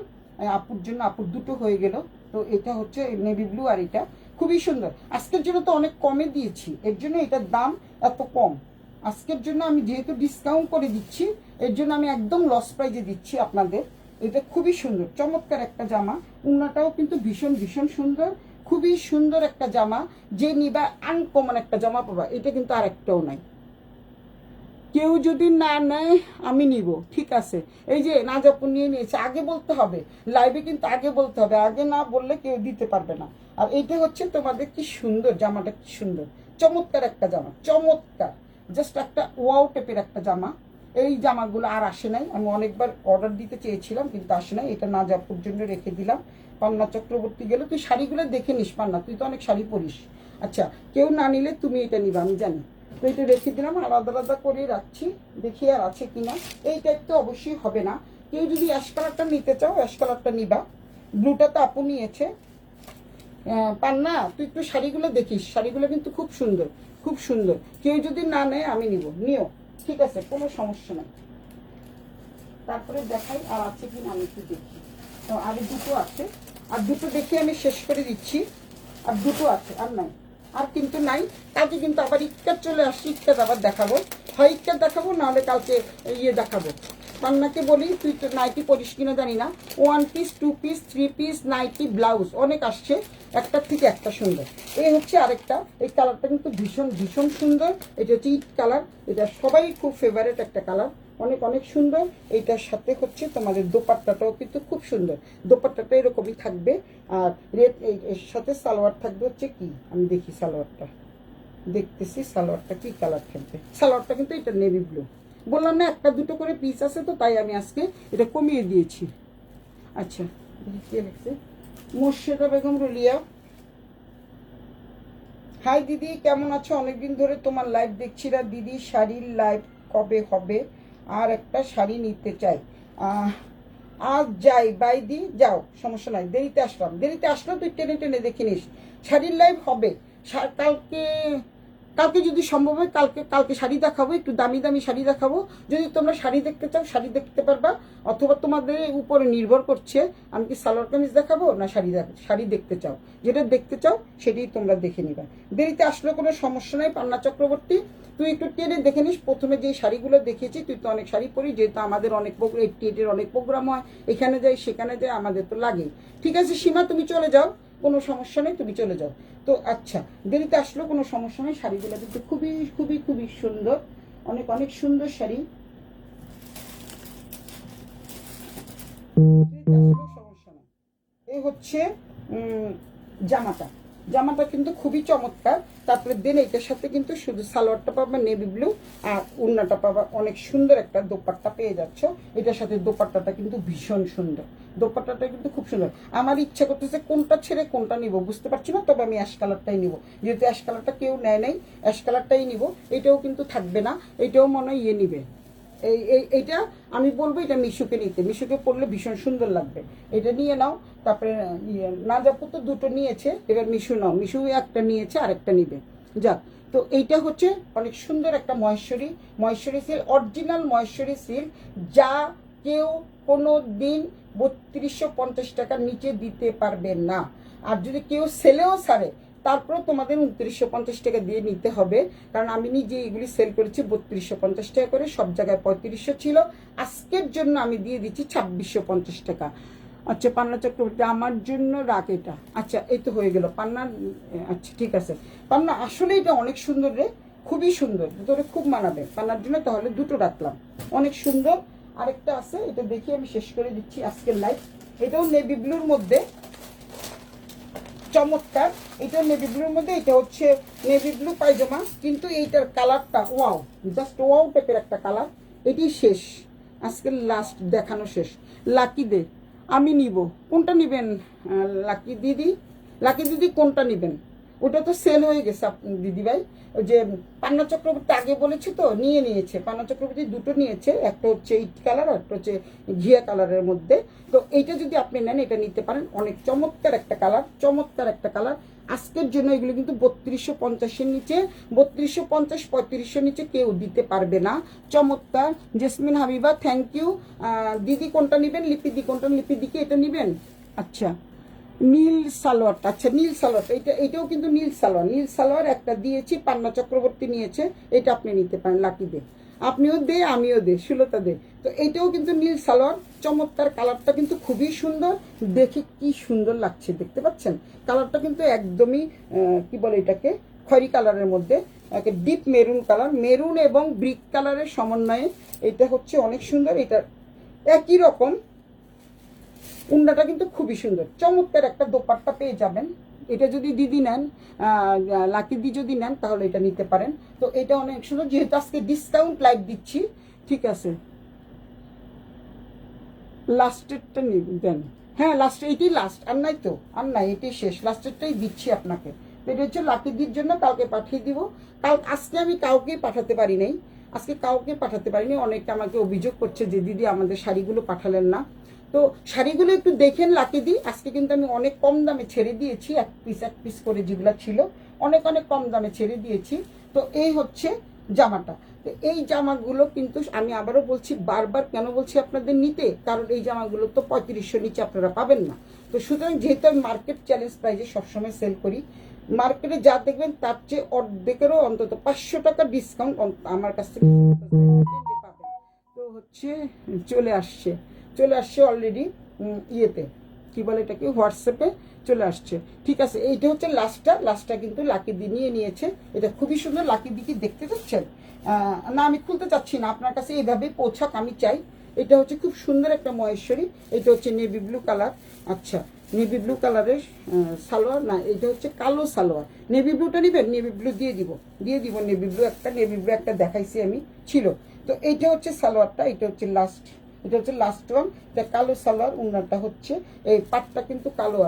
আপুর জন্য। আপুর দুটো হয়ে গেল। তো এটা হচ্ছে নেভি ব্লু, আর এটা খুবই সুন্দর। আজকের জন্য তো অনেক কমে দিয়েছি, এর জন্য এটার দাম এত কম। আজকের জন্য আমি যেহেতু ডিসকাউন্ট করে দিচ্ছি, এর জন্য আমি একদম লস প্রাইজে দিচ্ছি আপনাদের। এটা খুবই সুন্দর, চমৎকার একটা জামা। উন্নাটাও কিন্তু ভীষণ ভীষণ সুন্দর, খুবই সুন্দর একটা জামা। যে নিবা আনকমন একটা জামা পাবা, এটা কিন্তু আর একটাও নাই। কেউ যদি না নেয় আমি নিব, ঠিক আছে। এই যে নাজাপুর নিয়ে নিয়েছে, আগে বলতে হবে লাইভে, কিন্তু আগে বলতে হবে, আগে না বললে কেউ দিতে পারবে না। আর এইটা হচ্ছে তোমাদের কি সুন্দর জামাটা, কি সুন্দর চমৎকার একটা জামা, চমৎকার, জাস্ট একটা ওয়াও টাইপের একটা জামা। এই জামাগুলো আর আসে নাই, আমি অনেকবার অর্ডার দিতে চেয়েছিলাম কিন্তু আসে নাই। এটা নাজাপুর জন্য রেখে দিলাম। পান্না চক্রবর্তী গেলে তুই শাড়িগুলো দেখে নিস, পান্না তুই তো অনেক শাড়ি পরিস। আচ্ছা কেউ না নিলে তুমি এটা নিবা, আমি জানি। তো এটা রেখে দিলাম, আলাদা আলাদা করে রাখছি, দেখি আর আছে কিনা। এই টাইপ তো অবশ্যই হবে না। কেউ যদি অ্যাশ কালারটা নিতে চাও অ্যাশ কালারটা নিবা। ব্লুটা তো আপু নিয়েছে। পান্না তুই একটু শাড়িগুলো দেখিস, শাড়িগুলো কিন্তু খুব সুন্দর, খুব সুন্দর। কেউ যদি না নেয় আমি নিব, নিও, ঠিক আছে, কোনো সমস্যা নাই। তারপরে দেখাই আর আছে কিনা, আমি একটু দেখি। তো আর দুটো আছে, আর দুটো দেখে আমি শেষ করে দিচ্ছি। আর দুটো আছে, আর নাই, আর কিন্তু নাই। কালকে কিন্তু আবার ইটকাট চলে আসছি, ইটকাট আবার দেখাবো, হয় ইটকাট দেখাবো, নাহলে কালকে ইয়ে দেখাবো। পান্নাকে বলি তুই তো নাইটি পরিস কিনা জানি না, 1 piece 2 piece 3 piece nighty blouse অনেক আসছে, একটার থেকে একটা সুন্দর। এই হচ্ছে আরেকটা, এই কালারটা কিন্তু ভীষণ ভীষণ সুন্দর। এটা হচ্ছে ইট কালার, এটা সবাই খুব ফেভারেট একটা কালার, অনেক অনেক সুন্দর। এইটার সাথে হচ্ছে তোমাদের দোপাট্টাটাও কিন্তু খুব সুন্দর, দোপাট্টাটা এরকমই থাকবে। আর রেড এর সাথে সালোয়ার থাকবে হচ্ছে কি, আমি দেখি সালোয়ারটা, দেখতেছি সালোয়ারটা কি কালার থাকবে। সালোয়ারটা কিন্তু এটা নেভি ব্লু, বললাম না একটা দুটো করে পিস আছে, তো তাই আমি আজকে এটা কমিয়ে দিয়েছি। আচ্ছা কে লিখছে, মোর্শেদা বেগম রুলিয়া, হাই দিদি কেমন আছো? অনেকদিন ধরে তোমার লাইভ দেখছি না দিদি, শাড়ির লাইভ কবে হবে? আর একটা শাড়ি নিতে চাই। আজ যাই বাই দি, যাও সমস্যা নাই, দেরিতে আসলাম, দেরিতে আসলেও তুই টেনে টেনে দেখে নিস। শাড়ির লাইভ হবে কালকে, কালকে যদি সম্ভব হয় কালকে কালকে শাড়ি দেখাবো, একটু দামি দামি শাড়ি দেখাবো। যদি তোমরা শাড়ি দেখতে চাও শাড়ি দেখতে পারবা, অথবা তোমাদের উপরে নির্ভর করছে আমি কি সালোয়ার কামিজ দেখাবো না শাড়ি দেখতে চাও। যেটা দেখতে চাও সেটাই তোমরা দেখে নিবা। দেরিতে আসলে কোনো সমস্যা নাই। পান্না চক্রবর্তী, তুই একটু টেনে দেখে নিস। প্রথমে যে শাড়িগুলো দেখিয়েছি, তুই তো অনেক শাড়ি পরি, যেহেতু আমাদের অনেক 88-এর অনেক প্রোগ্রাম হয়, এখানে যাই সেখানে যাই, আমাদের তো লাগেই। ঠিক আছে সীমা, তুমি চলে যাও, কোনো সমস্যা নেই, তুমি চলে যাও। তো আচ্ছা, দেরিতে আসলেও কোনো সমস্যা নেই। শাড়িগুলো কিন্তু খুবই খুবই খুবই সুন্দর, অনেক অনেক সুন্দর শাড়ি। সমস্যা নেই। এই হচ্ছে জামাটা। জামাটা কিন্তু খুবই চমৎকার। তারপরে দেন এটার সাথে কিন্তু শুধু সালোয়ারটা পাবা নেভি ব্লু, আর উন্নাটা পাবা অনেক সুন্দর একটা দোপাট্টা পেয়ে যাচ্ছ। এটার সাথে দোপাট্টাটা কিন্তু ভীষণ সুন্দর, দোপাট্টাটা কিন্তু খুব সুন্দর। আমার ইচ্ছা করতেছে কোনটা ছেড়ে কোনটা নিব বুঝতে পারছি না, তবে আমি অ্যাশ কালারটাই নিব। যেহেতু অ্যাশ কালারটা কেউ নেয় নাই, অ্যাশ কালারটাই নিব। এটাও কিন্তু থাকবে না, এটাও মনে হয় নিবে। এইটা আমি বলবো এটা মিশুকে নিতে, মিশুকে পরলে ভীষণ সুন্দর লাগবে। এটা নিয়ে নাও। তারপরে নাজাপু তো দুটো নিয়েছে, এবার মিশু নাও। মিশু একটা নিয়েছে, আরেকটা নিবে। যাক, তো এইটা হচ্ছে অনেক সুন্দর একটা Maheshwari silk, original Maheshwari silk, যা কেউ কোনো দিন 3250 টাকার নিচে দিতে পারবে না। আর যদি কেউ সেলেও ছাড়ে তারপরে তোমাদের 2950 টাকা দিয়ে নিতে হবে। কারণ আমি নিজে এগুলি সেল করেছি 3250 টাকা করে, সব জায়গায় 3500 ছিল। আজকের জন্য আমি দিয়ে দিচ্ছি 2650 টাকা। আচ্ছা পান্না চক্রবর্তী, আমার জন্য রাখ এটা। আচ্ছা এই তো হয়ে গেল পান্না। আচ্ছা ঠিক আছে পান্না, আসলে এটা অনেক সুন্দর রে, খুবই সুন্দর, তোরে খুব মানাবে পান্নার জন্য। তাহলে দুটো রাখলাম, অনেক সুন্দর। আরেকটা আছে, এটা দেখি আমি শেষ করে দিচ্ছি আজকের লাইভ। এটাও নেভি ব্লুর মধ্যে, চমৎকার। এটা নেভি ব্লুর মধ্যে, এটা হচ্ছে নেভি ব্লু পায়জামা, কিন্তু এইটার কালারটা ওয়াও, জাস্ট ওয়াও টাইপের একটা কালার। এটি শেষ, আজকের লাস্ট দেখানো শেষ। লাকি দে, আমি নিব। কোনটা নিবেন লাকি দিদি? লাকি দিদি কোনটা নিবেন? ওটা তো সেল হয়ে গেছে দিদি ভাই। ওই যে পান্না চক্রবর্তী আগে বলেছি তো, নিয়েছে পান্না চক্রবর্তী, দুটো নিয়েছে। একটা হচ্ছে ইট কালার, একটা হচ্ছে ঘিয়া কালারের মধ্যে। তো এইটা যদি আপনি নেন, এটা নিতে পারেন, অনেক চমৎকার একটা কালার, চমৎকার একটা কালার। আজকের জন্য এগুলো কিন্তু 3250-এর নিচে, 3250 3500 নিচে কেউ দিতে পারবে না। চমৎকার। Jasmine Habiba, thank you. দিদি কোনটা নেবেন? লিপিদি কোনটা? লিপিদিকে এটা নেবেন। আচ্ছা নীল সালোয়ারটা, আচ্ছা নীল সালোয়ারটা, এটাও কিন্তু নীল সালোয়ার একটা দিয়েছি, পান্না চক্রবর্তী নিয়েছে। এটা আপনি নিতে পারেন লাকি দে, আপনিও দে আমিও দে, সুলতা দে। তো এটাও কিন্তু নীল সালোয়ার, চমৎকার। কালারটা কিন্তু খুবই সুন্দর, দেখে কি সুন্দর লাগছে দেখতে পাচ্ছেন। কালারটা কিন্তু একদমই কি বলে এটাকে, খয়েরি কালারের মধ্যে, ডিপ মেরুন কালার, মেরুন এবং ব্রিক কালারের সমন্বয়ে। এটা হচ্ছে অনেক সুন্দর। এটা একই রকম, উন্নাটা কিন্তু খুবই সুন্দর, চমৎকার একটা দোপাট্টা পেয়ে যাবেন। এটা যদি দিদি নেন, লাকি দি যদি নেন, তাহলে এটা নিতে পারেন। তো এটা অনেক সুন্দর, যেহেতু আজকে ডিসকাউন্ট লাইভ দিচ্ছি। ঠিক আছে, লাস্টেরটা দেন। হ্যাঁ লাস্ট, এইটাই লাস্ট, আর নাই তো, আর নাই, এটাই শেষ, লাস্টেরটাই দিচ্ছি আপনাকে। তো এটা হচ্ছে লাকি দির জন্য, কাউকে পাঠিয়ে দিব। আজকে আমি কাউকে পাঠাতে পারি নাই, আজকে কাউকে পাঠাতে পারিনি। অনেকে আমাকে অভিযোগ করছে যে দিদি আমাদের শাড়িগুলো পাঠালেন না। তো শাড়িগুলো একটু দেখেন লাকি দি। আজকে কিন্তু আমি অনেক কম দামে ছেড়ে দিয়েছি, এক পিস করে যেগুলো ছিল অনেক অনেক কম দামে ছেড়ে দিয়েছি। তো এই হচ্ছে জামাটা। তো এই জামাগুলো কিন্তু আমি আবারও বলছি, বারবার কেন বলছি আপনাদের নিতে, কারণ এই জামাগুলো তো 3500 নিচে আপনারা পাবেন না। তো সুতরাং যেহেতু আমি মার্কেট চ্যালেঞ্জ প্রাইজে সবসময় সেল করি, মার্কেটে যা দেখবেন তার চেয়ে অর্ধেকেরও অন্তত 500 টাকা ডিসকাউন্ট আমার কাছ থেকে পাবেন। তো হচ্ছে চলে আসছে অলরেডি ইয়েতে, কি বলে এটাকে, হোয়াটসঅ্যাপে চলে আসছে। ঠিক আছে, এইটা হচ্ছে লাস্টটা কিন্তু লাকি দি নিয়ে নিয়েছে। এটা খুবই সুন্দর। লাকি দি কি দেখতে চাচ্ছেন? না আমি খুলতে চাচ্ছি না, আপনার কাছে এইভাবেই পৌঁছাক আমি চাই। এটা হচ্ছে খুব সুন্দর একটা মহেশ্বরী, এটা হচ্ছে নেভি ব্লু কালার। আচ্ছা নেভি ব্লু কালারের সালোয়ার, না এটা হচ্ছে কালো সালোয়ার। নেভি ব্লুটা নেবেন? নেভি ব্লু দিয়ে দিব নেভি ব্লু একটা দেখাইছি আমি, ছিল। তো এইটা হচ্ছে সালোয়ারটা, এটা হচ্ছে লাস্ট ওয়ান। এটা কালো সালোয়ার, উন্নাটা হচ্ছে এই পাটটা কিন্তু কালো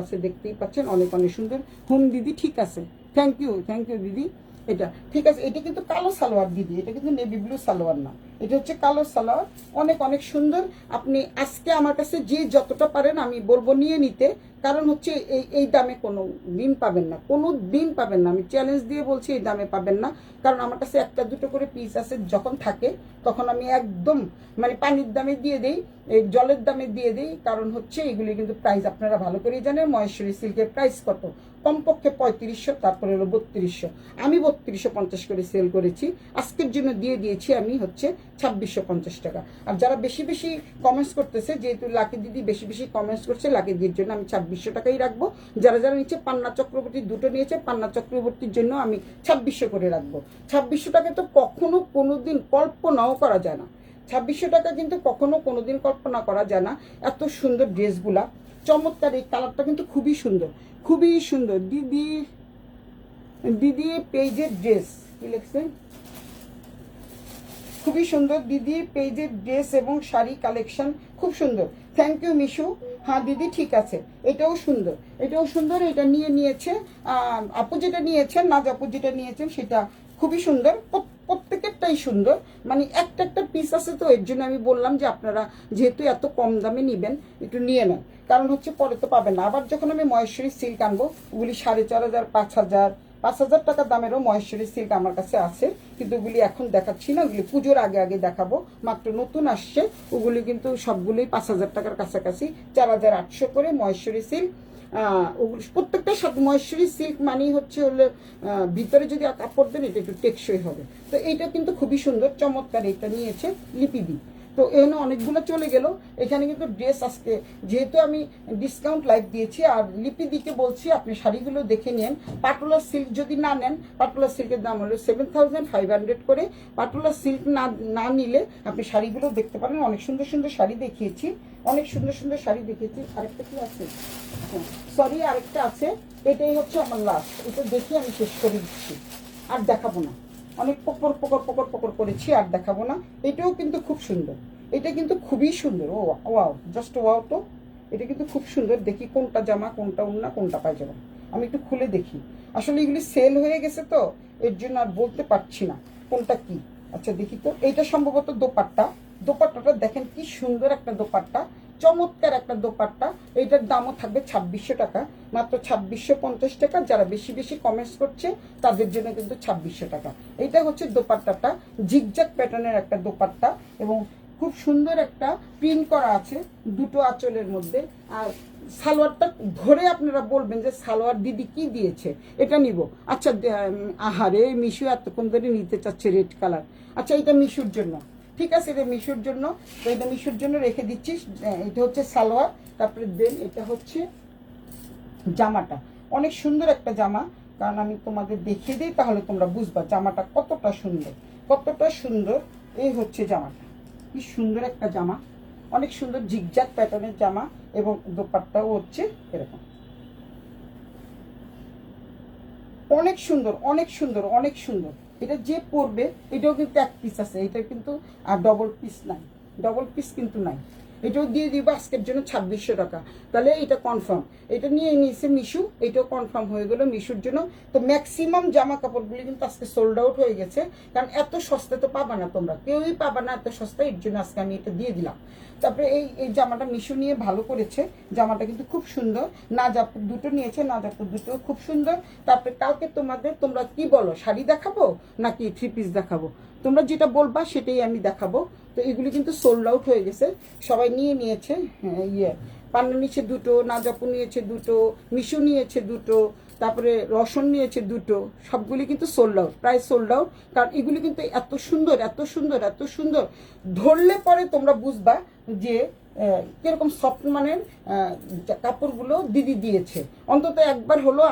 আছে, দেখতেই পাচ্ছেন, অনেক অনেক সুন্দর। হুম দিদি ঠিক আছে, থ্যাংক ইউ দিদি। এটা ঠিক আছে, এটা কিন্তু কালো সালোয়ার দিদি, এটা কিন্তু নেভি ব্লু সালোয়ার না, এটা হচ্ছে কালো সালোয়ার, অনেক অনেক সুন্দর। আপনি আজকে আমার কাছে যে যতটা পারেন আমি বলবো নিয়ে নিতে, কারণ হচ্ছে এই দামে কোনো দিন পাবেন না, কোনো দিন পাবেন না, আমি চ্যালেঞ্জ দিয়ে বলছি এই দামে পাবেন না। কারণ আমার কাছে একটা দুটো করে পিস আছে, যখন থাকে তখন আমি একদম মানে পানির দামে দিয়ে দিই, এই জলের দামে দিয়ে দিই। কারণ হচ্ছে এগুলি কিন্তু প্রাইস আপনারা ভালো করেই জানেন, মহেশ্বরী সিল্কের প্রাইস কত, কমপক্ষে 3500, তারপরে হলো 3200। আমি 3250 করে সেল করেছি, আজকের জন্য দিয়ে দিয়েছি আমি হচ্ছে 2650 টাকা। আর যারা বেশি বেশি কমেন্টস করতেছে, যেহেতু লাকি দিদি বেশি বেশি কমেন্টস করছে, লাকি দিদির জন্য আমি 2600 টাকাই রাখবো। যারা যারা নিচে পান্না চক্রবর্তী দুটো নিয়েছে, পান্না চক্রবর্তীর জন্য আমি 2600 করে রাখবো। 2600 টাকা তো কখনো কোনোদিন কল্পনাও করা যায় না, 2600 টাকা কিন্তু কখনো কোনোদিন কল্পনা করা যায় না। এত সুন্দর ড্রেসগুলা, চমৎকার, এই কালারটা কিন্তু খুবই সুন্দর, খুবই সুন্দর। দিদি দিদি পেজের ড্রেস কি লিখছে, খুবই সুন্দর দিদি পেজের ড্রেস এবং শাড়ি কালেকশন খুব সুন্দর। Thank you Mishu. হ্যাঁ দিদি ঠিক আছে, এটাও সুন্দর, এটাও সুন্দর। এটা নিয়েছে আপু, যেটা নিয়েছেন নাজ আপু যেটা নিয়েছেন সেটা খুবই সুন্দর, প্রত্যেকেরটাই সুন্দর। মানে একটা একটা পিস আছে, তো এর জন্য আমি বললাম যে আপনারা যেহেতু এত কম দামে নেবেন একটু নিয়ে নেন, কারণ হচ্ছে পরে তো পাবেন না। আবার যখন আমি মহেশ্বরী সিল্ক আনবো, ওগুলি 4500, 5000, 5000 টাকা দামেরও মহেশ্বরী সিল্ক আমার কাছে আছে, কিন্তু ওগুলি এখন দেখাচ্ছি না, ওগুলি পুজোর আগে আগে দেখাবো, মাত্র নতুন আসছে ওগুলি, কিন্তু সবগুলোই 5000 টাকার কাছাকাছি, 4800 করে মহেশ্বরী সিল্ক। ওগুলো প্রত্যেকটার সাথে মহেশ্বরী সিল্ক মানেই হচ্ছে হলে ভিতরে যদি কাপড় দেন এটা একটু টেকসই হবে। তো এইটা কিন্তু খুবই সুন্দর, চমৎকার। এটা নিয়েছে লিপিদি। তো এখানে অনেকগুলো চলে গেল, এখানে কিন্তু ড্রেস আজকে যেহেতু আমি ডিসকাউন্ট লাইভ দিয়েছি, আর লিপিদিকে বলছি আপনি শাড়িগুলো দেখে নেন। পাটোলা সিল্ক যদি না নেন, পাটোলা সিল্কের দাম হলো 7500 করে। পাটোলা সিল্ক না নিলে আপনি শাড়িগুলো দেখতে পারেন, অনেক সুন্দর সুন্দর শাড়ি দেখিয়েছি, অনেক সুন্দর সুন্দর শাড়ি দেখিয়েছি। আরেকটা কি আছে, সরি আরেকটা আছে, এটাই হচ্ছে আমার লাস্ট, এটা দেখে আমি শেষ করে দিচ্ছি, আর দেখাবো না। অনেক পকর পকর পকর পকর করেছি, আর দেখাবো না। এটাও কিন্তু খুব সুন্দর, এটা কিন্তু খুবই সুন্দর। ও ওয়াও, জাস্ট ওয়াও। তো এটা কিন্তু খুব সুন্দর। দেখি কোনটা জামা, কোনটা ওড়না, কোনটা পায়জামা, আমি একটু খুলে দেখি। আসলে এগুলি সেল হয়ে গেছে তো এর জন্য আর বলতে পারছি না কোনটা কি। আচ্ছা দেখি তো, এইটা সম্ভবত দোপাট্টা। দোপাট্টাটা দেখেন কি সুন্দর একটা দোপাট্টা, চমৎকার একটা দোপাট্টা। এইটার দামও থাকবে 2600 টাকা, মাত্র 2650 টাকা। যারা বেশি বেশি কমেন্টস করছে তাদের জন্য কিন্তু 2600 টাকা। এইটা হচ্ছে দোপাট্টাটা, জিগজ্যাগ প্যাটার্নের একটা দোপাট্টা, এবং খুব সুন্দর একটা প্রিন্ট করা আছে দুটো আঁচলের মধ্যে। আর সালোয়ারটা ধরে আপনারা বলবেন যে সালোয়ার দিদি কি দিয়েছে, এটা নিব। আচ্ছা আহারে মিশু এতক্ষণ ধরে নিতে চাচ্ছে রেড কালার। আচ্ছা এটা মিশুর জন্য, ঠিক আছে, এটা মিশুর জন্য। তো এটা মিশুর জন্য রেখে দিচ্ছি। এটা হচ্ছে সালোয়ার, তারপরে দেন এটা হচ্ছে জামাটা। অনেক সুন্দর একটা জামা, কারণ আমি তোমাদের দেখিয়ে দিই তাহলে তোমরা বুঝবা জামাটা কতটা সুন্দর, কতটা সুন্দর। এই হচ্ছে জামাটা, কি সুন্দর একটা জামা, অনেক সুন্দর জিগজ্যাগ প্যাটার্নের জামা, এবং দোপাট্টাও হচ্ছে এরকম, অনেক সুন্দর, অনেক সুন্দর, অনেক সুন্দর। এটা যে পরবে, এটাও কিন্তু এক পিস আছে, এটা কিন্তু আর ডবল পিস নাই, ডবল পিস কিন্তু নাই। এটাও দিয়ে দিব আজকের জন্য 2600 টাকা। তাহলে এটা কনফার্ম, এটা নিয়ে নিয়েছে মিশু, এটাও কনফার্ম হয়ে গেল মিশুর জন্য। তো ম্যাক্সিমাম জামা কাপড়গুলি কিন্তু আজকে সোল্ড আউট হয়ে গেছে, কারণ এত সস্তা তো পাবা না, তোমরা কেউই পাবা না এত সস্তা, এর জন্য আজকে আমি এটা দিয়ে দিলাম। তারপরে এই জামাটা মিশু নিয়ে ভালো করেছে, জামাটা কিন্তু খুব সুন্দর। নাজাপুর দুটো নিয়েছে, নাজাপুর দুটো খুব সুন্দর। তারপরে কালকে তোমরা কি বলো, শাড়ি দেখাবো নাকি থ্রি পিস দেখাবো, তোমরা যেটা বলবা সেটাই আমি দেখাবো। তো এগুলি কিন্তু সোল্ড আউট হয়ে গেছে, সবাই নিয়ে নিয়েছে। পান্না নিয়েছে দুটো, নাজাপু নিয়েছে দুটো, মিশু নিয়েছে দুটো, তারপরে রসন নিয়েছে দুটো, সবগুলি কিন্তু সোল্ড আউট, প্রায় সোল্ড আউট। কারণ এগুলি কিন্তু এত সুন্দর, এত সুন্দর, এত সুন্দর, ধরলে পরে তোমরা বুঝবা যে কিরকম সফট মানের কাপড়গুলো দিদি দিয়েছে। অন্তত একবার হলো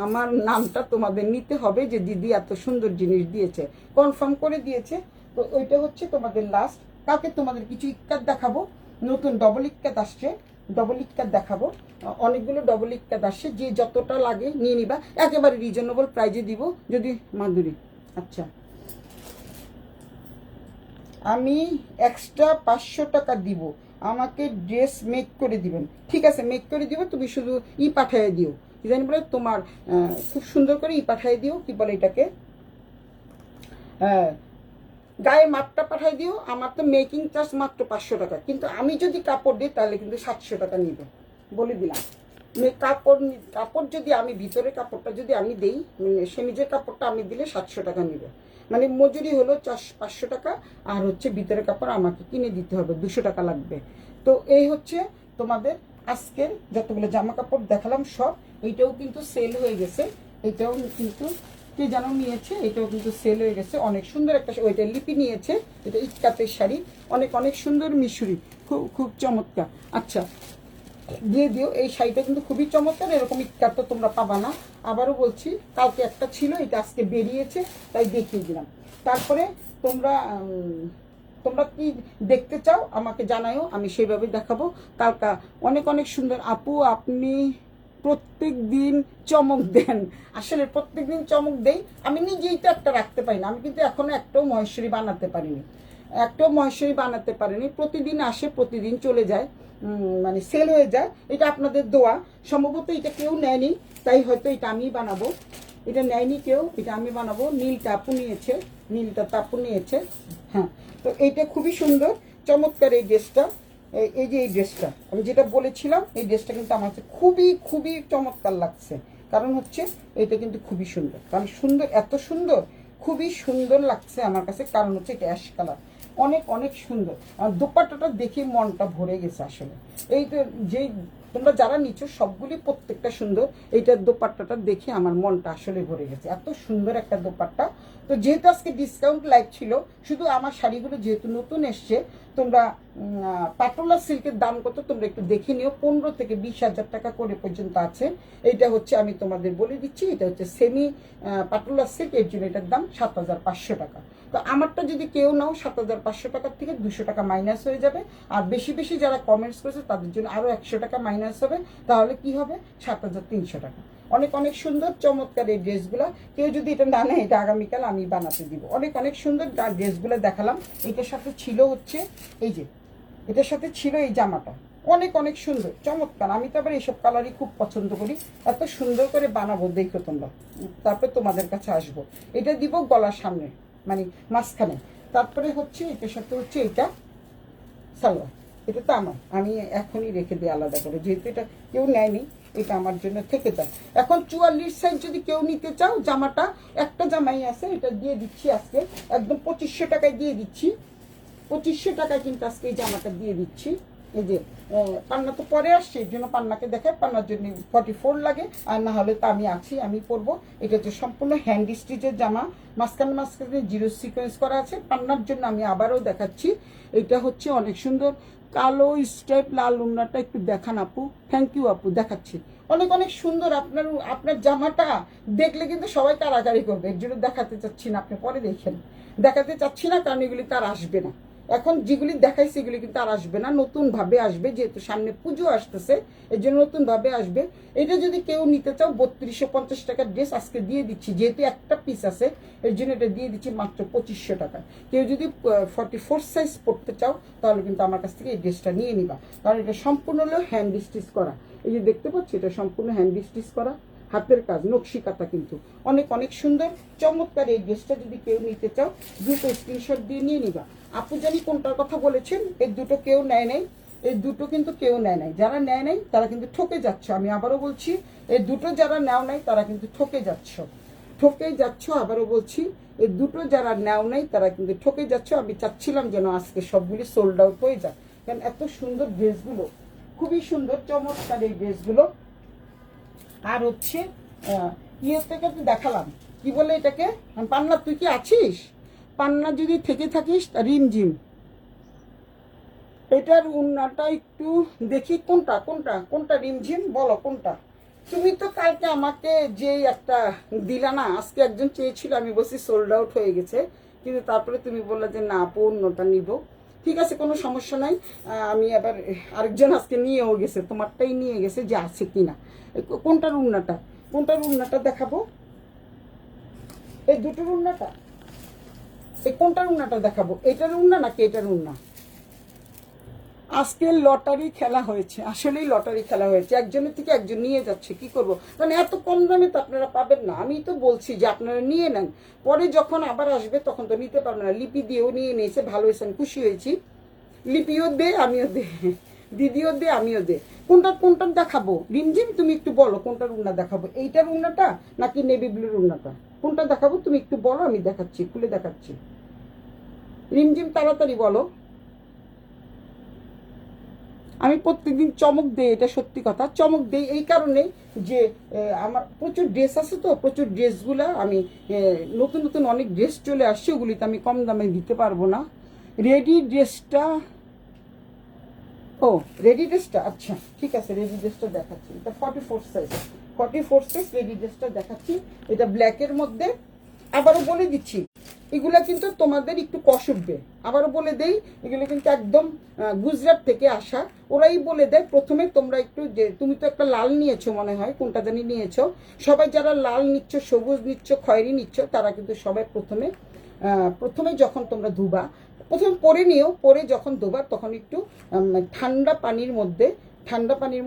আমার নামটা তোমাদের নিতে হবে যে দিদি এত সুন্দর জিনিস দিয়েছে, কনফার্ম করে দিয়েছে। তো ওইটা হচ্ছে তোমাদের লাস্ট। কালকে তোমাদের কিছু ইক্কাত দেখাবো, নতুন ডবল ইক্কাত আসছে, ডবল ইক্কাত দেখাবো, অনেকগুলো ডবল ইক্কাত আসছে, যে যতটা লাগে নিয়ে নিবা, একেবারে রিজনেবল প্রাইজে দিব। যদি মাধুরী, আচ্ছা আমি এক্সট্রা 500 টাকা দিব, আমাকে ড্রেস মেক করে দিবেন। ঠিক আছে, মেক করে দিব, তুমি শুধু পাঠিয়ে দিও, কি জানি বলে তোমার, খুব সুন্দর করে পাঠিয়ে দিও, কি বলে এটাকে, গায়ে মাপটা পাঠিয়ে দিও। আমার তো মেকিং চার্জ মাত্র 500 টাকা, কিন্তু আমি যদি কাপড় দিই তাহলে কিন্তু 700 টাকা নিবে। বলে দিলাম। কাপড় যদি আমি ভিতরে কাপড়টা যদি আমি দিই, সেমিজের কাপড়টা আমি দিলে 700 টাকা নেবে, মানে মজুরি হলো 500 টাকা, আর হচ্ছে ভিতরে কাপড় আমাকে কিনে দিতে হবে 200 টাকা লাগবে। তো এই হচ্ছে তোমাদের আজকের যতগুলো জামা কাপড় দেখালাম সব। এইটাও কিন্তু সেল হয়ে গেছে, এইটাও কিন্তু কে যেন নিয়েছে, এটাও কিন্তু সেল হয়ে গেছে। অনেক সুন্দর একটা, ওইটা লিপি নিয়েছে, এটা ইটকাতের শাড়ি, অনেক অনেক সুন্দর মিশুরি, খুব খুব চমৎকার। আচ্ছা দিয়ে দিও, এই শাড়িটা কিন্তু খুবই চমৎকার, এরকম ইটকাত তো তোমরা পাবা না। আবারও বলছি, কালকে একটা ছিল, এটা আজকে বেরিয়েছে তাই দেখিয়ে দিলাম। তারপরে তোমরা তোমরা কি দেখতে চাও আমাকে জানাও, আমি সেইভাবে দেখাবো। কালকা অনেক অনেক সুন্দর। আপু আপনি প্রত্যেক দিন চমক দেন, আসলে প্রত্যেক দিন চমক দেই, আমি নিজেই তো একটা রাখতে পারি না। আমি কিন্তু এখনো একটাও মহেশ্বরী বানাতে পারিনি, একটাও মহেশ্বরী বানাতে পারিনি। প্রতিদিন আসে, প্রতিদিন চলে যায়, মানে সেল হয়ে যায়। এটা আপনাদের দোয়া, সম্ভবত এটা কেউ নেয়নি, তাই হয়তো এটা আমি বানাবো। এটা নেয়নি কেউ, এটা আমি বানাবো। নীলটা আপু নিয়েছে, নীলটা তাপু নিয়েছে। হ্যাঁ, তো এইটা খুবই সুন্দর চমৎকার এই ড্রেসটা। এই যে এই ড্রেসটা আমি যেটা বলেছিলাম, এই ড্রেসটা কিন্তু আমার কাছে খুবই খুবই চমৎকার লাগছে। কারণ হচ্ছে এটা কিন্তু খুবই সুন্দর, কারণ সুন্দর, এত সুন্দর, খুবই সুন্দর লাগছে আমার কাছে। কারণ হচ্ছে এটা অ্যাশ কালার, অনেক অনেক সুন্দর। আর দোপাট্টাটা দেখে মনটা ভরে গেছে আসলে। এই তো যেই তোমরা যারা নিচ্ছ সবগুলি প্রত্যেকটা সুন্দর, এইটার দোপাট্টাটা দেখে আমার মনটা আসলে ভরে গেছে, এত সুন্দর একটা দোপাট্টা। তো যেহেতু আজকে ডিসকাউন্ট লাইভ ছিল, শুধু আমার শাড়িগুলো যেহেতু নতুন এসছে, তোমরা পাটোলা সিল্কের দাম কত তোমরা একটু দেখে নিও। 15 থেকে 20,000 টাকা করে পর্যন্ত আছে। এইটা হচ্ছে আমি তোমাদের বলে দিচ্ছি, এটা হচ্ছে সেমি পাটোলা সিল্ক, এর জন্য এটার দাম 7,500 টাকা। তো আমারটা যদি কেউ নাও 7,500 টাকার থেকে 200 টাকা মাইনাস হয়ে যাবে। আর বেশি বেশি যারা কমেন্টস করেছে তাদের জন্য আরও 100 টাকা মাইনাস হবে, তাহলে কি হবে 7,300 টাকা। অনেক অনেক সুন্দর চমৎকার এই ড্রেসগুলো। কেউ যদি এটা না নেয়, এটা আগামীকাল আমি বানাতে দিব। অনেক অনেক সুন্দর ড্রেসগুলো দেখালাম। এটার সাথে ছিল হচ্ছে এই যে, এটার সাথে ছিল এই জামাটা, অনেক অনেক সুন্দর চমৎকার। আমি তো আবার এইসব কালারই খুব পছন্দ করি, এত সুন্দর করে বানাবো দেখো তোমরা। তারপরে তোমাদের কাছে আসবো, এটা দিব গলার সামনে, মানে মাঝখানে। তারপরে হচ্ছে এটার সাথে হচ্ছে এটা সালোয়ার, এটা তো আমার, আমি এখনই রেখে দিই আলাদা করে, যেহেতু এটা কেউ নেয়নি, এটা আমার জন্য থেকে যায়। এখন 44 সাইজ যদি কেউ নিতে চাও, জামাটা একটা জামাই আছে, এটা দিয়ে দিচ্ছি আজকে একদম 2500 টাকায় দিয়ে দিচ্ছি। 2500 টাকায় কিন্তু আজকে এই জামাটা দিয়ে দিচ্ছি। এই যে পান্না তো পরে আসছে, এই জন্য পান্নাকে দেখায়, পান্নার জন্য 44 লাগে, আর না হলে তো আমি আছি, আমি পরবো। এটা হচ্ছে সম্পূর্ণ হ্যান্ড স্টিচের জামা, মাঝখানে মাঝখানে জিরো সিকোয়েন্স করা আছে। পান্নার জন্য আমি আবারও দেখাচ্ছি, এটা হচ্ছে অনেক সুন্দর কালো স্ট্রাইপ লাল উন্নাটা একটু দেখান আপু। থ্যাংক ইউ আপু, দেখাচ্ছি। অনেক অনেক সুন্দর আপনার আপনার জামাটা দেখলে কিন্তু সবাই কারাকারি করবে, এর জন্য দেখাতে চাচ্ছি না, আপনি পরে দেখেন। দেখাতে চাচ্ছি না কারণ এগুলি তার আসবে না, এখন যেগুলি দেখাইছে এগুলি কিন্তু আর আসবে না, নতুনভাবে আসবে, যেহেতু সামনে পুজো আসতেছে এই জন্য নতুনভাবে আসবে। এটা যদি কেউ নিতে চাও 3250 টাকার ড্রেস আজকে দিয়ে দিচ্ছি, যেহেতু একটা পিস আছে এর জন্য এটা দিয়ে দিচ্ছি মাত্র 2500 টাকা। কেউ যদি 44 সাইজ পড়তে চাও তাহলে কিন্তু আমার কাছ থেকে এই ড্রেসটা নিয়ে নিবা, কারণ এটা সম্পূর্ণ হলো হ্যান্ড স্টিচ করা। এই যে দেখতে পাচ্ছি, এটা সম্পূর্ণ হ্যান্ড স্টিচ করা, হাতের কাজ, নকশি কাটা, কিন্তু অনেক অনেক সুন্দর চমৎকার। এই ড্রেসটা যদি কেউ নিতে চাও দ্রুত স্ক্রিনশট দিয়ে নিয়ে নিবা। আপু জানি কোনটার কথা বলেছেন, এই দুটো কেউ নেয় নাই, এই দুটো কিন্তু কেউ নেয় নাই। যারা নেয় নাই তারা কিন্তু ঠকে যাচ্ছ, আমি আবারও বলছি, এই দুটো যারা নেও নাই তারা কিন্তু ঠকে যাচ্ছ, ঠকে যাচ্ছ। আবারও বলছি, এই দুটো যারা নেও নাই তারা কিন্তু ঠকে যাচ্ছ। আমি চাচ্ছিলাম যেন আজকে সবগুলি সোল্ড আউট হয়ে যায়, কারণ এত সুন্দর ড্রেসগুলো, খুবই সুন্দর চমৎকার এই ড্রেসগুলো। আর হচ্ছে ইয়ে থেকে তো দেখালাম, কি বলে এটাকে, পান্না তুই কি আছিস? পান্না যদি থেকে থাকিস, রিমঝিম, এটার উন্নাটা একটু দেখি, কোনটা কোনটা কোনটা রিমঝিম, বলো কোনটা। তুমি তো কালকে আমাকে যে একটা দিলা না, আজকে একজন চেয়েছিল, আমি বলছি সোল্ড আউট হয়ে গেছে, কিন্তু তারপরে তুমি বললে যে না আপু অন্যটা নিব। ঠিক আছে, কোনো সমস্যা নাই। আমি আবার আরেকজন আজকে নিয়েও গেছে, তোমারটাই নিয়ে গেছে যে আছে কিনা। কোনটার উন্নাটা, কোনটার উন্নাটা দেখাবো, এই দুটোর উন্নাটা, এই কোনটার উন্নাটা দেখাবো, এটার উন্না নাকি এটার উন্না? আজকে লটারি খেলা হয়েছে, আসলেই লটারি খেলা হয়েছে, একজনের থেকে একজন নিয়ে যাচ্ছে, কি করব, মানে এত কম দামে তো আপনারা পাবেন না। আমি তো বলছি যে আপনারা নিয়ে নেন, পরে যখন আবার আসবে তখন তো নিতে পারবেন না। লিপি দিয়েও নিয়ে নিয়েছে, ভালো হয়েছে, আমি খুশি হয়েছি। লিপিও দে, আমিও দে, দিদিও দে, আমিও দে। কোনটার দেখাবো রিমঝিম, তুমি একটু বলো কোনটার উন্না দেখাবো, এইটার উন্নাটা নাকি নেভি ব্লুর উন্নাটা? কোনটা দেখাবো তুমি একটু বলো, আমি দেখাচ্ছি, খুলে দেখাচ্ছি। রিমঝিম তাড়াতাড়ি বলো। আমি প্রত্যেকদিন চমক দেই, এটা সত্যি কথা, চমক দেই এই কারণে যে আমার প্রচুর ড্রেস আছে, তো প্রচুর ড্রেসগুলা আমি নতুন নতুন অনেক ড্রেস চলে আসছে, ওগুলিতে আমি কম দামে দিতে পারবো না। রেডি ড্রেসটা, ও রেডি ড্রেসটা, আচ্ছা ঠিক আছে, রেডি ড্রেসটা দেখাচ্ছি। এটা 44 সাইজ, 44 সাইজ রেডি ড্রেসটা দেখাচ্ছি। এটা ব্ল্যাকের মধ্যে। আবারও বলে দিচ্ছি, এগুলা কিন্তু তোমাদের একটু কষ উঠবে। আবারও বলে দেই, এগুলো কিন্তু একদম গুজরাট থেকে আসা। ওরাই বলে দেয় প্রথমে তোমরা একটু, যে তুমি তো একটা লাল নিয়েছো মনে হয়, কোনটা জানি নিয়েছো, সবাই যারা লাল নিচ্ছ, সবুজ নিচ্ছ, খয়েরি নিচ্ছ, তারা কিন্তু সবাই প্রথমে যখন তোমরা ধুবা, প্রথমে পরে নিও, পরে যখন ধোবা তখন একটু ঠান্ডা পানির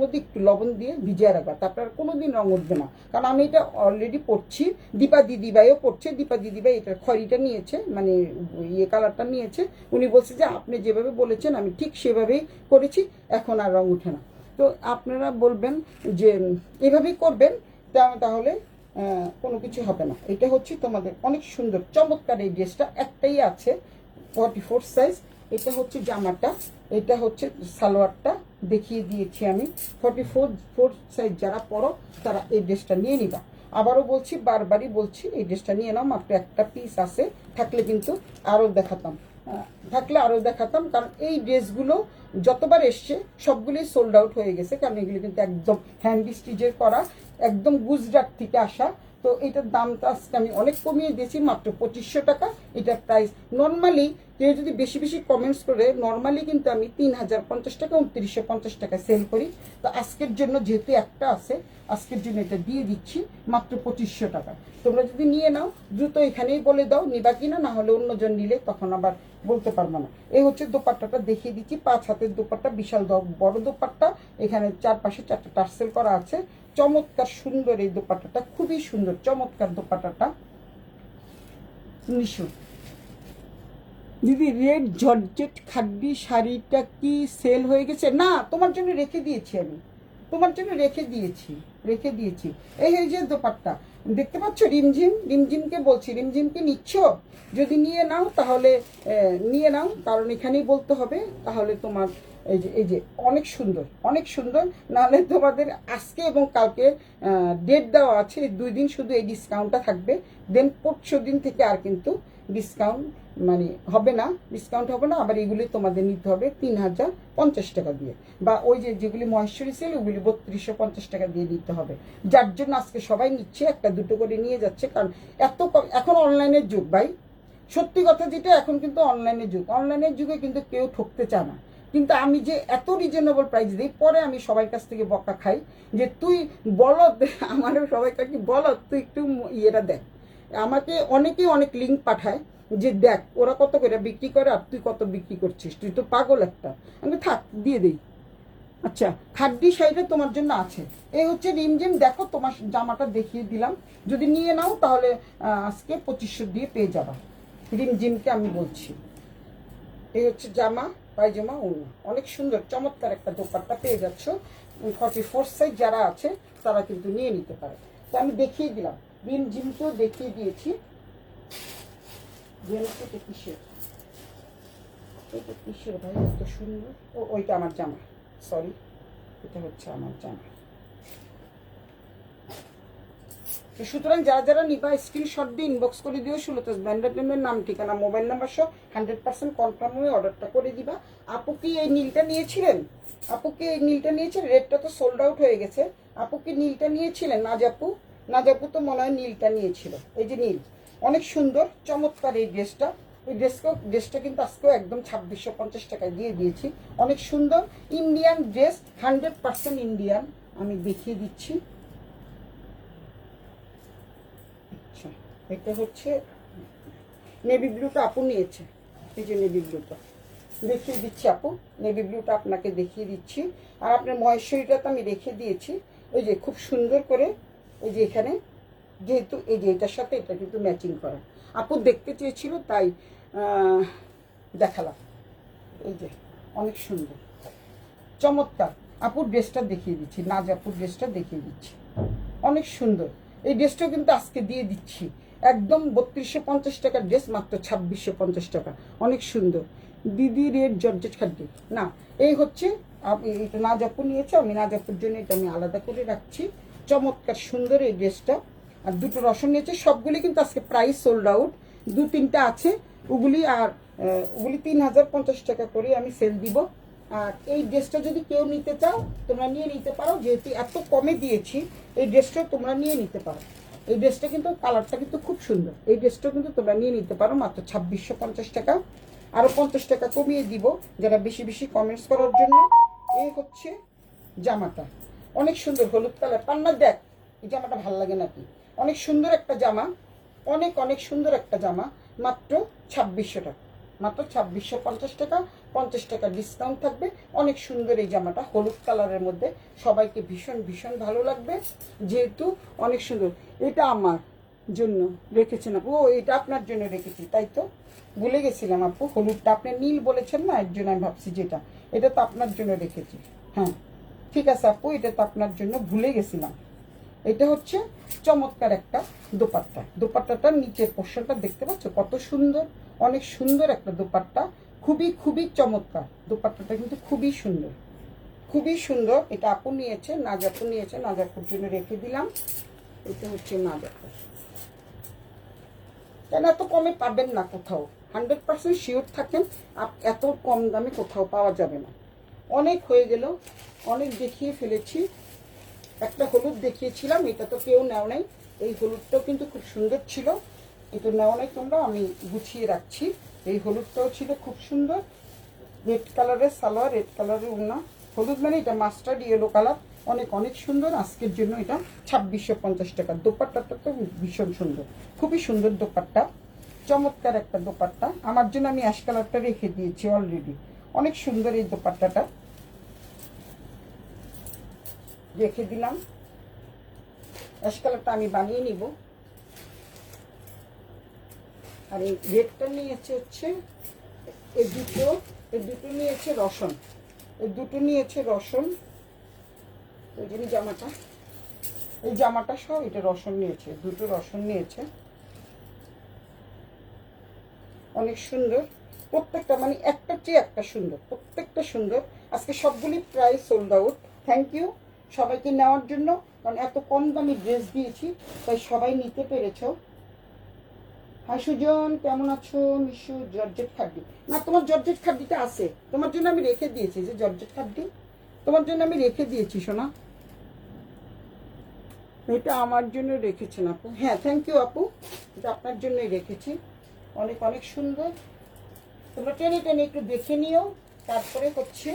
মধ্যে একটু লবণ দিয়ে ভিজিয়ে রাখবা, তারপর আর কোনোদিন রং উঠবে না। কারণ আমি এটা অলরেডি পড়ছি, দীপা দিদিভাইও পড়ছে, দীপা দিদিভাই এটার খয়রিটা নিয়েছে, মানে ইয়ে কালারটা নিয়েছে। উনি বলছে যে আপনি যেভাবে বলেছেন আমি ঠিক সেভাবেই করেছি, এখন আর রং উঠে না। তো আপনারা বলবেন যে এভাবেই করবেন, তাহলে কোনো কিছু হবে না। এটা হচ্ছে তোমাদের অনেক সুন্দর চমৎকার এই ড্রেসটা, একটাই আছে 44 সাইজ। এটা হচ্ছে জামাটা, এটা হচ্ছে সালোয়ারটা দেখিয়ে দিয়েছি আমি। 44 সাইজ যারা পরো তারা এই ড্রেসটা নিয়ে নিবা। আবারও বলছি, বারবারই বলছি, এই ড্রেসটা নিয়ে নাও, মাত্র একটা পিস আছে, থাকলে কিন্তু আরও দেখাতাম, কারণ এই ড্রেসগুলো যতবার এসছে সবগুলোই সোল্ড আউট হয়ে গেছে, কারণ এগুলো কিন্তু একদম হ্যান্ড স্টিচের করা, একদম গুজরাট থেকে আসা। তো এটার দামটা আজকে আমি অনেক কমিয়ে দিয়েছি, মাত্র 2500 টাকা এটার প্রাইস। নর্মালি কেউ যদি বেশি বেশি কমেন্টস করে, নর্মালি কিন্তু আমি 3050 টাকা 2950 টাকা সেল করি। তো আজকের জন্য যেহেতু একটা আছে, আজকের জন্য এটা দিয়ে দিচ্ছি মাত্র 2500 টাকা। তোমরা যদি নিয়ে নাও দ্রুত এখানেই বলে দাও নিবা কিনা, না হলে অন্যজন নিলে তখন আবার বলতে পারবো না। এই হচ্ছে দোপাট্টাটা দেখিয়ে দিচ্ছি, 5 হাতের দোপাট্টা, বিশাল বড় দোপাট্টা, এখানে চারপাশে 4টা টার্সেল করা আছে। চমৎকার সুন্দর এই দোপাট্টাটা, খুবই সুন্দর চমৎকার দোপাট্টাটা। নিশু দিদি, রেড জর্জেট খাড্ডি শাড়িটা কি সেল হয়ে গেছে? না, তোমার জন্য রেখে দিয়েছি আমি, তোমার জন্য রেখে দিয়েছি। এই যে দোপাট্টা দেখতে পাচ্ছ, রিমঝিমকে বলছি, রিমঝিমকে নিচ্ছ? যদি নিয়ে নাও তাহলে নিয়ে নাও, কারণ এখানেই বলতে হবে, তাহলে তোমার এই যে অনেক সুন্দর। নাহলে তোমাদের আজকে এবং কালকে ডেট দেওয়া আছে, 2 দিন শুধু এই ডিসকাউন্টটা থাকবে, দেন পরশু দিন থেকে আর কিন্তু ডিসকাউন্ট হবে না, আবার এগুলি তোমাদের নিতে হবে 3050 টাকা দিয়ে, বা ওই যেগুলি মহেশ্বরী সেল ওগুলি 3250 টাকা দিয়ে নিতে হবে। যার জন্য আজকে সবাই নিচ্ছে, একটা দুটো করে নিয়ে যাচ্ছে, কারণ এখন অনলাইনের যুগ ভাই, সত্যি কথা যেটা, এখন কিন্তু অনলাইনের যুগে কিন্তু কেউ ঠকতে চায় না। কিন্তু আমি যে এত রিজনেবল প্রাইস দিই, পরে আমি সবার কাছ থেকে বকা খাই যে তুই বলত, আমারও সবাই কাছে বলত, তুই একটু ইয়েটা দেখ। আমাকে অনেকেই অনেক লিঙ্ক পাঠায় যে দেখ ওরা কত করে বিক্রি করে আর তুই কত বিক্রি করছিস, তুই তো পাগল একটা। আমি থাক দিয়ে দিই। আচ্ছা, খাড্ডি শাড়িটা তোমার জন্য আছে। এই হচ্ছে রিমঝিম, দেখো তোমার জামাটা দেখিয়ে দিলাম, যদি নিয়ে নাও তাহলে আজকে 2500 দিয়ে পেয়ে যাবা। রিমঝিমকে আমি বলছি, এই হচ্ছে জামা, পায়জামা, ওড়না, অনেক সুন্দর চমৎকার একটা দোপাট্টা পেয়ে যাচ্ছ। 44 সাইজ যারা আছে তারা কিন্তু নিয়ে নিতে পারে। তো আমি দেখিয়ে দিলাম, রিমঝিমকেও দেখিয়ে দিয়েছি। এটা কিসের ভাই এত সুন্দর? ওইটা আমার জামা, সরি, এটা হচ্ছে আমার জামা। সুতরাং যারা নিবা স্ক্রিনশট দিয়ে ইনবক্স করে দিও, সুলতাস ব্র্যান্ডের নাম, ঠিকানা, মোবাইল নাম্বার সহ 100% কনফার্ম হয়ে অর্ডারটা করে দিবা। আপু কি এই নীলটা নিয়েছিলেন? রেডটা তো সোল্ড আউট হয়ে গেছে। আপু কি নীলটা নিয়েছিলেন? নাজাপু তো মনে হয় নীলটা নিয়েছিল। এই যে নীল, অনেক সুন্দর চমৎকার এই ড্রেসটা। এই ড্রেসটা কিন্তু আজকেও একদম 2650 টাকায় দিয়ে দিয়েছি। অনেক সুন্দর ইন্ডিয়ান ড্রেস, 100% ইন্ডিয়ান। আমি দেখিয়ে দিচ্ছি। আচ্ছা, এটা হচ্ছে নেভি ব্লুটা আপু নিয়েছে, এই যে নেভি ব্লুটা দেখিয়ে দিচ্ছি আপু, নেভি ব্লুটা আপনাকে দেখিয়ে দিচ্ছি। আর আপনার মহেশ্বরীটা তো আমি রেখে দিয়েছি, ওই যে খুব সুন্দর করে, ওই যে এখানে যেহেতু এই যে এটার সাথে এটা কিন্তু ম্যাচিং করা, আপু দেখতে চেয়েছিল তাই দেখালাম। এই যে অনেক সুন্দর, চমৎকার। আপুর ড্রেসটা দেখিয়ে দিচ্ছি, নাজ আপুর ড্রেসটা দেখিয়ে দিচ্ছি, অনেক সুন্দর। এই ড্রেসটাও কিন্তু আজকে দিয়ে দিচ্ছি একদম 3250 টাকার ড্রেস, মাত্র 2650 টাকা, অনেক সুন্দর। দিদি রেড জর্জেট খাদ্য না, এই হচ্ছে এটা নাজ আপু নিয়েছে, আমি নাজ আপুর জন্য এটা আমি আলাদা করে রাখছি। চমৎকার সুন্দর এই ড্রেসটা। আর দুটো রসন নিয়েছে, সবগুলি কিন্তু আজকে প্রাইস সোল্ড আউট। 2-3টা আছে, ওগুলি 3050 টাকা করে আমি সেল দিব। আর এই ড্রেসটা যদি কেউ নিতে চাও তোমরা নিয়ে নিতে পারো, যেহেতু এত কমে দিয়েছি এই ড্রেসটা তোমরা নিয়ে নিতে পারো। এই ড্রেসটা কিন্তু কালারটা কিন্তু খুব সুন্দর, এই ড্রেসটা কিন্তু তোমরা নিয়ে নিতে পারো মাত্র 2650 টাকা। আরও 50 টাকা কমিয়ে দিব যারা বেশি বেশি কমেন্টস করার জন্য। এই হচ্ছে জামাটা, অনেক সুন্দর হলুদ কালার। পান্না দেখ এই জামাটা ভালো লাগে নাকি, অনেক সুন্দর একটা জামা, অনেক অনেক সুন্দর একটা জামা, মাত্র 2600 টাকা, মাত্র 2650 টাকা। 50 টাকা ডিসকাউন্ট থাকবে। অনেক সুন্দর এই জামাটা হলুদ কালারের মধ্যে, সবাইকে ভীষণ ভীষণ ভালো লাগবে, যেহেতু অনেক সুন্দর। এটা আমার জন্য রেখেছেন আপু, ও এটা আপনার জন্য রেখেছি, তাই তো ভুলে গেছিলাম আপু, হলুদটা আপনি নীল বলেছেন না, এর জন্য আমি ভাবছি যেটা, এটা তো আপনার জন্য রেখেছি। হ্যাঁ ঠিক আছে আপু, এটা তো আপনার জন্য ভুলে গেছিলাম। এটা হচ্ছে চমৎকার একটা দোপাট্টা। দোপাট্টাটার নিচের পোর্শনটা দেখতে পাচ্ছ কত সুন্দর, অনেক সুন্দর একটা দোপাট্টা, খুবই খুবই চমৎকার। দোপাট্টাটা কিন্তু খুবই সুন্দর, খুবই সুন্দর। এটা আপু নিয়েছে, নাজ আপু নিয়েছে, নাজ আপুর জন্য রেখে দিলাম। এটা হচ্ছে নাজ আপু। কেন এত কমে পাবেন না কোথাও, 100% শিওর থাকেন এত কম দামে কোথাও পাওয়া যাবে না। অনেক হয়ে গেল, অনেক দেখিয়ে ফেলেছি। একটা হলুদ দেখিয়েছিলাম, এটা তো কেউ নেও নাই। এই হলুদটাও কিন্তু খুব সুন্দর ছিল, এটা নেওয়া নাই তোমরা, আমি গুছিয়ে রাখছি। এই হলুদটাও ছিল খুব সুন্দর, রেড কালারের সালোয়ার, রেড কালারের ওড়না। হলুদ মানে এটা মাস্টার্ড ইয়েলো কালার, অনেক অনেক সুন্দর। আজকের জন্য এটা 2650 টাকা। দোপাট্টাটা তো ভীষণ সুন্দর, খুবই সুন্দর দোপাট্টা, চমৎকার একটা দোপাট্টা। আমার জন্য আমি অ্যাশ কালারটা রেখে দিয়েছি অলরেডি, অনেক সুন্দর এই দোপাট্টাটা রেখে দিলাম। অ্যাশ কালারটা আমি বানিয়ে নিব। আর এই রেডটা নিয়েছে হচ্ছে এই দুটো নিয়েছে রসন, এই দুটো নিয়েছে রসন। ওই জন্য জামাটা, এই জামাটা সহ এটা রসন নিয়েছে, দুটো রসন নিয়েছে, অনেক সুন্দর প্রত্যেকটা, মানে একটা চেয়ে একটা সুন্দর, প্রত্যেকটা সুন্দর। আজকে সবগুলি price sold out. Thank you সবাইকে নেওয়ার জন্য, কারণ এত কম দামি ড্রেস দিয়েছি, তাই সবাই নিতে পেরেছ। হাই সুজন, কেমন আছো? মিশু, জর্জেট খাড্ডি না, তোমার জর্জেট খাড্ডিটা আছে, তোমার জন্য আমি রেখে দিয়েছি, যে জর্জেট খাড্ডি তোমার জন্য আমি রেখে দিয়েছি সোনা, এটা আমার জন্য রেখেছেন আপু। হ্যাঁ থ্যাংক ইউ আপু, এটা আপনার জন্যই রেখেছি, অনেক অনেক সুন্দর। তোমরা টেনে টেনে একটু দেখে নিও, তারপরে হচ্ছে।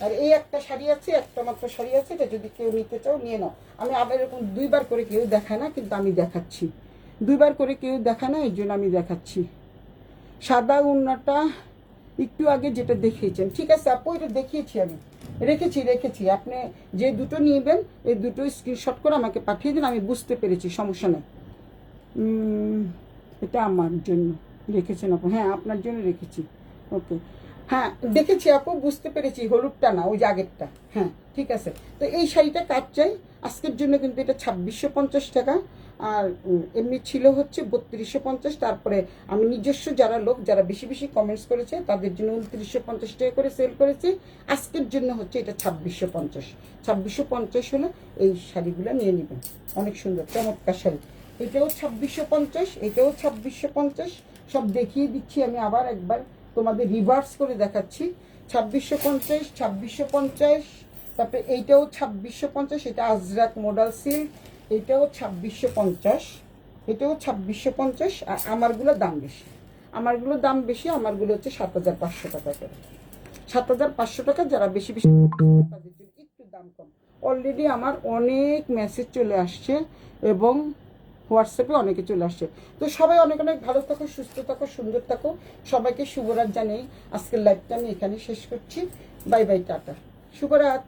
আর এই একটা শাড়ি আছে, একটা মাত্র শাড়ি আছে, এটা যদি কেউ নিতে চাও নিয়ে নাও। আমি আবার এরকম 2বার করে কেউ দেখায় না, কিন্তু আমি দেখাচ্ছি, 2বার করে কেউ দেখায় না, এর জন্য আমি দেখাচ্ছি। সাদা ওড়নাটা একটু আগে যেটা দেখিয়েছেন, ঠিক আছে আপু, এটা দেখিয়েছি আমি, রেখেছি। আপনি যে দুটো নিবেন এই দুটো স্ক্রিনশট করে আমাকে পাঠিয়ে দিন, আমি বুঝতে পেরেছি, সমস্যা নেই। এটা আমার জন্য রেখেছেন আপু? হ্যাঁ আপনার জন্য রেখেছি, ওকে। হ্যাঁ দেখেছি আপু, বুঝতে পেরেছি, হলুদটা না, ওই যে আগেরটা। হ্যাঁ ঠিক আছে। তো এই শাড়িটা কাট চাই আজকের জন্য, কিন্তু এটা 2650 টাকা। আর এমনি ছিল হচ্ছে 3250। তারপরে আমি নিজস্ব যারা লোক যারা বেশি বেশি কমেন্টস করেছে তাদের জন্য 2950 টাকা করে সেল করেছি। আজকের জন্য হচ্ছে এটা 2650। 2650 হলে এই শাড়িগুলো নিয়ে নেবেন, অনেক সুন্দর চমৎকার শাড়ি। এটাও 2650, এটাও 2650, সব দেখিয়ে দিচ্ছি আমি আবার একবার, তোমাদের রিভার্স করে দেখাচ্ছি। 2650, 2650, তারপরে এইটাও 2650, এটা আজরাক মডেল সিল্ক, এটাও 2650, এটাও 2650। আর আমারগুলোর দাম বেশি, আমারগুলোর দাম বেশি, আমারগুলো হচ্ছে 7500 টাকা করে, 7500 টাকা। যারা বেশি বেশি তাদের জন্য একটু দাম কম। অলরেডি আমার অনেক মেসেজ চলে আসছে এবং হোয়াটসঅ্যাপে অনেকে চলে আসছে। তো সবাই অনেক অনেক ভালো থাকো, সুস্থ থাকো, সুন্দর থাকো। সবাইকে শুভরাত জানাই। আজকের লাইভটা আমি এখানে শেষ করছি। Bye bye, tata, শুভরাত।